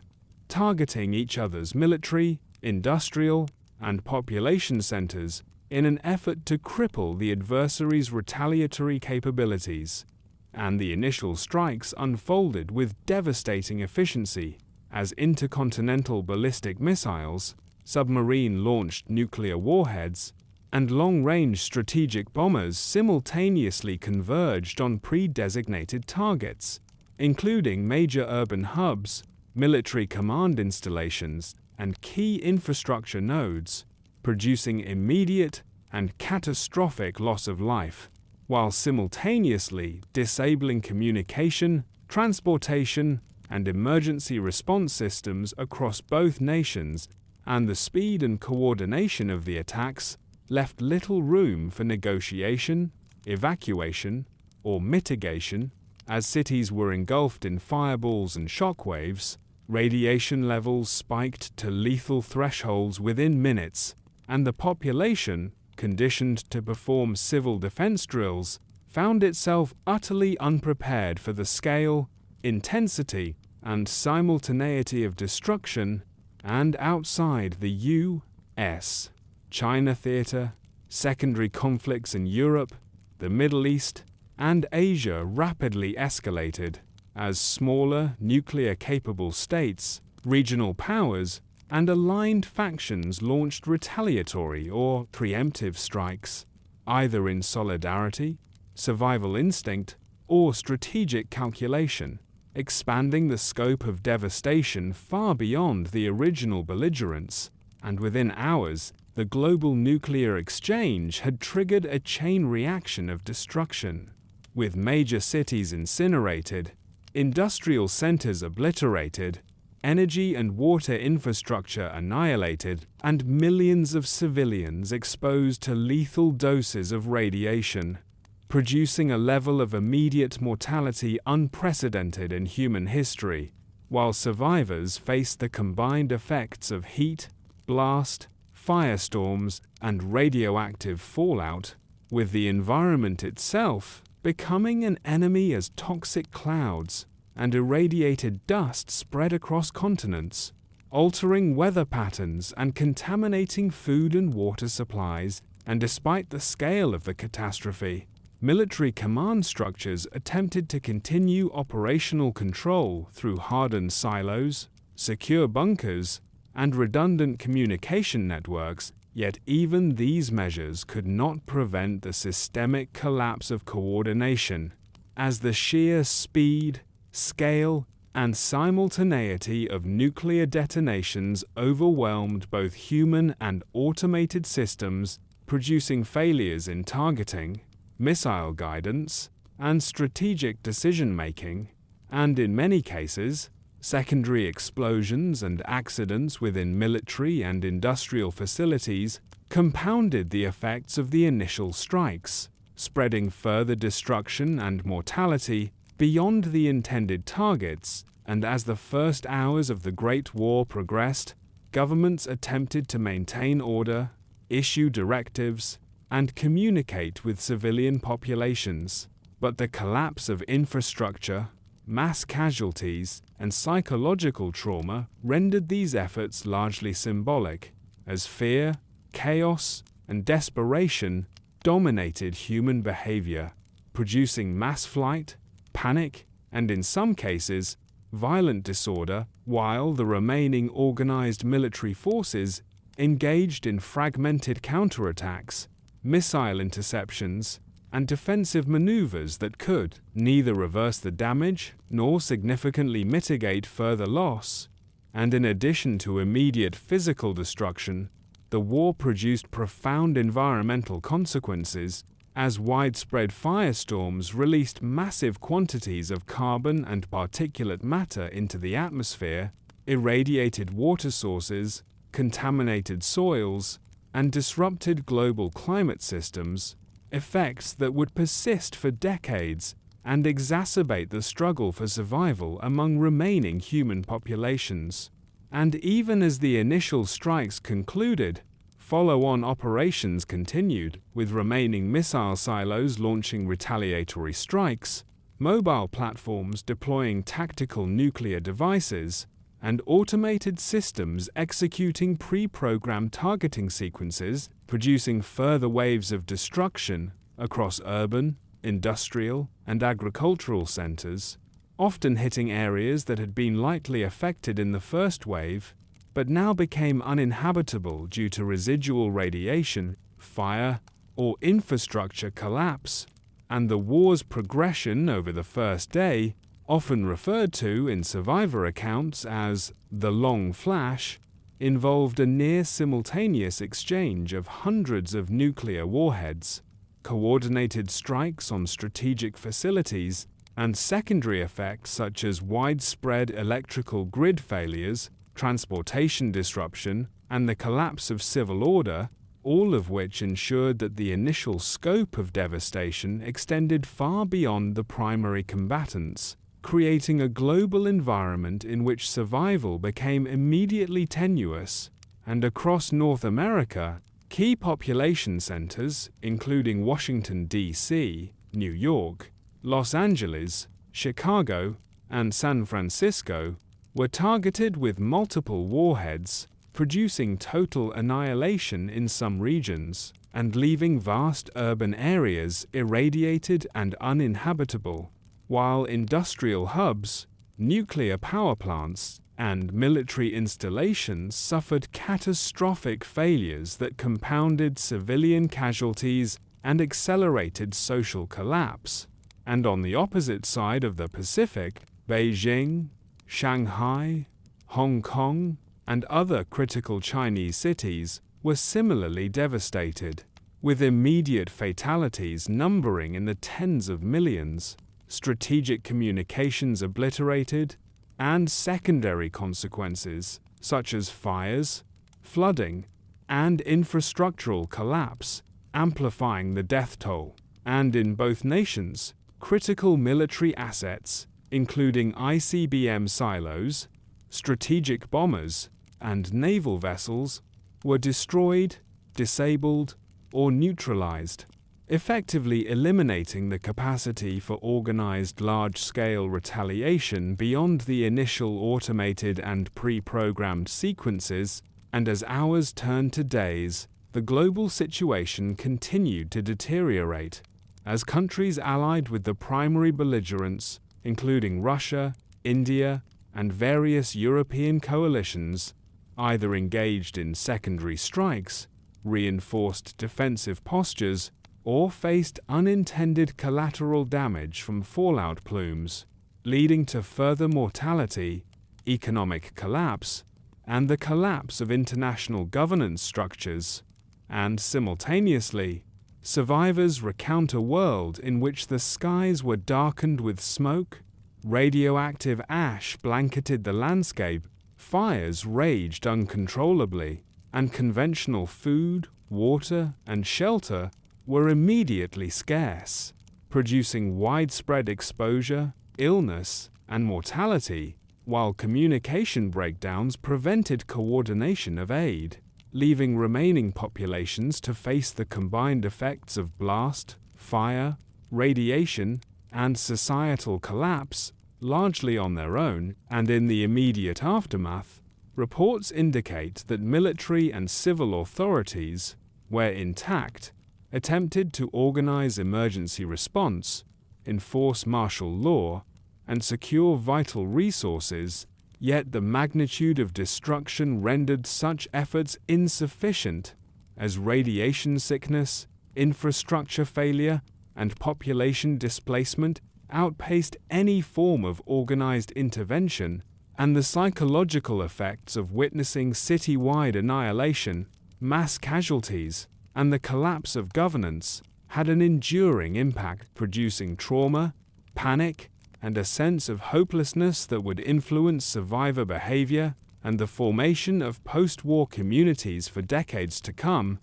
targeting each other's military, industrial, and population centers in an effort to cripple the adversary's retaliatory capabilities. And the initial strikes unfolded with devastating efficiency as intercontinental ballistic missiles, submarine-launched nuclear warheads, and long-range strategic bombers simultaneously converged on pre-designated targets, including major urban hubs, military command installations, and key infrastructure nodes, producing immediate and catastrophic loss of life, while simultaneously disabling communication, transportation, and emergency response systems across both nations. And the speed and coordination of the attacks left little room for negotiation, evacuation, or mitigation, as cities were engulfed in fireballs and shockwaves, radiation levels spiked to lethal thresholds within minutes, and the population, conditioned to perform civil defense drills, found itself utterly unprepared for the scale, intensity, and simultaneity of destruction. And outside the U.S. China theater, secondary conflicts in Europe, the Middle East, and Asia rapidly escalated as smaller nuclear-capable states, regional powers, and aligned factions launched retaliatory or preemptive strikes, either in solidarity, survival instinct, or strategic calculation, expanding the scope of devastation far beyond the original belligerents. And within hours, the global nuclear exchange had triggered a chain reaction of destruction, with major cities incinerated, industrial centers obliterated, energy and water infrastructure annihilated, and millions of civilians exposed to lethal doses of radiation, producing a level of immediate mortality unprecedented in human history, while survivors faced the combined effects of heat, blast, firestorms, and radioactive fallout, with the environment itself becoming an enemy as toxic clouds and irradiated dust spread across continents, altering weather patterns and contaminating food and water supplies. And despite the scale of the catastrophe, military command structures attempted to continue operational control through hardened silos, secure bunkers, and redundant communication networks. Yet even these measures could not prevent the systemic collapse of coordination, as the sheer speed, scale, and simultaneity of nuclear detonations overwhelmed both human and automated systems, producing failures in targeting, missile guidance, and strategic decision-making, and in many cases, secondary explosions and accidents within military and industrial facilities compounded the effects of the initial strikes, spreading further destruction and mortality beyond the intended targets. And as the first hours of the Great War progressed, governments attempted to maintain order, issue directives, and communicate with civilian populations. But the collapse of infrastructure, mass casualties, and psychological trauma rendered these efforts largely symbolic, as fear, chaos, and desperation dominated human behavior, producing mass flight, panic, and in some cases, violent disorder, while the remaining organized military forces engaged in fragmented counterattacks, missile interceptions, and defensive maneuvers that could neither reverse the damage nor significantly mitigate further loss. And in addition to immediate physical destruction, the war produced profound environmental consequences, as widespread firestorms released massive quantities of carbon and particulate matter into the atmosphere, irradiated water sources, contaminated soils, and disrupted global climate systems, effects that would persist for decades and exacerbate the struggle for survival among remaining human populations. And even as the initial strikes concluded, follow-on operations continued, with remaining missile silos launching retaliatory strikes, mobile platforms deploying tactical nuclear devices, and automated systems executing pre-programmed targeting sequences, producing further waves of destruction across urban, industrial, and agricultural centers, often hitting areas that had been lightly affected in the first wave, but now became uninhabitable due to residual radiation, fire, or infrastructure collapse. And the war's progression over the first day, often referred to in survivor accounts as the Long Flash, involved a near-simultaneous exchange of hundreds of nuclear warheads, coordinated strikes on strategic facilities, and secondary effects such as widespread electrical grid failures, transportation disruption, and the collapse of civil order, all of which ensured that the initial scope of devastation extended far beyond the primary combatants, creating a global environment in which survival became immediately tenuous. And across North America, key population centers, including Washington, D.C., New York, Los Angeles, Chicago, and San Francisco, were targeted with multiple warheads, producing total annihilation in some regions, and leaving vast urban areas irradiated and uninhabitable, while industrial hubs, nuclear power plants, and military installations suffered catastrophic failures that compounded civilian casualties and accelerated social collapse. And on the opposite side of the Pacific, Beijing, Shanghai, Hong Kong, and other critical Chinese cities were similarly devastated, with immediate fatalities numbering in the tens of millions, strategic communications obliterated, and secondary consequences such as fires, flooding, and infrastructural collapse, amplifying the death toll. And in both nations, critical military assets, including ICBM silos, strategic bombers, and naval vessels, were destroyed, disabled, or neutralized. effectively eliminating the capacity for organized large-scale retaliation beyond the initial automated and pre-programmed sequences, and as hours turned to days, the global situation continued to deteriorate, as countries allied with the primary belligerents, including Russia, India, and various European coalitions, either engaged in secondary strikes, reinforced defensive postures, or faced unintended collateral damage from fallout plumes, leading to further mortality, economic collapse, and the collapse of international governance structures. And simultaneously, survivors recount a world in which the skies were darkened with smoke, radioactive ash blanketed the landscape, fires raged uncontrollably, and conventional food, water, and shelter were immediately scarce, producing widespread exposure, illness, and mortality, while communication breakdowns prevented coordination of aid, leaving remaining populations to face the combined effects of blast, fire, radiation, and societal collapse, largely on their own. And in the immediate aftermath, reports indicate that military and civil authorities, where intact, attempted to organize emergency response, enforce martial law, and secure vital resources, yet the magnitude of destruction rendered such efforts insufficient, as radiation sickness, infrastructure failure, and population displacement outpaced any form of organized intervention, and the psychological effects of witnessing citywide annihilation, mass casualties, and the collapse of governance had an enduring impact, producing trauma, panic, and a sense of hopelessness that would influence survivor behavior and the formation of post-war communities for decades to come.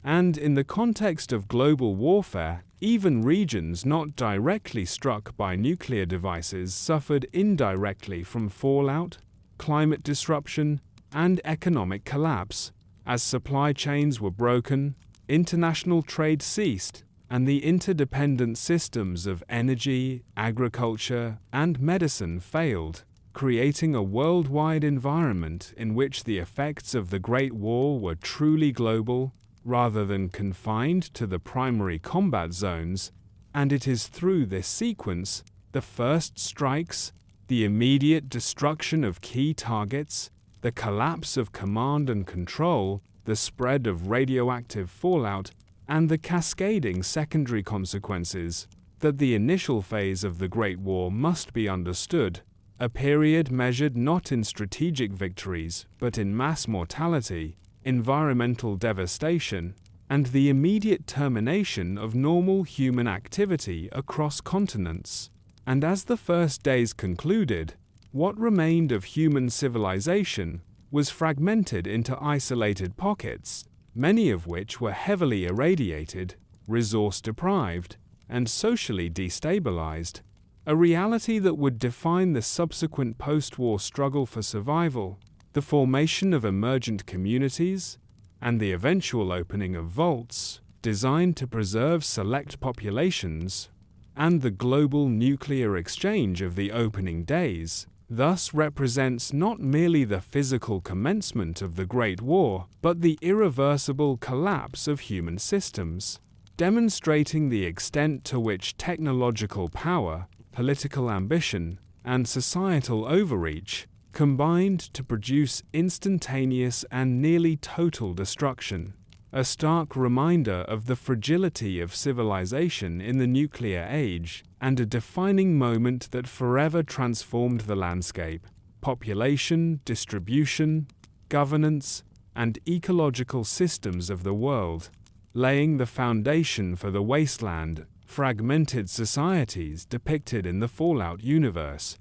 And in the context of global warfare, even regions not directly struck by nuclear devices suffered indirectly from fallout, climate disruption, and economic collapse, as supply chains were broken, international trade ceased, and the interdependent systems of energy, agriculture, and medicine failed, creating a worldwide environment in which the effects of the Great War were truly global, rather than confined to the primary combat zones. And it is through this sequence, the first strikes, the immediate destruction of key targets, the collapse of command and control, the spread of radioactive fallout, and the cascading secondary consequences, that the initial phase of the Great War must be understood, a period measured not in strategic victories but in mass mortality, environmental devastation, and the immediate termination of normal human activity across continents. And as the first days concluded, what remained of human civilization was fragmented into isolated pockets, many of which were heavily irradiated, resource-deprived, and socially destabilized, a reality that would define the subsequent post-war struggle for survival, the formation of emergent communities, and the eventual opening of vaults designed to preserve select populations, and the global nuclear exchange of the opening days thus represents not merely the physical commencement of the Great War, but the irreversible collapse of human systems, demonstrating the extent to which technological power, political ambition, and societal overreach combined to produce instantaneous and nearly total destruction, a stark reminder of the fragility of civilization in the nuclear age, and a defining moment that forever transformed the landscape, population, distribution, governance, and ecological systems of the world, laying the foundation for the wasteland, fragmented societies depicted in the Fallout universe.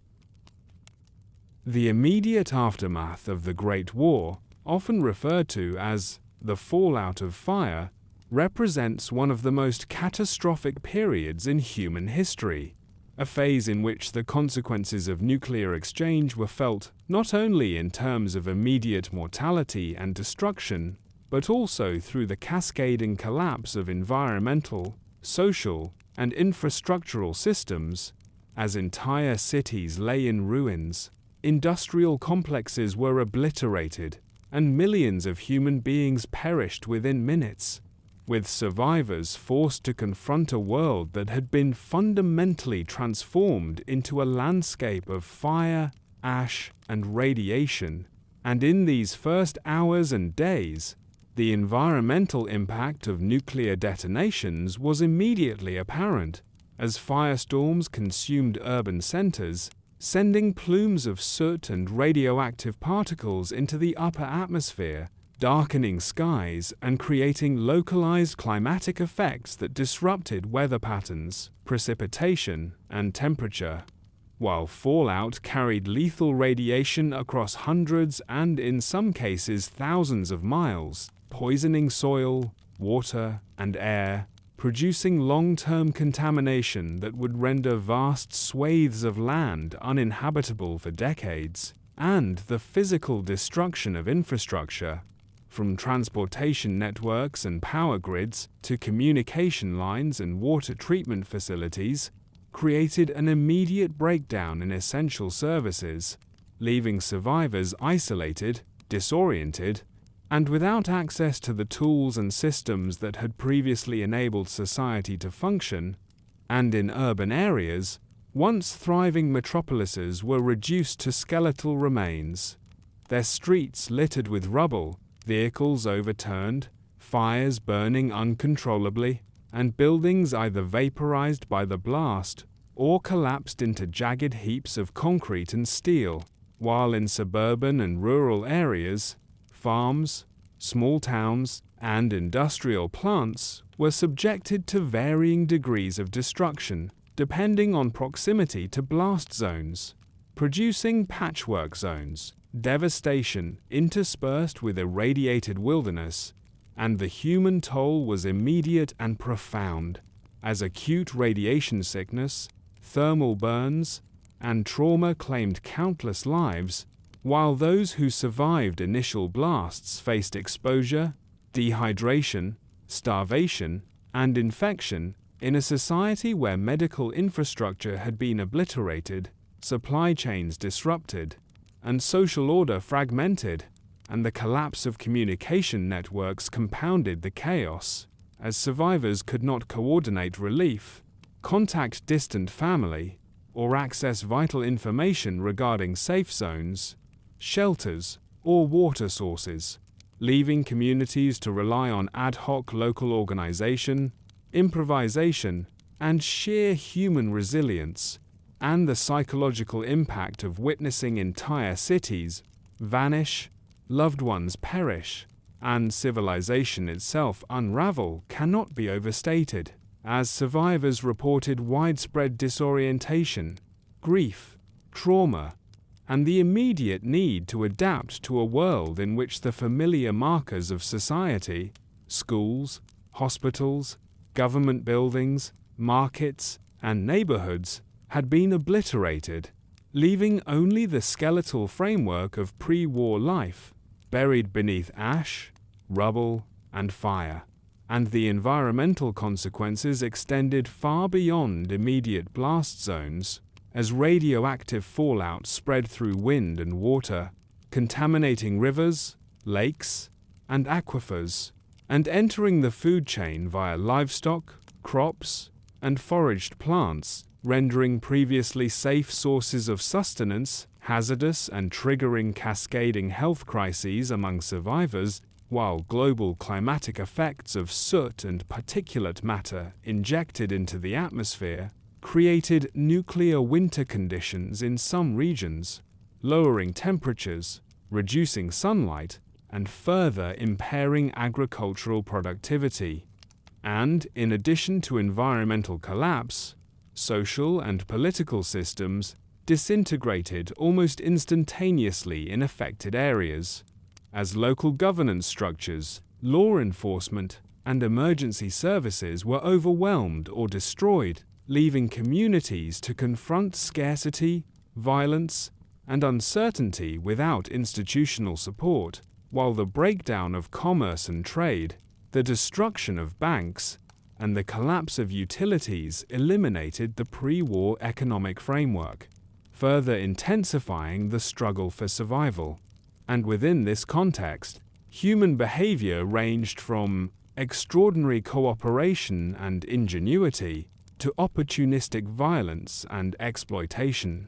The immediate aftermath of the Great War, often referred to as the fallout of fire, represents one of the most catastrophic periods in human history, a phase in which the consequences of nuclear exchange were felt not only in terms of immediate mortality and destruction, but also through the cascading collapse of environmental, social, and infrastructural systems. As entire cities lay in ruins, industrial complexes were obliterated, and millions of human beings perished within minutes, with survivors forced to confront a world that had been fundamentally transformed into a landscape of fire, ash, and radiation. And in these first hours and days, the environmental impact of nuclear detonations was immediately apparent, as firestorms consumed urban centers, sending plumes of soot and radioactive particles into the upper atmosphere, darkening skies and creating localized climatic effects that disrupted weather patterns, precipitation, and temperature, while fallout carried lethal radiation across hundreds and, in some cases, thousands of miles, poisoning soil, water, and air, producing long-term contamination that would render vast swathes of land uninhabitable for decades, and the physical destruction of infrastructure, from transportation networks and power grids to communication lines and water treatment facilities, created an immediate breakdown in essential services, leaving survivors isolated, disoriented, and without access to the tools and systems that had previously enabled society to function. And in urban areas, once thriving metropolises were reduced to skeletal remains, their streets littered with rubble, vehicles overturned, fires burning uncontrollably, and buildings either vaporized by the blast or collapsed into jagged heaps of concrete and steel, while in suburban and rural areas, farms, small towns, and industrial plants were subjected to varying degrees of destruction, depending on proximity to blast zones, producing patchwork zones, devastation interspersed with irradiated wilderness, and the human toll was immediate and profound, as acute radiation sickness, thermal burns, and trauma claimed countless lives, while those who survived initial blasts faced exposure, dehydration, starvation, and infection. In a society where medical infrastructure had been obliterated, supply chains disrupted, and social order fragmented, and the collapse of communication networks compounded the chaos, as survivors could not coordinate relief, contact distant family, or access vital information regarding safe zones, shelters, or water sources, leaving communities to rely on ad hoc local organization, improvisation, and sheer human resilience. And the psychological impact of witnessing entire cities vanish, loved ones perish, and civilization itself unravel cannot be overstated, as survivors reported widespread disorientation, grief, trauma, and the immediate need to adapt to a world in which the familiar markers of society, schools, hospitals, government buildings, markets, and neighborhoods, had been obliterated, leaving only the skeletal framework of pre-war life, buried beneath ash, rubble, and fire. And the environmental consequences extended far beyond immediate blast zones, as radioactive fallout spread through wind and water, contaminating rivers, lakes, and aquifers, and entering the food chain via livestock, crops, and foraged plants, rendering previously safe sources of sustenance hazardous and triggering cascading health crises among survivors, while global climatic effects of soot and particulate matter injected into the atmosphere created nuclear winter conditions in some regions, lowering temperatures, reducing sunlight, and further impairing agricultural productivity. And, in addition to environmental collapse, social and political systems disintegrated almost instantaneously in affected areas, as local governance structures, law enforcement, and emergency services were overwhelmed or destroyed, leaving communities to confront scarcity, violence, and uncertainty without institutional support, while the breakdown of commerce and trade, the destruction of banks, and the collapse of utilities eliminated the pre-war economic framework, further intensifying the struggle for survival. And within this context, human behavior ranged from extraordinary cooperation and ingenuity to opportunistic violence and exploitation.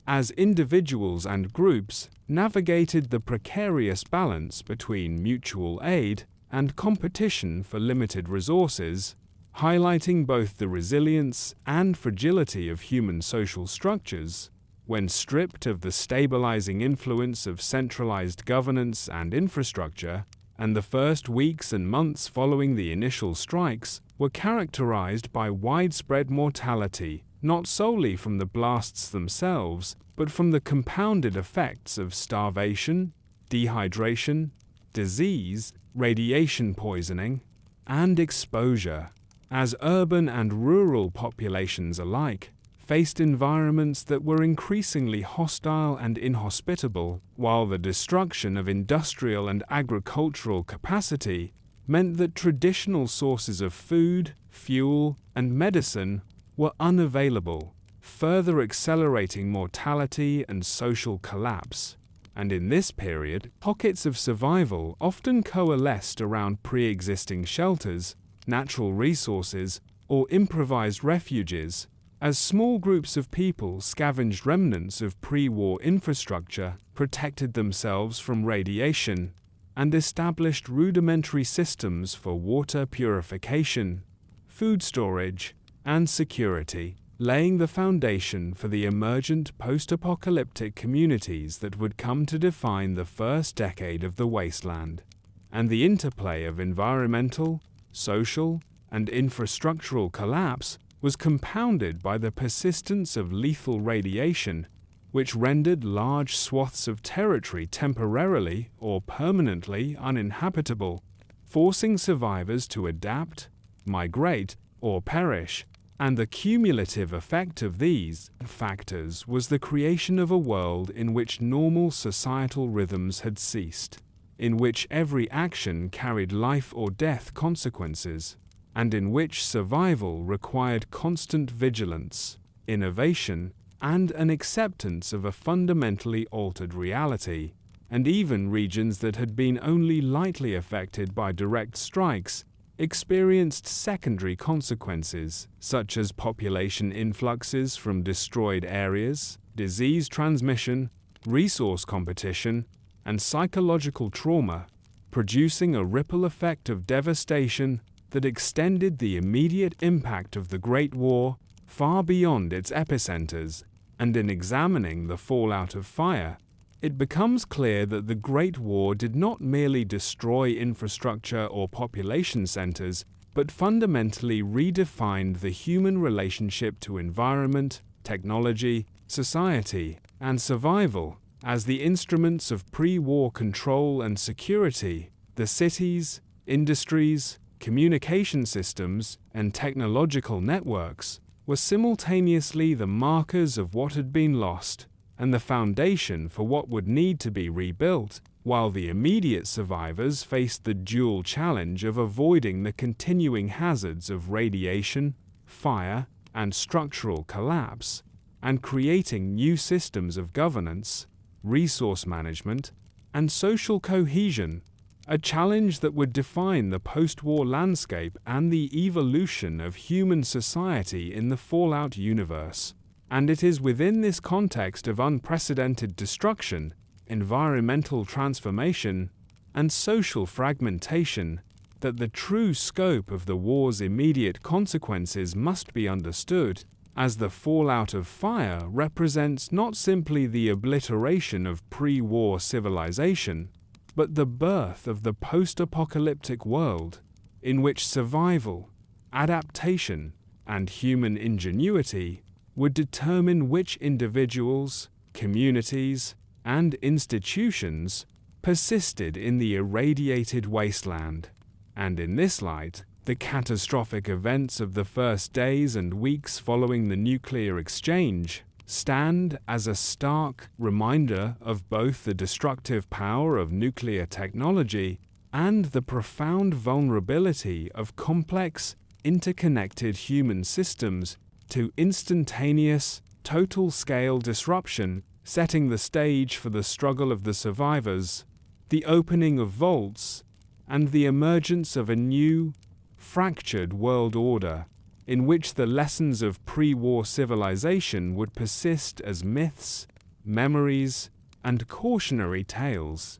As individuals and groups navigated the precarious balance between mutual aid and competition for limited resources, highlighting both the resilience and fragility of human social structures, when stripped of the stabilizing influence of centralized governance and infrastructure, and the first weeks and months following the initial strikes were characterized by widespread mortality, not solely from the blasts themselves, but from the compounded effects of starvation, dehydration, disease, radiation poisoning, and exposure, as urban and rural populations alike faced environments that were increasingly hostile and inhospitable, while the destruction of industrial and agricultural capacity meant that traditional sources of food, fuel, and medicine were unavailable, further accelerating mortality and social collapse. And in this period, pockets of survival often coalesced around pre-existing shelters, natural resources, or improvised refuges, as small groups of people scavenged remnants of pre-war infrastructure, protected themselves from radiation, and established rudimentary systems for water purification, food storage, and security, laying the foundation for the emergent post-apocalyptic communities that would come to define the first decade of the wasteland. And the interplay of environmental, social, and infrastructural collapse was compounded by the persistence of lethal radiation, which rendered large swaths of territory temporarily or permanently uninhabitable, forcing survivors to adapt, migrate, or perish. And the cumulative effect of these factors was the creation of a world in which normal societal rhythms had ceased, in which every action carried life or death consequences, and in which survival required constant vigilance, innovation, and an acceptance of a fundamentally altered reality. And even regions that had been only lightly affected by direct strikes experienced secondary consequences, such as population influxes from destroyed areas, disease transmission, resource competition, and psychological trauma, producing a ripple effect of devastation that extended the immediate impact of the Great War far beyond its epicenters. And in examining the fallout of fire, it becomes clear that the Great War did not merely destroy infrastructure or population centers, but fundamentally redefined the human relationship to environment, technology, society, and survival. As the instruments of pre-war control and security, the cities, industries, communication systems, and technological networks were simultaneously the markers of what had been lost and the foundation for what would need to be rebuilt, while the immediate survivors faced the dual challenge of avoiding the continuing hazards of radiation, fire, and structural collapse, and creating new systems of governance, resource management, and social cohesion, a challenge that would define the post-war landscape and the evolution of human society in the fallout universe. And it is within this context of unprecedented destruction, environmental transformation, and social fragmentation that the true scope of the war's immediate consequences must be understood, as the fallout of fire represents not simply the obliteration of pre-war civilization, but the birth of the post-apocalyptic world, in which survival, adaptation, and human ingenuity would determine which individuals, communities, and institutions persisted in the irradiated wasteland. And in this light, the catastrophic events of the first days and weeks following the nuclear exchange stand as a stark reminder of both the destructive power of nuclear technology and the profound vulnerability of complex, interconnected human systems to instantaneous, total-scale disruption, setting the stage for the struggle of the survivors, the opening of vaults, and the emergence of a new, fractured world order, in which the lessons of pre-war civilization would persist as myths, memories, and cautionary tales.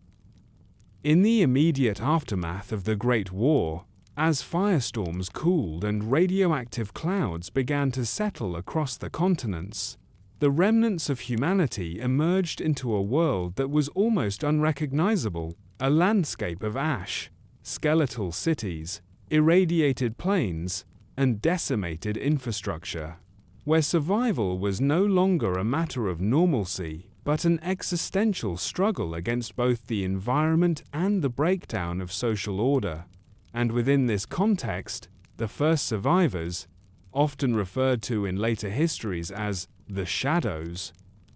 In the immediate aftermath of the Great War, as firestorms cooled and radioactive clouds began to settle across the continents, the remnants of humanity emerged into a world that was almost unrecognizable, a landscape of ash, skeletal cities, irradiated plains, and decimated infrastructure, where survival was no longer a matter of normalcy, but an existential struggle against both the environment and the breakdown of social order. And within this context, the first survivors, often referred to in later histories as the Shadows,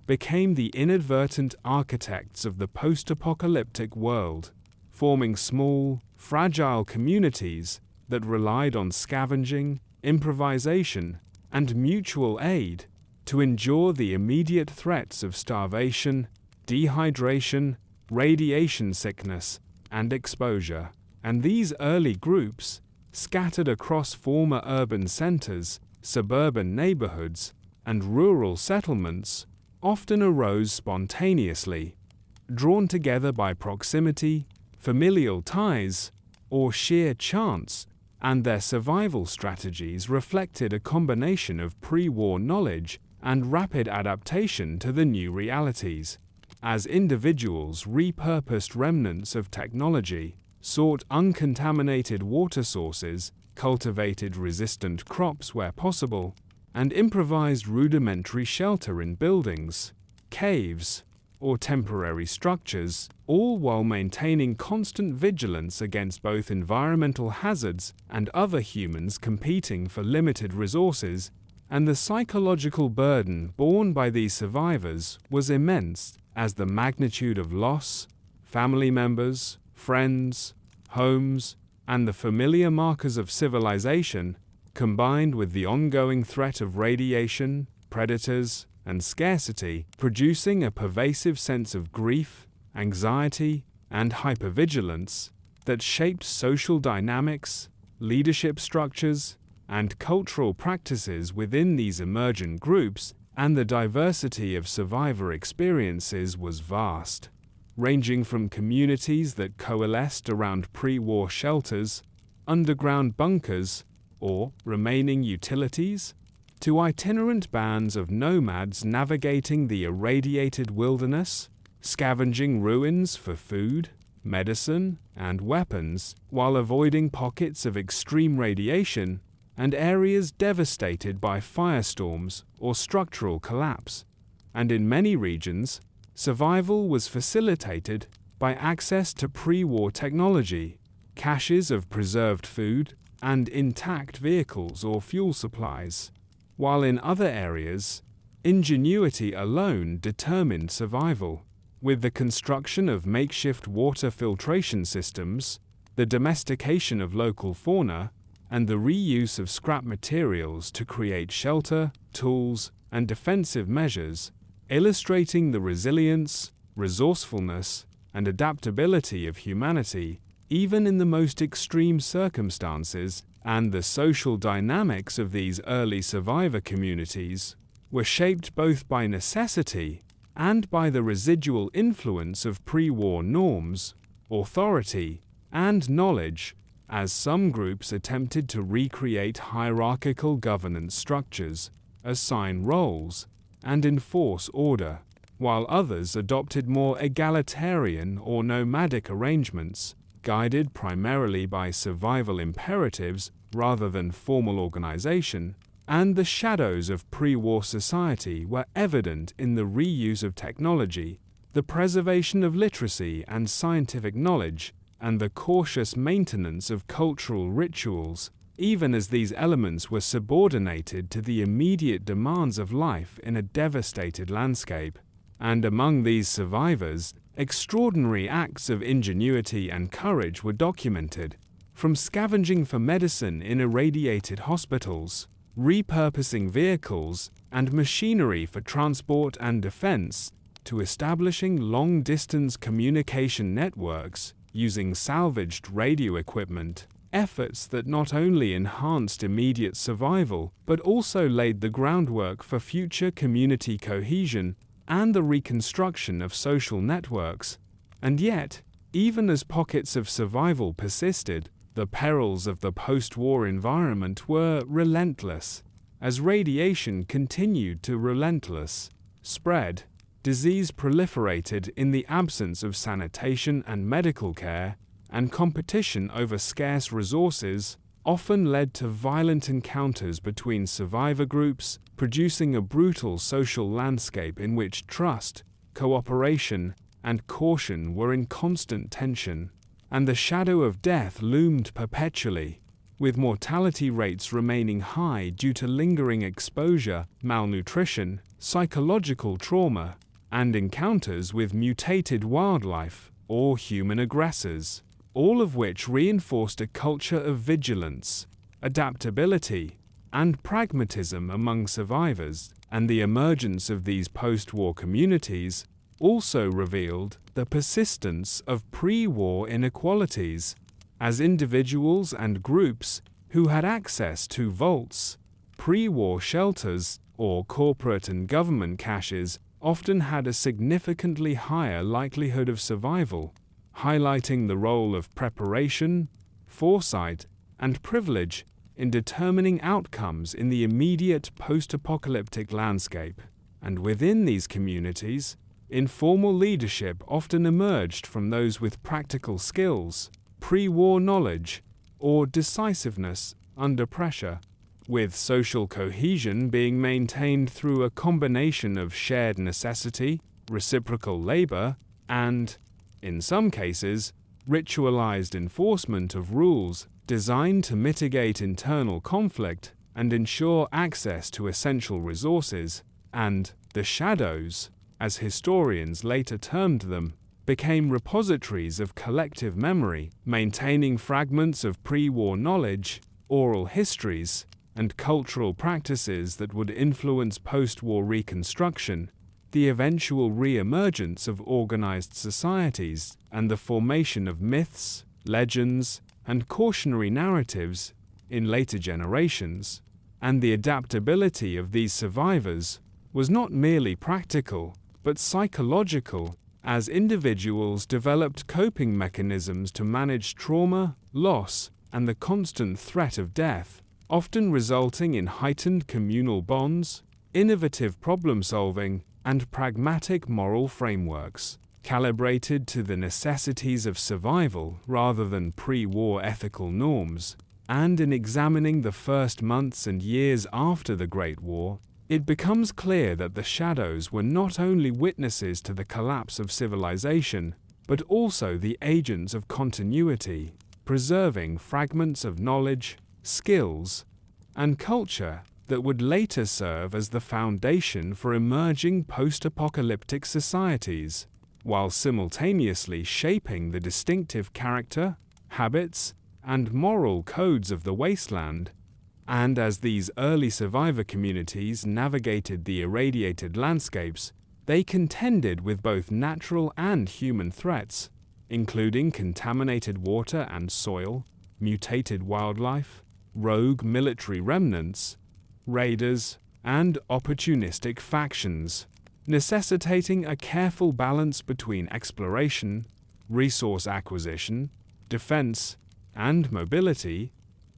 became the inadvertent architects of the post-apocalyptic world, forming small, fragile communities that relied on scavenging, improvisation, and mutual aid to endure the immediate threats of starvation, dehydration, radiation sickness, and exposure. And these early groups, scattered across former urban centers, suburban neighborhoods, and rural settlements, often arose spontaneously, drawn together by proximity, familial ties, or sheer chance, and their survival strategies reflected a combination of pre-war knowledge and rapid adaptation to the new realities. As individuals repurposed remnants of technology, sought uncontaminated water sources, cultivated resistant crops where possible, and improvised rudimentary shelter in buildings, caves, or temporary structures, all while maintaining constant vigilance against both environmental hazards and other humans competing for limited resources, and the psychological burden borne by these survivors was immense, as the magnitude of loss, family members, friends, homes, and the familiar markers of civilization, combined with the ongoing threat of radiation, predators, and scarcity, producing a pervasive sense of grief, anxiety, and hypervigilance that shaped social dynamics, leadership structures, and cultural practices within these emergent groups, and the diversity of survivor experiences was vast, ranging from communities that coalesced around pre-war shelters, underground bunkers, or remaining utilities, to itinerant bands of nomads navigating the irradiated wilderness, scavenging ruins for food, medicine, and weapons, while avoiding pockets of extreme radiation and areas devastated by firestorms or structural collapse. And in many regions, survival was facilitated by access to pre-war technology, caches of preserved food, and intact vehicles or fuel supplies, while in other areas, ingenuity alone determined survival, with the construction of makeshift water filtration systems, the domestication of local fauna, and the reuse of scrap materials to create shelter, tools, and defensive measures, illustrating the resilience, resourcefulness, and adaptability of humanity, even in the most extreme circumstances. And the social dynamics of these early survivor communities were shaped both by necessity and by the residual influence of pre-war norms, authority, and knowledge, as some groups attempted to recreate hierarchical governance structures, assign roles, and enforce order, while others adopted more egalitarian or nomadic arrangements, guided primarily by survival imperatives rather than formal organization. And the shadows of pre-war society were evident in the reuse of technology, the preservation of literacy and scientific knowledge, and the cautious maintenance of cultural rituals, even as these elements were subordinated to the immediate demands of life in a devastated landscape. And among these survivors, extraordinary acts of ingenuity and courage were documented, From scavenging for medicine in irradiated hospitals, repurposing vehicles and machinery for transport and defense, to establishing long-distance communication networks using salvaged radio equipment, efforts that not only enhanced immediate survival but also laid the groundwork for future community cohesion and the reconstruction of social networks. And yet, even as pockets of survival persisted, the perils of the post-war environment were relentless. As radiation continued to relentless spread, disease proliferated in the absence of sanitation and medical care, and competition over scarce resources often led to violent encounters between survivor groups, producing a brutal social landscape in which trust, cooperation, and caution were in constant tension, and the shadow of death loomed perpetually, with mortality rates remaining high due to lingering exposure, malnutrition, psychological trauma, and encounters with mutated wildlife or human aggressors, all of which reinforced a culture of vigilance, adaptability, and pragmatism among survivors. And the emergence of these post-war communities also revealed the persistence of pre-war inequalities, as individuals and groups who had access to vaults, pre-war shelters, or corporate and government caches often had a significantly higher likelihood of survival, highlighting the role of preparation, foresight, and privilege in determining outcomes in the immediate post-apocalyptic landscape. And within these communities, informal leadership often emerged from those with practical skills, pre-war knowledge, or decisiveness under pressure, with social cohesion being maintained through a combination of shared necessity, reciprocal labor, and, in some cases, ritualized enforcement of rules designed to mitigate internal conflict and ensure access to essential resources. And the shadows, as historians later termed them, became repositories of collective memory, maintaining fragments of pre-war knowledge, oral histories, and cultural practices that would influence post-war reconstruction, the eventual re-emergence of organized societies, and the formation of myths, legends, and cautionary narratives in later generations. And the adaptability of these survivors was not merely practical, but psychological, as individuals developed coping mechanisms to manage trauma, loss, and the constant threat of death, often resulting in heightened communal bonds, innovative problem-solving, and pragmatic moral frameworks, calibrated to the necessities of survival rather than pre-war ethical norms. And in examining the first months and years after the Great War, it becomes clear that the shadows were not only witnesses to the collapse of civilization, but also the agents of continuity, preserving fragments of knowledge, skills, and culture that would later serve as the foundation for emerging post-apocalyptic societies, while simultaneously shaping the distinctive character, habits, and moral codes of the wasteland. And as these early survivor communities navigated the irradiated landscapes, they contended with both natural and human threats, including contaminated water and soil, mutated wildlife, rogue military remnants, raiders, and opportunistic factions, necessitating a careful balance between exploration, resource acquisition, defense, and mobility.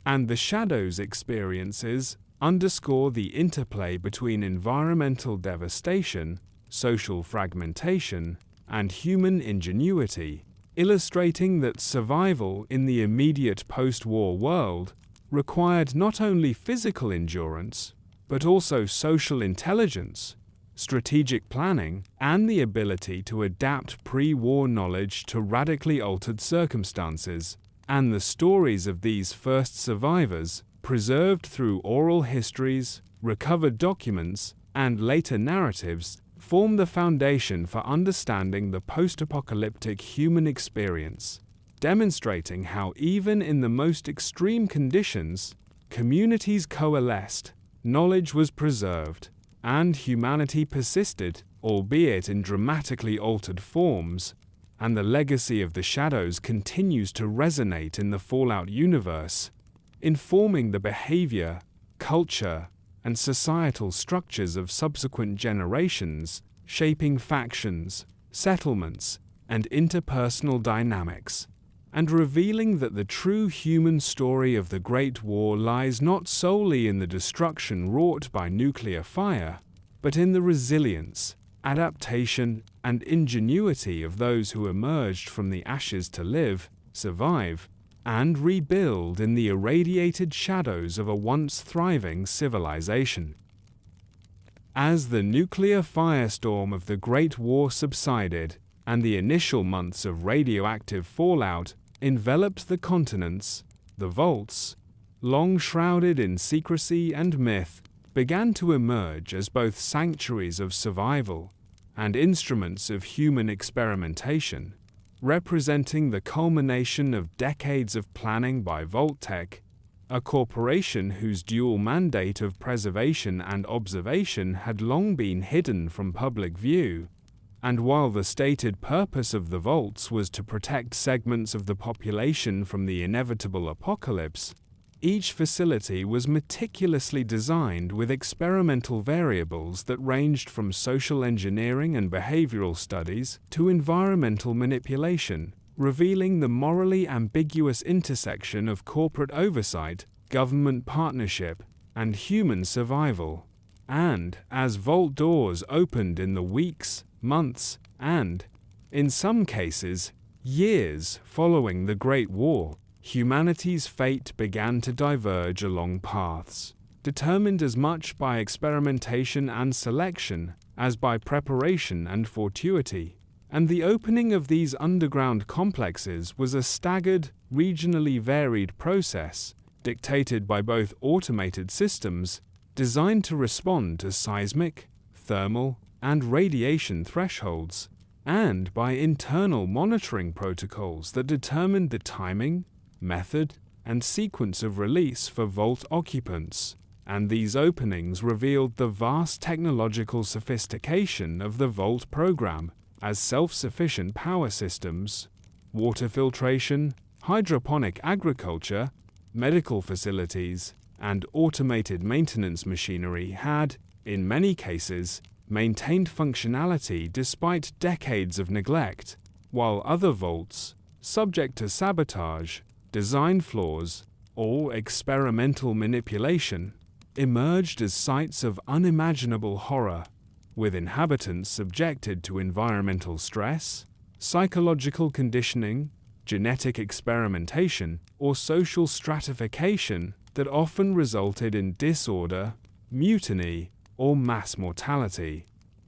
And the Shadows' experiences underscore the interplay between environmental devastation, social fragmentation, and human ingenuity, illustrating that survival in the immediate post-war world required not only physical endurance, but also social intelligence, strategic planning, and the ability to adapt pre-war knowledge to radically altered circumstances. And the stories of these first survivors, preserved through oral histories, recovered documents, and later narratives, form the foundation for understanding the post-apocalyptic human experience. demonstrating how even in the most extreme conditions, communities coalesced, knowledge was preserved, and humanity persisted, albeit in dramatically altered forms, and the legacy of the shadows continues to resonate in the Fallout universe, informing the behavior, culture, and societal structures of subsequent generations, shaping factions, settlements, and interpersonal dynamics, and revealing that the true human story of the Great War lies not solely in the destruction wrought by nuclear fire, but in the resilience, adaptation, and ingenuity of those who emerged from the ashes to live, survive, and rebuild in the irradiated shadows of a once thriving civilization. As the nuclear firestorm of the Great War subsided, and the initial months of radioactive fallout enveloped the continents, the vaults, long shrouded in secrecy and myth, began to emerge as both sanctuaries of survival and instruments of human experimentation, representing the culmination of decades of planning by Vault-Tec, a corporation whose dual mandate of preservation and observation had long been hidden from public view. And while the stated purpose of the vaults was to protect segments of the population from the inevitable apocalypse, each facility was meticulously designed with experimental variables that ranged from social engineering and behavioral studies to environmental manipulation, revealing the morally ambiguous intersection of corporate oversight, government partnership, and human survival. And, as vault doors opened in the weeks, months, and, in some cases, years following the Great War, humanity's fate began to diverge along paths, determined as much by experimentation and selection as by preparation and fortuity. And the opening of these underground complexes was a staggered, regionally varied process, dictated by both automated systems designed to respond to seismic, thermal, and radiation thresholds, and by internal monitoring protocols that determined the timing, method, and sequence of release for vault occupants. And these openings revealed the vast technological sophistication of the vault program, as self-sufficient power systems, water filtration, hydroponic agriculture, medical facilities, and automated maintenance machinery had, in many cases, maintained functionality despite decades of neglect, while other vaults, subject to sabotage, design flaws, or experimental manipulation, emerged as sites of unimaginable horror, with inhabitants subjected to environmental stress, psychological conditioning, genetic experimentation, or social stratification that often resulted in disorder, mutiny, or mass mortality.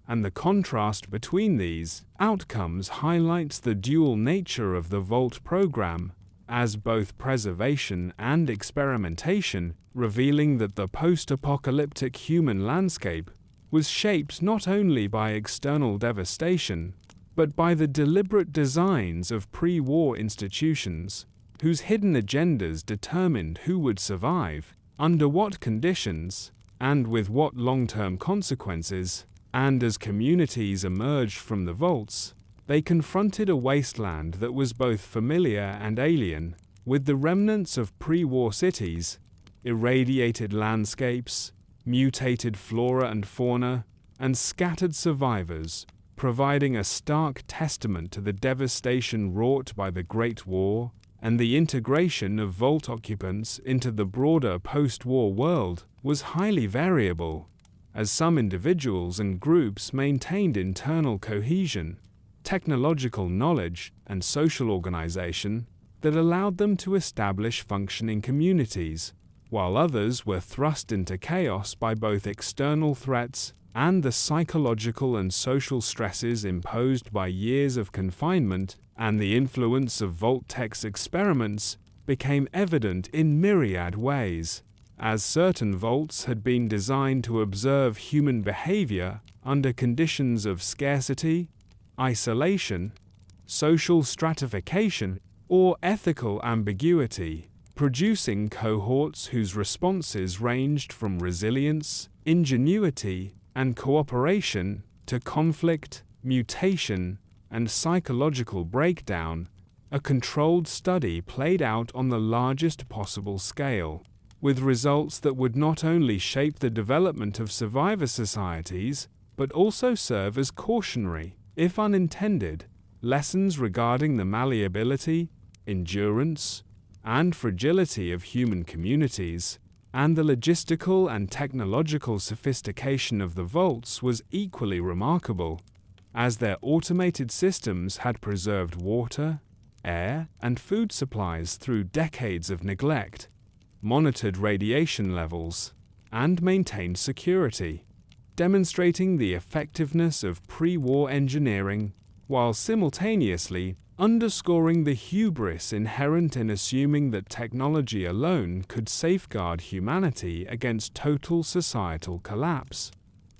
And the contrast between these outcomes highlights the dual nature of the Vault program, as both preservation and experimentation, revealing that the post-apocalyptic human landscape was shaped not only by external devastation, but by the deliberate designs of pre-war institutions, whose hidden agendas determined who would survive, under what conditions, and with what long-term consequences. And as communities emerged from the vaults, they confronted a wasteland that was both familiar and alien, with the remnants of pre-war cities, irradiated landscapes, mutated flora and fauna, and scattered survivors, providing a stark testament to the devastation wrought by the Great War and the integration of vault occupants into the broader post-war world was highly variable, as some individuals and groups maintained internal cohesion, technological knowledge, and social organization that allowed them to establish functioning communities, while others were thrust into chaos by both external threats and the psychological and social stresses imposed by years of confinement. And the influence of Vault-Tec's experiments became evident in myriad ways, as certain vaults had been designed to observe human behavior under conditions of scarcity, isolation, social stratification, or ethical ambiguity, producing cohorts whose responses ranged from resilience, ingenuity, and cooperation to conflict, mutation, and psychological breakdown. A controlled study played out on the largest possible scale, with results that would not only shape the development of survivor societies, but also serve as cautionary, if unintended, lessons regarding the malleability, endurance, and fragility of human communities. And the logistical and technological sophistication of the vaults was equally remarkable, as their automated systems had preserved water, air, and food supplies through decades of neglect, monitored radiation levels, and maintained security, demonstrating the effectiveness of pre-war engineering, while simultaneously underscoring the hubris inherent in assuming that technology alone could safeguard humanity against total societal collapse.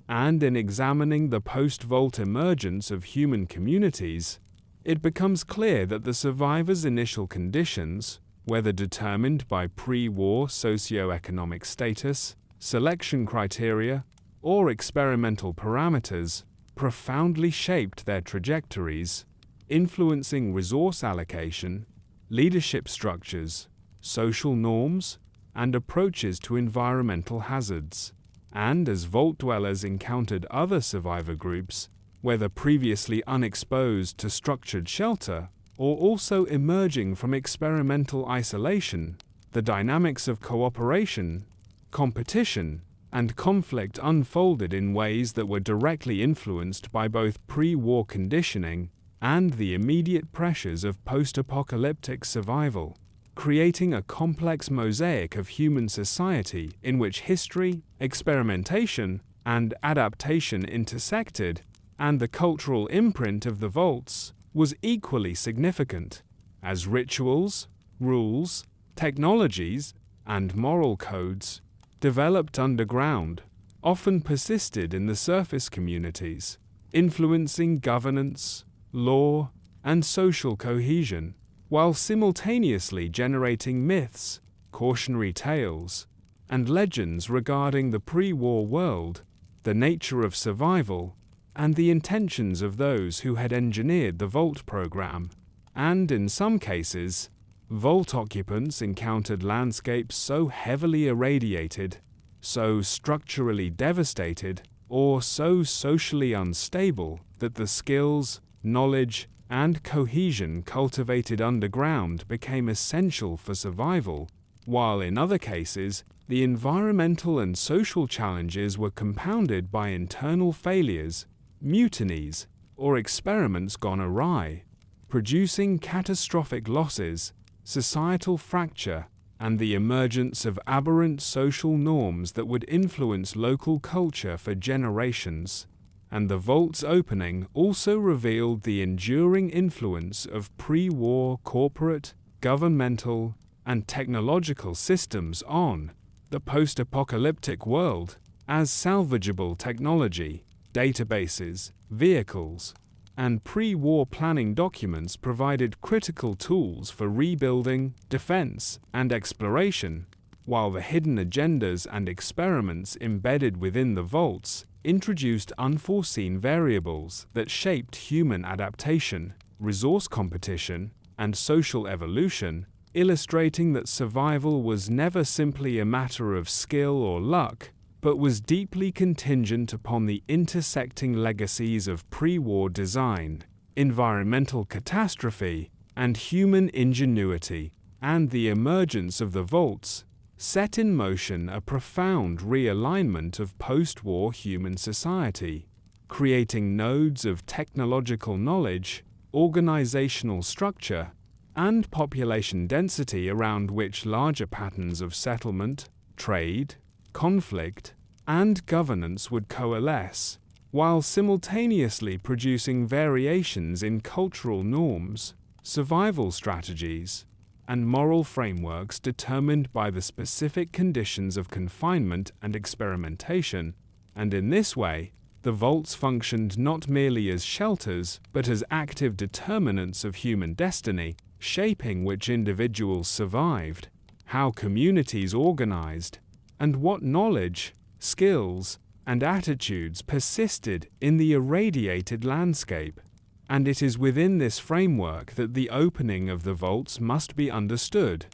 And in examining the post-Vault emergence of human communities, it becomes clear that the survivors' initial conditions, whether determined by pre-war socio-economic status, selection criteria, or experimental parameters, profoundly shaped their trajectories, influencing resource allocation, leadership structures, social norms, and approaches to environmental hazards. And as vault dwellers encountered other survivor groups, whether previously unexposed to structured shelter or also emerging from experimental isolation, the dynamics of cooperation, competition, and conflict unfolded in ways that were directly influenced by both pre-war conditioning and the immediate pressures of post-apocalyptic survival, creating a complex mosaic of human society in which history, experimentation, and adaptation intersected, and the cultural imprint of the vaults was equally significant, as rituals, rules, technologies, and moral codes, developed underground, often persisted in the surface communities, influencing governance, law, and social cohesion, while simultaneously generating myths, cautionary tales, and legends regarding the pre-war world, the nature of survival, and the intentions of those who had engineered the Vault program. And in some cases, Vault occupants encountered landscapes so heavily irradiated, so structurally devastated, or so socially unstable that the skills, knowledge, and cohesion cultivated underground became essential for survival, while in other cases, the environmental and social challenges were compounded by internal failures, mutinies, or experiments gone awry, producing catastrophic losses, societal fracture, and the emergence of aberrant social norms that would influence local culture for generations. And the Vault's opening also revealed the enduring influence of pre-war corporate, governmental, and technological systems on the post-apocalyptic world, as salvageable technology, databases, vehicles, and pre-war planning documents provided critical tools for rebuilding, defense, and exploration, while the hidden agendas and experiments embedded within the vaults introduced unforeseen variables that shaped human adaptation, resource competition, and social evolution, illustrating that survival was never simply a matter of skill or luck, but was deeply contingent upon the intersecting legacies of pre-war design, environmental catastrophe, and human ingenuity. And the emergence of the vaults set in motion a profound realignment of post-war human society, creating nodes of technological knowledge, organizational structure, and population density around which larger patterns of settlement, trade, conflict, and governance would coalesce, while simultaneously producing variations in cultural norms, survival strategies, and moral frameworks determined by the specific conditions of confinement and experimentation. And in this way, the vaults functioned not merely as shelters, but as active determinants of human destiny, shaping which individuals survived, how communities organized, and what knowledge, skills, and attitudes persisted in the irradiated landscape. And it is within this framework that the opening of the vaults must be understood,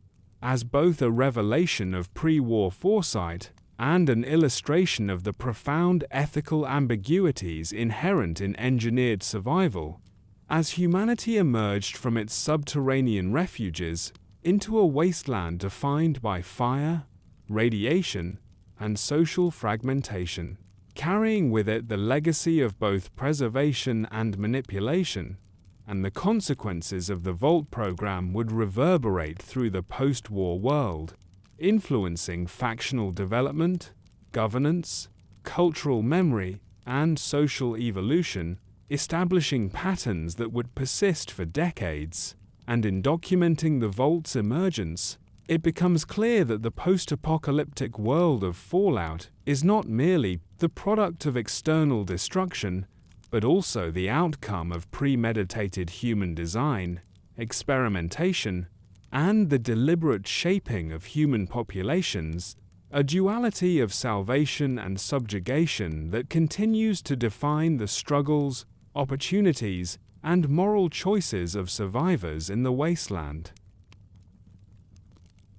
as both a revelation of pre-war foresight and an illustration of the profound ethical ambiguities inherent in engineered survival, as humanity emerged from its subterranean refuges into a wasteland defined by fire, radiation, and social fragmentation, carrying with it the legacy of both preservation and manipulation, and the consequences of the Vault program would reverberate through the post-war world, influencing factional development, governance, cultural memory, and social evolution, establishing patterns that would persist for decades. And in documenting the Vault's emergence, it becomes clear that the post-apocalyptic world of Fallout is not merely the product of external destruction, but also the outcome of premeditated human design, experimentation, and the deliberate shaping of human populations, a duality of salvation and subjugation that continues to define the struggles, opportunities, and moral choices of survivors in the wasteland.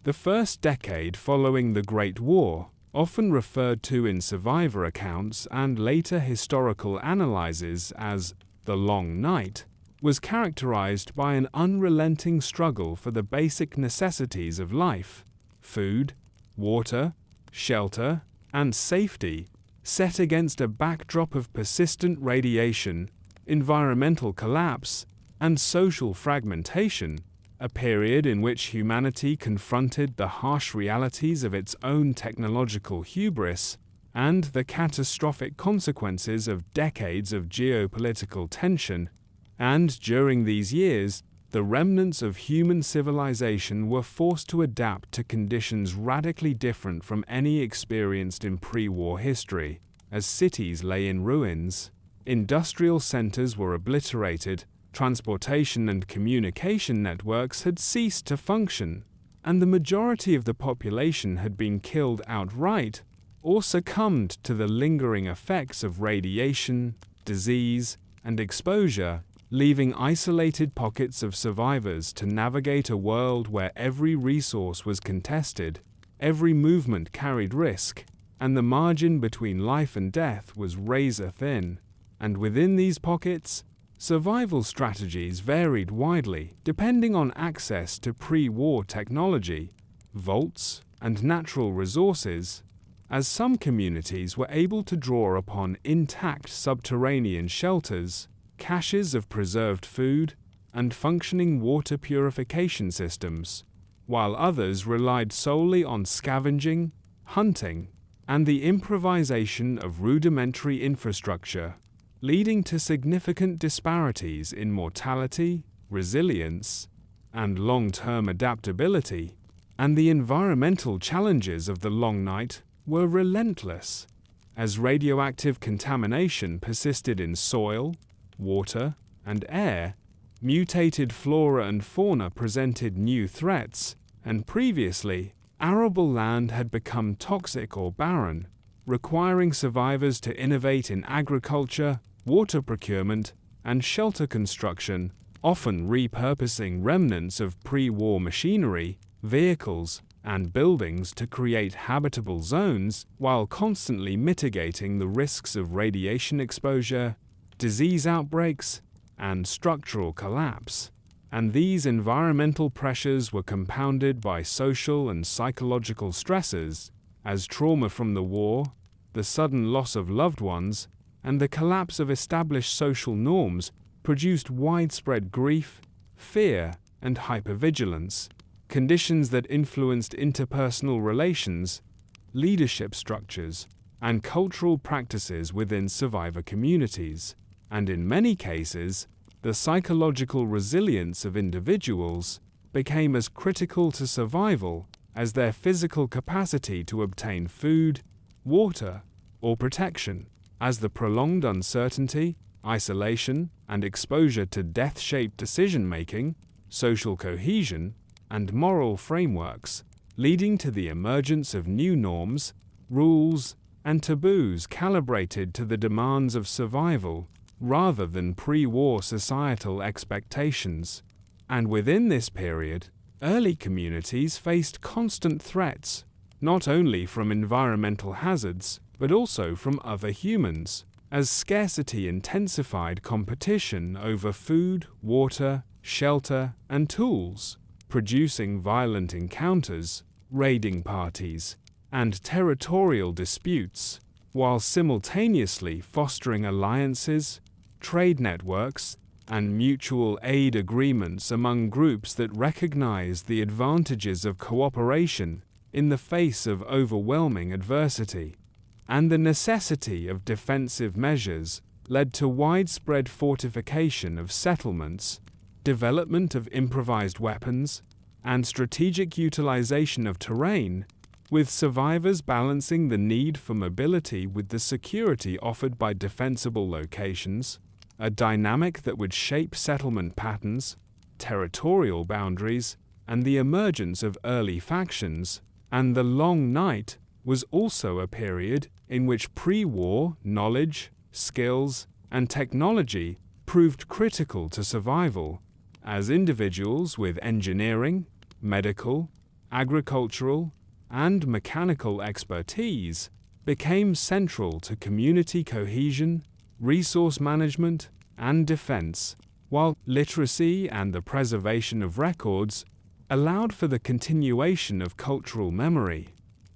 The first decade following the Great War, often referred to in survivor accounts and later historical analyses as the Long Night, was characterized by an unrelenting struggle for the basic necessities of life: food, water, shelter, and safety, set against a backdrop of persistent radiation, environmental collapse, and social fragmentation, a period in which humanity confronted the harsh realities of its own technological hubris and the catastrophic consequences of decades of geopolitical tension. And during these years, the remnants of human civilization were forced to adapt to conditions radically different from any experienced in pre-war history, as cities lay in ruins, industrial centers were obliterated, transportation and communication networks had ceased to function, and the majority of the population had been killed outright or succumbed to the lingering effects of radiation, disease, and exposure, leaving isolated pockets of survivors to navigate a world where every resource was contested, every movement carried risk, and the margin between life and death was razor thin. And within these pockets, survival strategies varied widely depending on access to pre-war technology, vaults, and natural resources, as some communities were able to draw upon intact subterranean shelters, caches of preserved food, and functioning water purification systems, while others relied solely on scavenging, hunting, and the improvisation of rudimentary infrastructure, leading to significant disparities in mortality, resilience, and long-term adaptability. And the environmental challenges of the Long Night were relentless, as radioactive contamination persisted in soil, water, and air. Mutated flora and fauna presented new threats, and previously, arable land had become toxic or barren, requiring survivors to innovate in agriculture, water procurement, and shelter construction, often repurposing remnants of pre-war machinery, vehicles, and buildings to create habitable zones while constantly mitigating the risks of radiation exposure, disease outbreaks, and structural collapse. And these environmental pressures were compounded by social and psychological stresses, as trauma from the war, the sudden loss of loved ones, and the collapse of established social norms produced widespread grief, fear, and hypervigilance, conditions that influenced interpersonal relations, leadership structures, and cultural practices within survivor communities. And in many cases, the psychological resilience of individuals became as critical to survival as their physical capacity to obtain food, water, or protection, as the prolonged uncertainty, isolation, and exposure to death-shaped decision-making social cohesion, and moral frameworks, leading to the emergence of new norms, rules, and taboos calibrated to the demands of survival rather than pre-war societal expectations. And within this period, early communities faced constant threats, not only from environmental hazards, but also from other humans, as scarcity intensified competition over food, water, shelter, and tools, producing violent encounters, raiding parties, and territorial disputes, while simultaneously fostering alliances, trade networks, and mutual aid agreements among groups that recognize the advantages of cooperation in the face of overwhelming adversity. And the necessity of defensive measures led to widespread fortification of settlements, development of improvised weapons, and strategic utilization of terrain, with survivors balancing the need for mobility with the security offered by defensible locations, a dynamic that would shape settlement patterns, territorial boundaries, and the emergence of early factions. And the Long Night was also a period in which pre-war knowledge, skills, and technology proved critical to survival, as individuals with engineering, medical, agricultural, and mechanical expertise became central to community cohesion, resource management, and defense, while literacy and the preservation of records allowed for the continuation of cultural memory,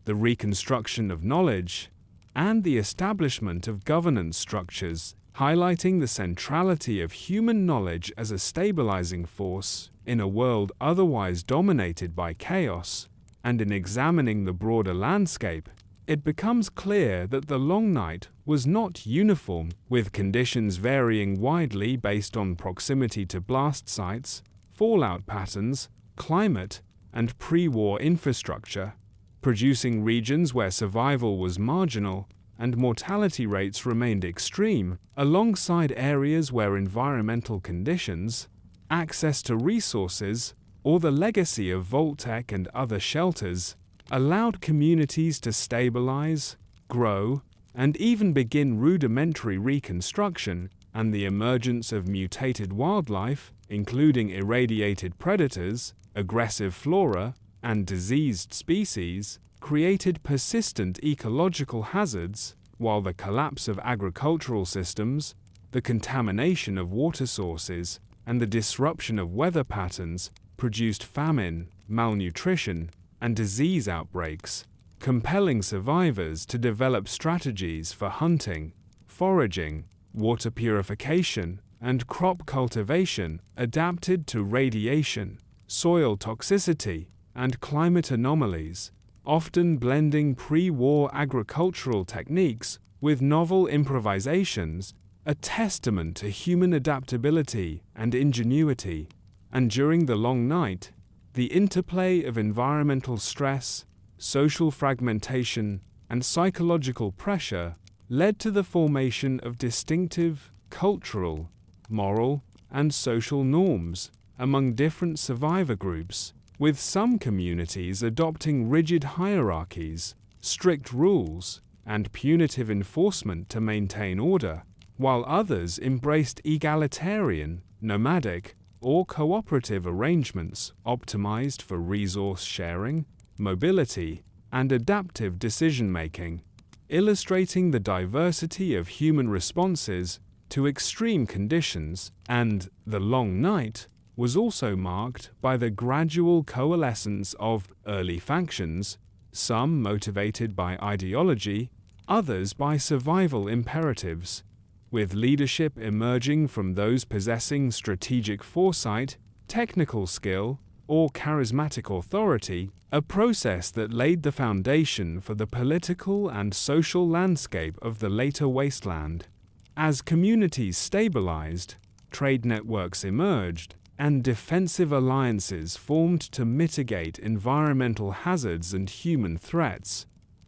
the reconstruction of knowledge, and the establishment of governance structures, highlighting the centrality of human knowledge as a stabilizing force in a world otherwise dominated by chaos. And in examining the broader landscape, it becomes clear that the Long Night was not uniform, with conditions varying widely based on proximity to blast sites, fallout patterns, climate, and pre-war infrastructure, producing regions where survival was marginal and mortality rates remained extreme, alongside areas where environmental conditions, access to resources, or the legacy of Vault-Tec and other shelters allowed communities to stabilize, grow, and even begin rudimentary reconstruction. And the emergence of mutated wildlife, including irradiated predators, aggressive flora, and diseased species, created persistent ecological hazards, while the collapse of agricultural systems, the contamination of water sources, and the disruption of weather patterns produced famine, malnutrition, and disease outbreaks, compelling survivors to develop strategies for hunting, foraging, water purification, and crop cultivation adapted to radiation, soil toxicity, and climate anomalies, often blending pre-war agricultural techniques with novel improvisations, a testament to human adaptability and ingenuity. And during the Long Night, the interplay of environmental stress, social fragmentation, and psychological pressure led to the formation of distinctive cultural, moral, and social norms among different survivor groups, with some communities adopting rigid hierarchies, strict rules, and punitive enforcement to maintain order, while others embraced egalitarian, nomadic, or cooperative arrangements optimized for resource sharing, mobility, and adaptive decision-making, illustrating the diversity of human responses to extreme conditions. And the Long Night was also marked by the gradual coalescence of early factions, some motivated by ideology, others by survival imperatives, with leadership emerging from those possessing strategic foresight, technical skill, or charismatic authority, a process that laid the foundation for the political and social landscape of the later wasteland. As communities stabilized, trade networks emerged, and defensive alliances formed to mitigate environmental hazards and human threats.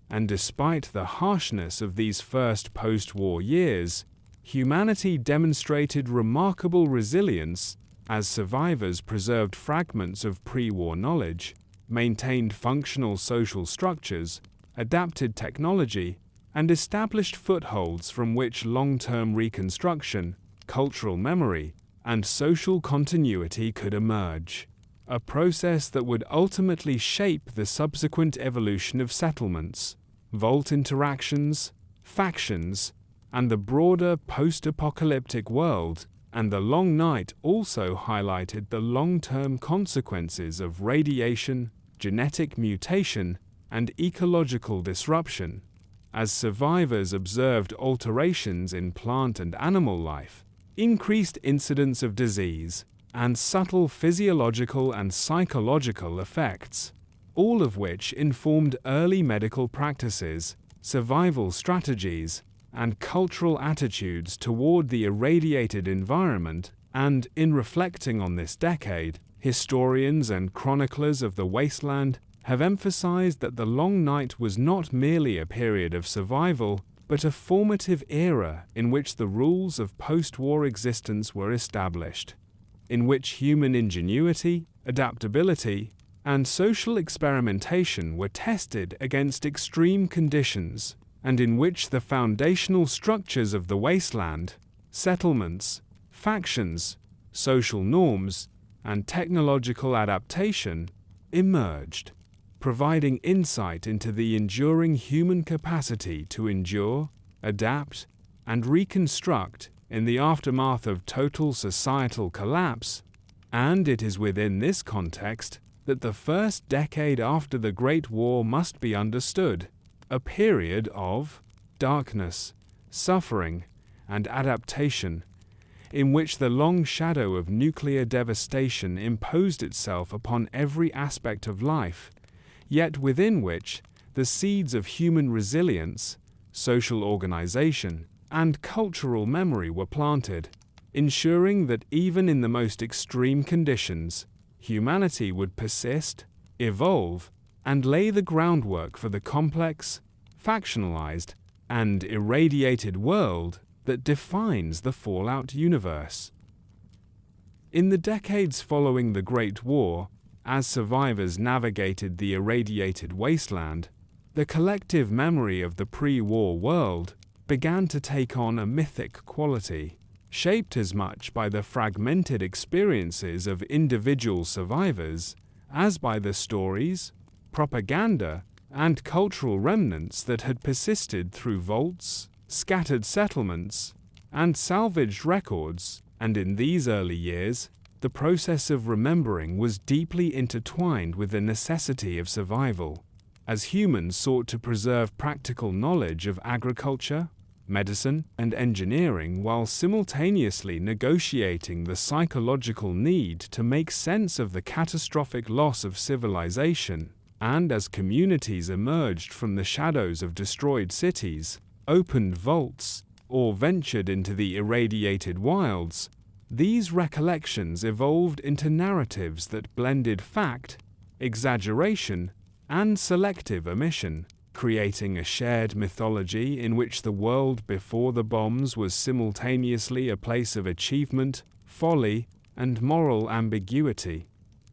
And despite the harshness of these first post-war years, humanity demonstrated remarkable resilience as survivors preserved fragments of pre-war knowledge, maintained functional social structures, adapted technology, and established footholds from which long-term reconstruction, cultural memory, and social continuity could emerge. A process that would ultimately shape the subsequent evolution of settlements, vault interactions, factions, and the broader post-apocalyptic world. And the Long Night also highlighted the long-term consequences of radiation, genetic mutation, and ecological disruption, as survivors observed alterations in plant and animal life, increased incidence of disease, and subtle physiological and psychological effects, all of which informed early medical practices, survival strategies, and cultural attitudes toward the irradiated environment. And in reflecting on this decade, historians and chroniclers of the wasteland have emphasized that the Long Night was not merely a period of survival, but a formative era in which the rules of post-war existence were established, in which human ingenuity, adaptability, and social experimentation were tested against extreme conditions, and in which the foundational structures of the wasteland, settlements, factions, social norms, and technological adaptation emerged, providing insight into the enduring human capacity to endure, adapt, and reconstruct in the aftermath of total societal collapse. And it is within this context that the first decade after the Great War must be understood, a period of darkness, suffering, and adaptation, in which the long shadow of nuclear devastation imposed itself upon every aspect of life, yet within which the seeds of human resilience, social organization, and cultural memory were planted, ensuring that even in the most extreme conditions, humanity would persist, evolve, and lay the groundwork for the complex, factionalized, and irradiated world that defines the Fallout universe. In the decades following the Great War, as survivors navigated the irradiated wasteland, the collective memory of the pre-war world began to take on a mythic quality, shaped as much by the fragmented experiences of individual survivors as by the stories, propaganda, and cultural remnants that had persisted through vaults, scattered settlements, and salvaged records. And in these early years, the process of remembering was deeply intertwined with the necessity of survival, as humans sought to preserve practical knowledge of agriculture, medicine, and engineering while simultaneously negotiating the psychological need to make sense of the catastrophic loss of civilization. And as communities emerged from the shadows of destroyed cities, opened vaults, or ventured into the irradiated wilds, these recollections evolved into narratives that blended fact, exaggeration, and selective omission, creating a shared mythology in which the world before the bombs was simultaneously a place of achievement, folly, and moral ambiguity.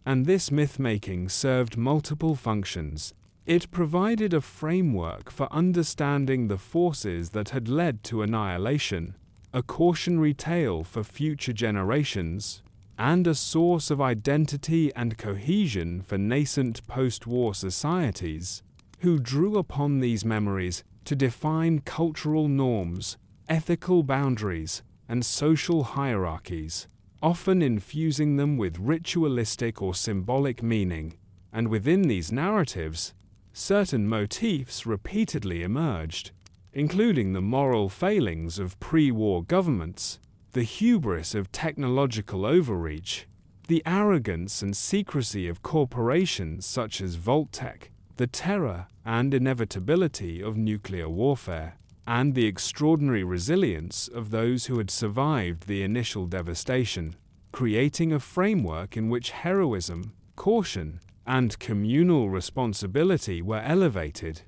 And this myth-making served multiple functions. It provided a framework for understanding the forces that had led to annihilation, a cautionary tale for future generations, and a source of identity and cohesion for nascent post-war societies, who drew upon these memories to define cultural norms, ethical boundaries, and social hierarchies, often infusing them with ritualistic or symbolic meaning. And within these narratives, certain motifs repeatedly emerged, including the moral failings of pre-war governments, the hubris of technological overreach, the arrogance and secrecy of corporations such as Vault-Tec, the terror and inevitability of nuclear warfare, and the extraordinary resilience of those who had survived the initial devastation, creating a framework in which heroism, caution, and communal responsibility were elevated,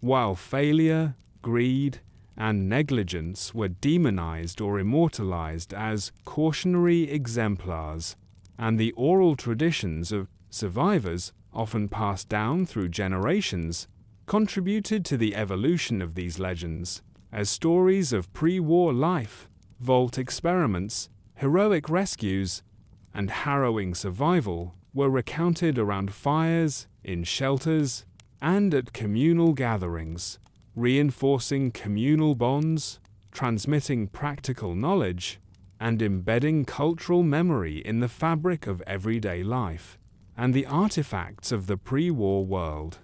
while failure, greed, and negligence were demonized or immortalized as cautionary exemplars. and the oral traditions of survivors, often passed down through generations, contributed to the evolution of these legends, as stories of pre-war life, vault experiments, heroic rescues, and harrowing survival were recounted around fires, in shelters, and at communal gatherings, reinforcing communal bonds, transmitting practical knowledge, and embedding cultural memory in the fabric of everyday life and the artifacts of the pre-war world.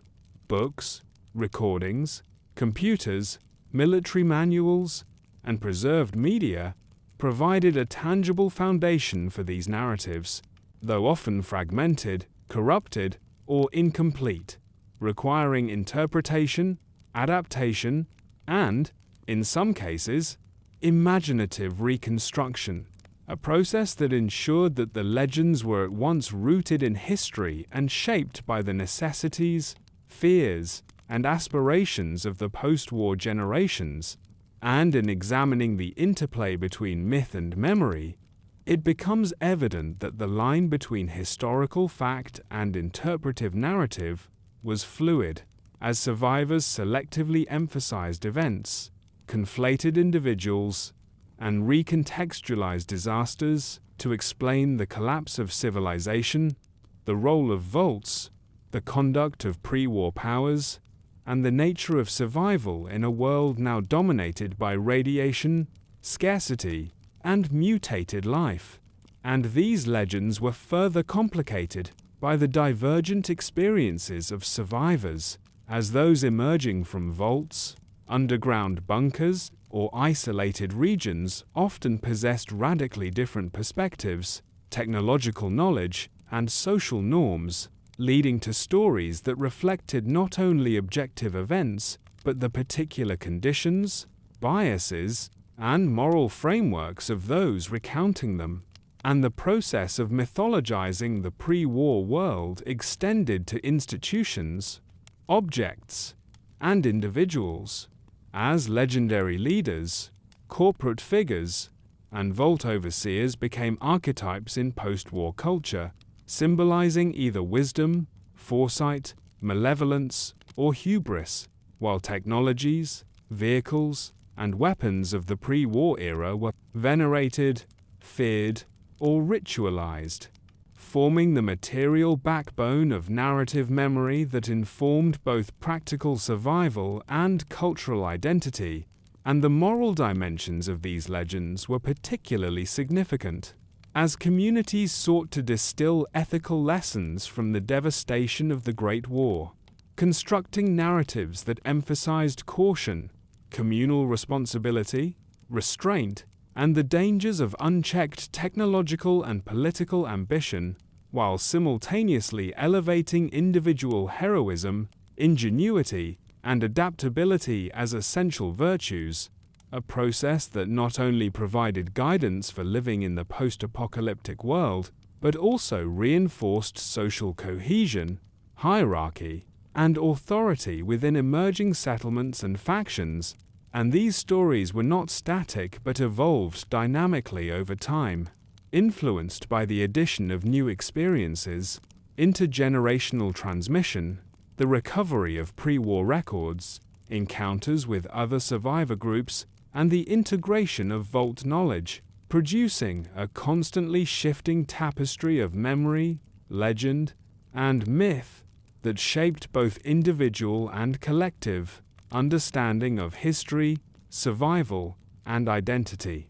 Books, recordings, computers, military manuals, and preserved media provided a tangible foundation for these narratives, though often fragmented, corrupted, or incomplete, requiring interpretation, adaptation, and, in some cases, imaginative reconstruction, a process that ensured that the legends were at once rooted in history and shaped by the necessities, fears, and aspirations of the post-war generations. And in examining the interplay between myth and memory, it becomes evident that the line between historical fact and interpretive narrative was fluid, as survivors selectively emphasized events, conflated individuals, and recontextualized disasters to explain the collapse of civilization, the role of vaults, the conduct of pre-war powers, and the nature of survival in a world now dominated by radiation, scarcity, and mutated life. And these legends were further complicated by the divergent experiences of survivors, as those emerging from vaults, underground bunkers, or isolated regions often possessed radically different perspectives, technological knowledge, and social norms, leading to stories that reflected not only objective events, but the particular conditions, biases, and moral frameworks of those recounting them. And the process of mythologizing the pre-war world extended to institutions, objects, and individuals, as legendary leaders, corporate figures, and vault overseers became archetypes in post-war culture, symbolizing either wisdom, foresight, malevolence, or hubris, while technologies, vehicles, and weapons of the pre-war era were venerated, feared, or ritualized, forming the material backbone of narrative memory that informed both practical survival and cultural identity, and the moral dimensions of these legends were particularly significant, as communities sought to distill ethical lessons from the devastation of the Great War, constructing narratives that emphasized caution, communal responsibility, restraint, and the dangers of unchecked technological and political ambition, while simultaneously elevating individual heroism, ingenuity, and adaptability as essential virtues, a process that not only provided guidance for living in the post-apocalyptic world, but also reinforced social cohesion, hierarchy, and authority within emerging settlements and factions. And these stories were not static but evolved dynamically over time, influenced by the addition of new experiences, intergenerational transmission, the recovery of pre-war records, encounters with other survivor groups, and the integration of vault knowledge, producing a constantly shifting tapestry of memory, legend, and myth that shaped both individual and collective understanding of history, survival, and identity.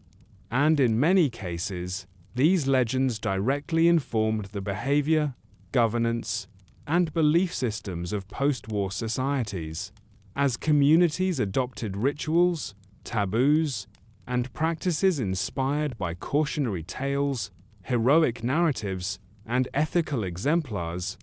And in many cases, these legends directly informed the behavior, governance, and belief systems of post-war societies, as communities adopted rituals, taboos, and practices inspired by cautionary tales, heroic narratives, and ethical exemplars,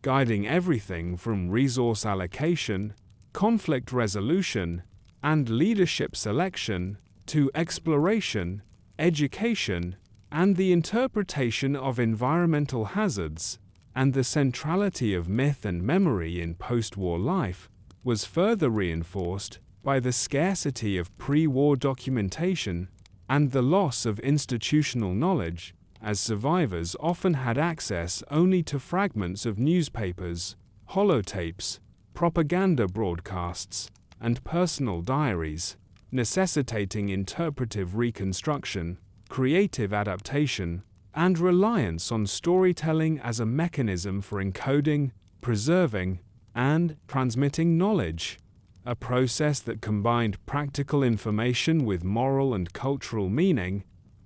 guiding everything from resource allocation, conflict resolution, and leadership selection to exploration, education, and the interpretation of environmental hazards. And the centrality of myth and memory in post-war life was further reinforced by the scarcity of pre-war documentation and the loss of institutional knowledge, as survivors often had access only to fragments of newspapers, holotapes, propaganda broadcasts, and personal diaries, necessitating interpretive reconstruction, creative adaptation, and reliance on storytelling as a mechanism for encoding, preserving, and transmitting knowledge, a process that combined practical information with moral and cultural meaning,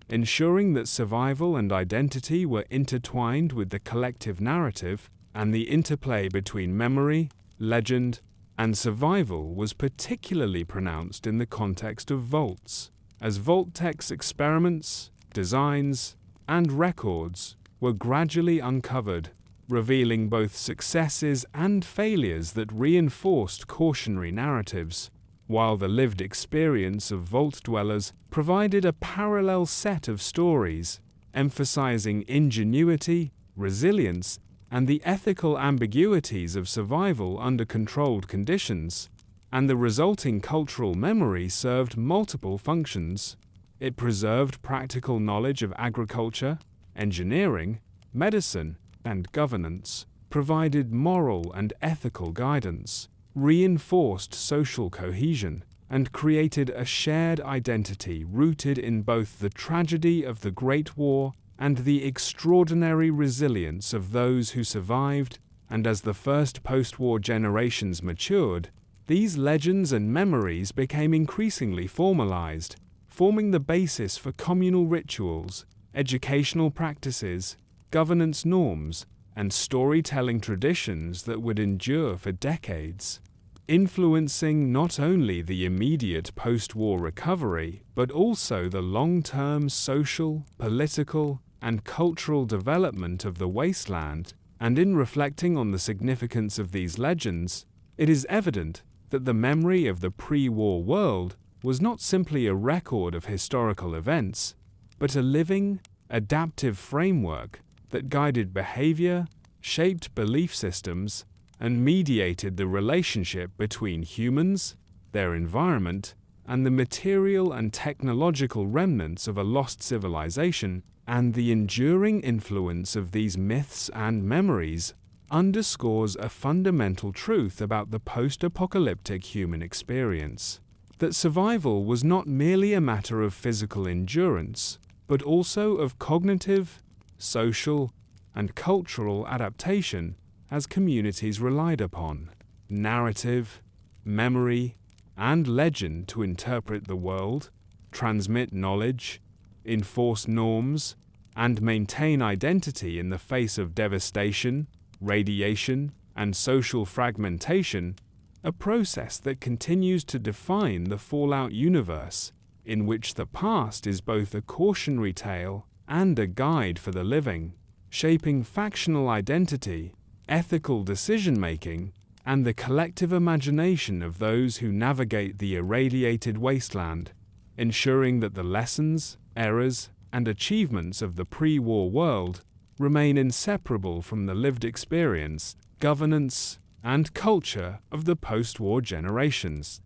ensuring that survival and identity were intertwined with the collective narrative, and the interplay between memory, legend, and survival was particularly pronounced in the context of vaults, as Vault-Tec's experiments, designs, and records were gradually uncovered, revealing both successes and failures that reinforced cautionary narratives, while the lived experience of vault dwellers provided a parallel set of stories, emphasizing ingenuity, resilience, and the ethical ambiguities of survival under controlled conditions, and the resulting cultural memory served multiple functions. It preserved practical knowledge of agriculture, engineering, medicine, and governance, provided moral and ethical guidance, reinforced social cohesion, and created a shared identity rooted in both the tragedy of the Great War and the extraordinary resilience of those who survived. And as the first post-war generations matured, these legends and memories became increasingly formalized, forming the basis for communal rituals, educational practices, governance norms, and storytelling traditions that would endure for decades, influencing not only the immediate post-war recovery, but also the long-term social, political, and cultural development of the wasteland. And in reflecting on the significance of these legends, it is evident that the memory of the pre-war world was not simply a record of historical events, but a living, adaptive framework that guided behavior, shaped belief systems, and mediated the relationship between humans, their environment, and the material and technological remnants of a lost civilization. And the enduring influence of these myths and memories underscores a fundamental truth about the post-apocalyptic human experience: that survival was not merely a matter of physical endurance, but also of cognitive, social, and cultural adaptation as communities relied upon narrative, memory, and legend to interpret the world, transmit knowledge, enforce norms, and maintain identity in the face of devastation, radiation, and social fragmentation, a process that continues to define the Fallout universe, in which the past is both a cautionary tale and a guide for the living, shaping factional identity, ethical decision-making, and the collective imagination of those who navigate the irradiated wasteland, ensuring that the lessons, errors, and achievements of the pre-war world remain inseparable from the lived experience, governance, and culture of the post-war generations.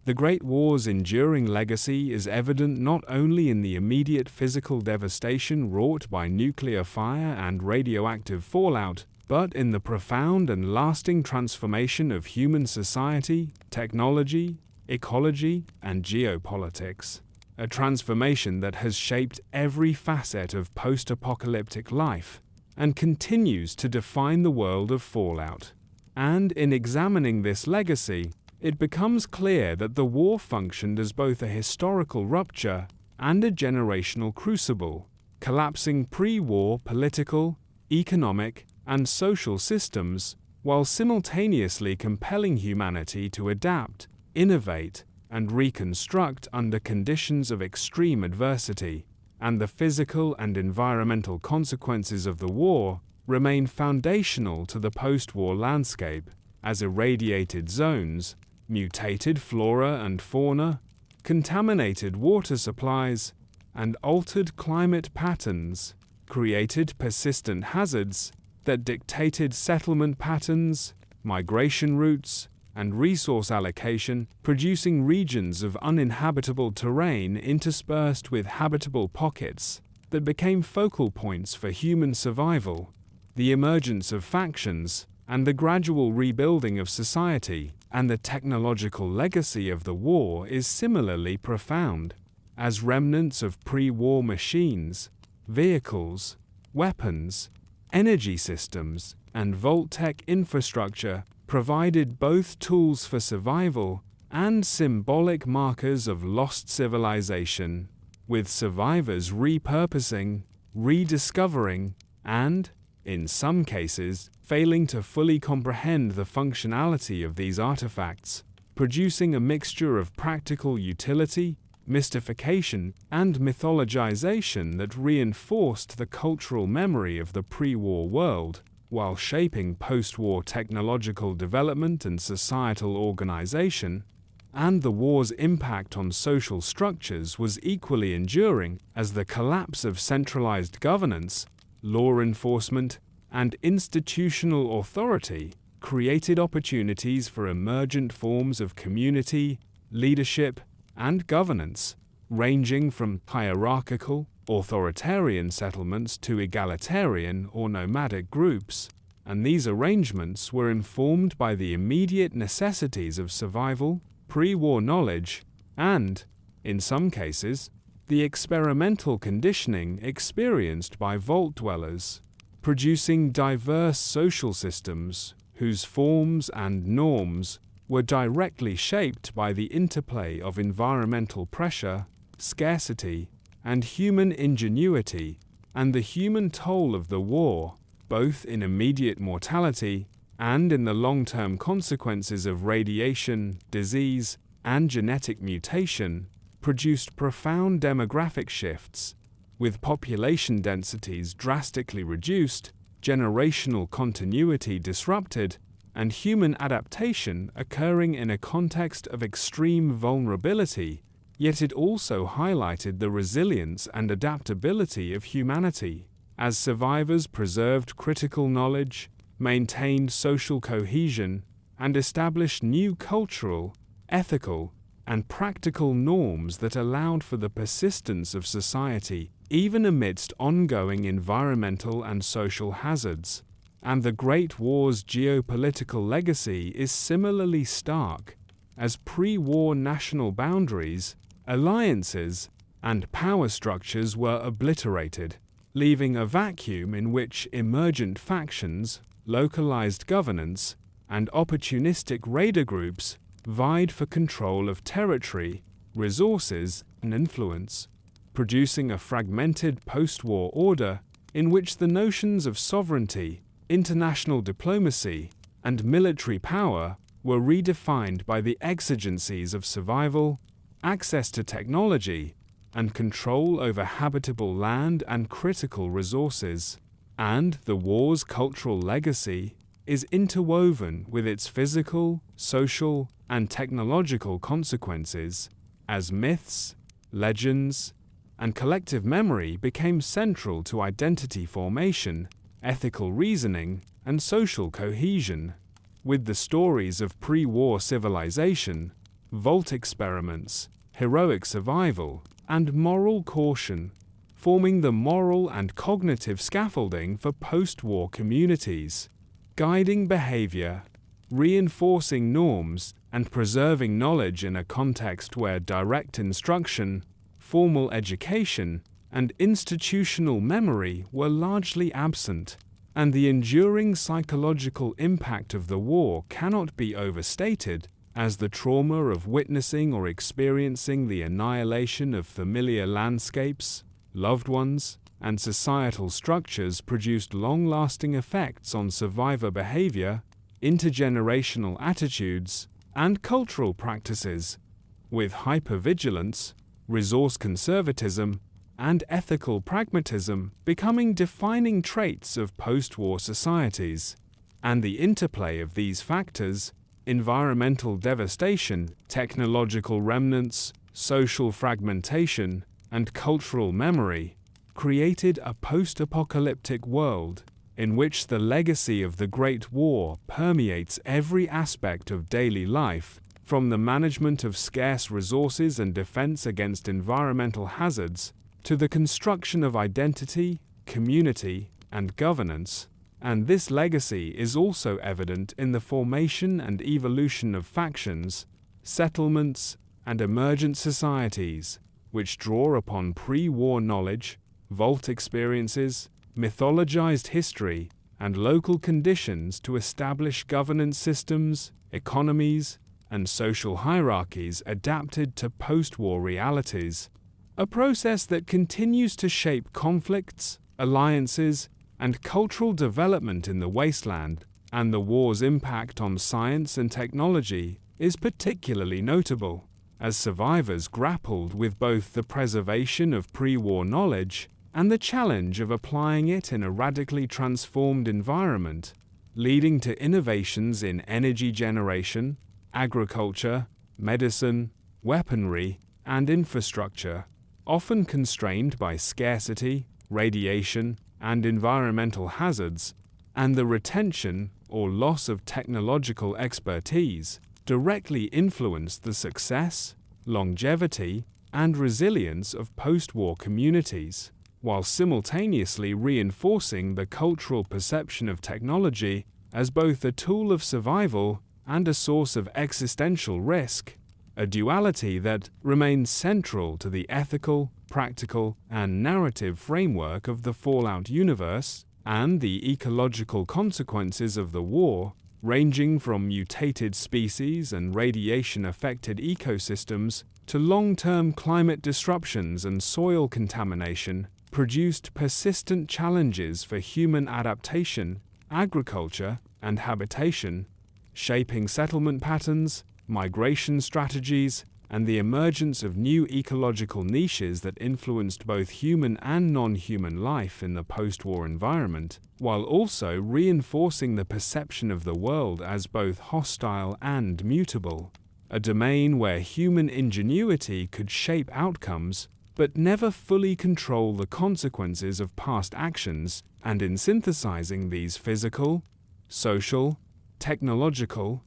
The Great War's enduring legacy is evident not only in the immediate physical devastation wrought by nuclear fire and radioactive fallout, but in the profound and lasting transformation of human society, technology, ecology, and geopolitics. A transformation that has shaped every facet of post-apocalyptic life and continues to define the world of Fallout. And in examining this legacy, it becomes clear that the war functioned as both a historical rupture and a generational crucible, collapsing pre-war political, economic, and social systems, while simultaneously compelling humanity to adapt, innovate, and reconstruct under conditions of extreme adversity. And the physical and environmental consequences of the war remain foundational to the post-war landscape, as irradiated zones, mutated flora and fauna, contaminated water supplies, and altered climate patterns created persistent hazards that dictated settlement patterns, migration routes, and resource allocation, producing regions of uninhabitable terrain interspersed with habitable pockets, that became focal points for human survival, the emergence of factions, and the gradual rebuilding of society. And the technological legacy of the war is similarly profound, as remnants of pre-war machines, vehicles, weapons, energy systems, and Vault-Tec infrastructure provided both tools for survival and symbolic markers of lost civilization, with survivors repurposing, rediscovering, and, in some cases, failing to fully comprehend the functionality of these artifacts, producing a mixture of practical utility, mystification, and mythologization that reinforced the cultural memory of the pre-war world, while shaping post-war technological development and societal organization. And the war's impact on social structures was equally enduring, as the collapse of centralized governance, law enforcement, and institutional authority created opportunities for emergent forms of community, leadership, and governance, ranging from hierarchical, authoritarian settlements to egalitarian or nomadic groups, and these arrangements were informed by the immediate necessities of survival, pre-war knowledge, and, in some cases, the experimental conditioning experienced by vault dwellers, producing diverse social systems whose forms and norms were directly shaped by the interplay of environmental pressure, scarcity, and human ingenuity, and the human toll of the war, both in immediate mortality and in the long-term consequences of radiation, disease, and genetic mutation, produced profound demographic shifts, with population densities drastically reduced, generational continuity disrupted, and human adaptation occurring in a context of extreme vulnerability. Yet it also highlighted the resilience and adaptability of humanity, as survivors preserved critical knowledge, maintained social cohesion, and established new cultural, ethical, and practical norms that allowed for the persistence of society, even amidst ongoing environmental and social hazards. And the Great War's geopolitical legacy is similarly stark, as pre-war national boundaries, alliances, and power structures were obliterated, leaving a vacuum in which emergent factions, localized governance, and opportunistic raider groups vied for control of territory, resources, and influence, producing a fragmented post-war order in which the notions of sovereignty, international diplomacy, and military power were redefined by the exigencies of survival, access to technology, and control over habitable land and critical resources. And the war's cultural legacy is interwoven with its physical, social, and technological consequences, as myths, legends, and collective memory became central to identity formation, ethical reasoning, and social cohesion. With the stories of pre-war civilization, vault experiments, heroic survival, and moral caution forming the moral and cognitive scaffolding for post-war communities, guiding behavior, reinforcing norms, and preserving knowledge in a context where direct instruction, formal education, and institutional memory were largely absent, and the enduring psychological impact of the war cannot be overstated, as the trauma of witnessing or experiencing the annihilation of familiar landscapes, loved ones, and societal structures produced long-lasting effects on survivor behavior, intergenerational attitudes, and cultural practices, with hypervigilance, resource conservatism, and ethical pragmatism becoming defining traits of post-war societies. And the interplay of these factors, environmental devastation, technological remnants, social fragmentation, and cultural memory, created a post-apocalyptic world in which the legacy of the Great War permeates every aspect of daily life, from the management of scarce resources and defense against environmental hazards to the construction of identity, community, and governance, and this legacy is also evident in the formation and evolution of factions, settlements, and emergent societies, which draw upon pre-war knowledge, vault experiences, mythologized history, and local conditions to establish governance systems, economies, and social hierarchies adapted to post-war realities, a process that continues to shape conflicts, alliances, and cultural development in the wasteland, and the war's impact on science and technology is particularly notable, as survivors grappled with both the preservation of pre-war knowledge and the challenge of applying it in a radically transformed environment, leading to innovations in energy generation, agriculture, medicine, weaponry, and infrastructure, often constrained by scarcity, radiation, and environmental hazards, and the retention or loss of technological expertise directly influenced the success, longevity, and resilience of post-war communities, while simultaneously reinforcing the cultural perception of technology as both a tool of survival and a source of existential risk, a duality that remains central to the ethical, practical, and narrative framework of the Fallout universe and the ecological consequences of the war, ranging from mutated species and radiation-affected ecosystems to long-term climate disruptions and soil contamination, produced persistent challenges for human adaptation, agriculture, and habitation, shaping settlement patterns, migration strategies, and the emergence of new ecological niches that influenced both human and non-human life in the post-war environment, while also reinforcing the perception of the world as both hostile and mutable, a domain where human ingenuity could shape outcomes but never fully control the consequences of past actions, and in synthesizing these physical, social, technological,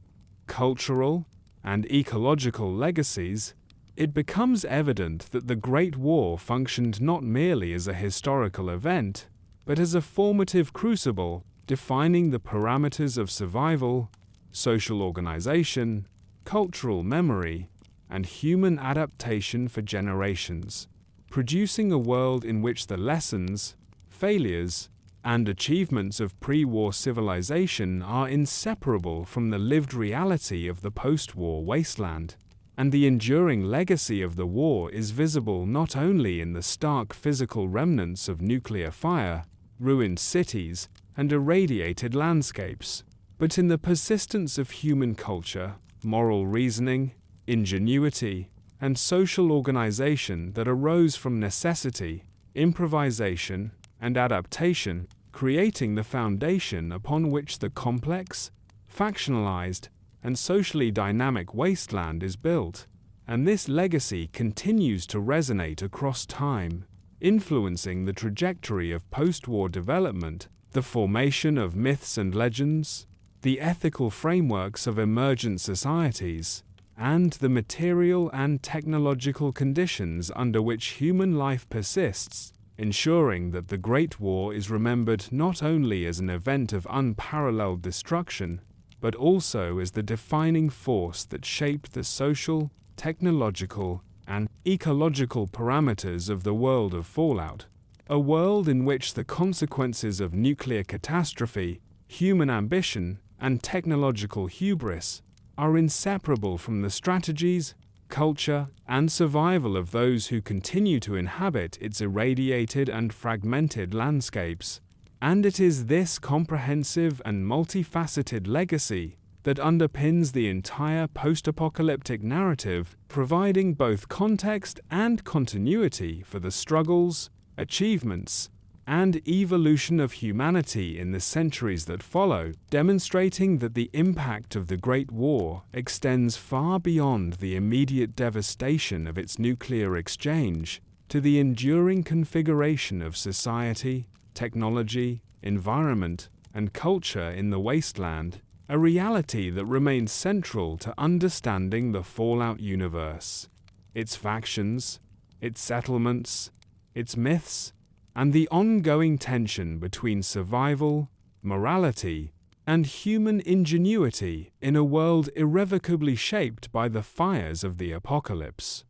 cultural, and ecological legacies, it becomes evident that the Great War functioned not merely as a historical event, but as a formative crucible defining the parameters of survival, social organization, cultural memory, and human adaptation for generations, producing a world in which the lessons, failures, and achievements of pre-war civilization are inseparable from the lived reality of the post-war wasteland, and the enduring legacy of the war is visible not only in the stark physical remnants of nuclear fire, ruined cities, and irradiated landscapes, but in the persistence of human culture, moral reasoning, ingenuity, and social organization that arose from necessity, improvisation, and adaptation, creating the foundation upon which the complex, factionalized, and socially dynamic wasteland is built, and this legacy continues to resonate across time, influencing the trajectory of post-war development, the formation of myths and legends, the ethical frameworks of emergent societies, and the material and technological conditions under which human life persists, ensuring that the Great War is remembered not only as an event of unparalleled destruction, but also as the defining force that shaped the social, technological, and ecological parameters of the world of Fallout, a world in which the consequences of nuclear catastrophe, human ambition, and technological hubris are inseparable from the strategies, culture, and survival of those who continue to inhabit its irradiated and fragmented landscapes. And it is this comprehensive and multifaceted legacy that underpins the entire post-apocalyptic narrative, providing both context and continuity for the struggles, achievements, and evolution of humanity in the centuries that follow, demonstrating that the impact of the Great War extends far beyond the immediate devastation of its nuclear exchange to the enduring configuration of society, technology, environment, and culture in the wasteland, a reality that remains central to understanding the Fallout universe, its factions, its settlements, its myths, and the ongoing tension between survival, morality, and human ingenuity in a world irrevocably shaped by the fires of the apocalypse.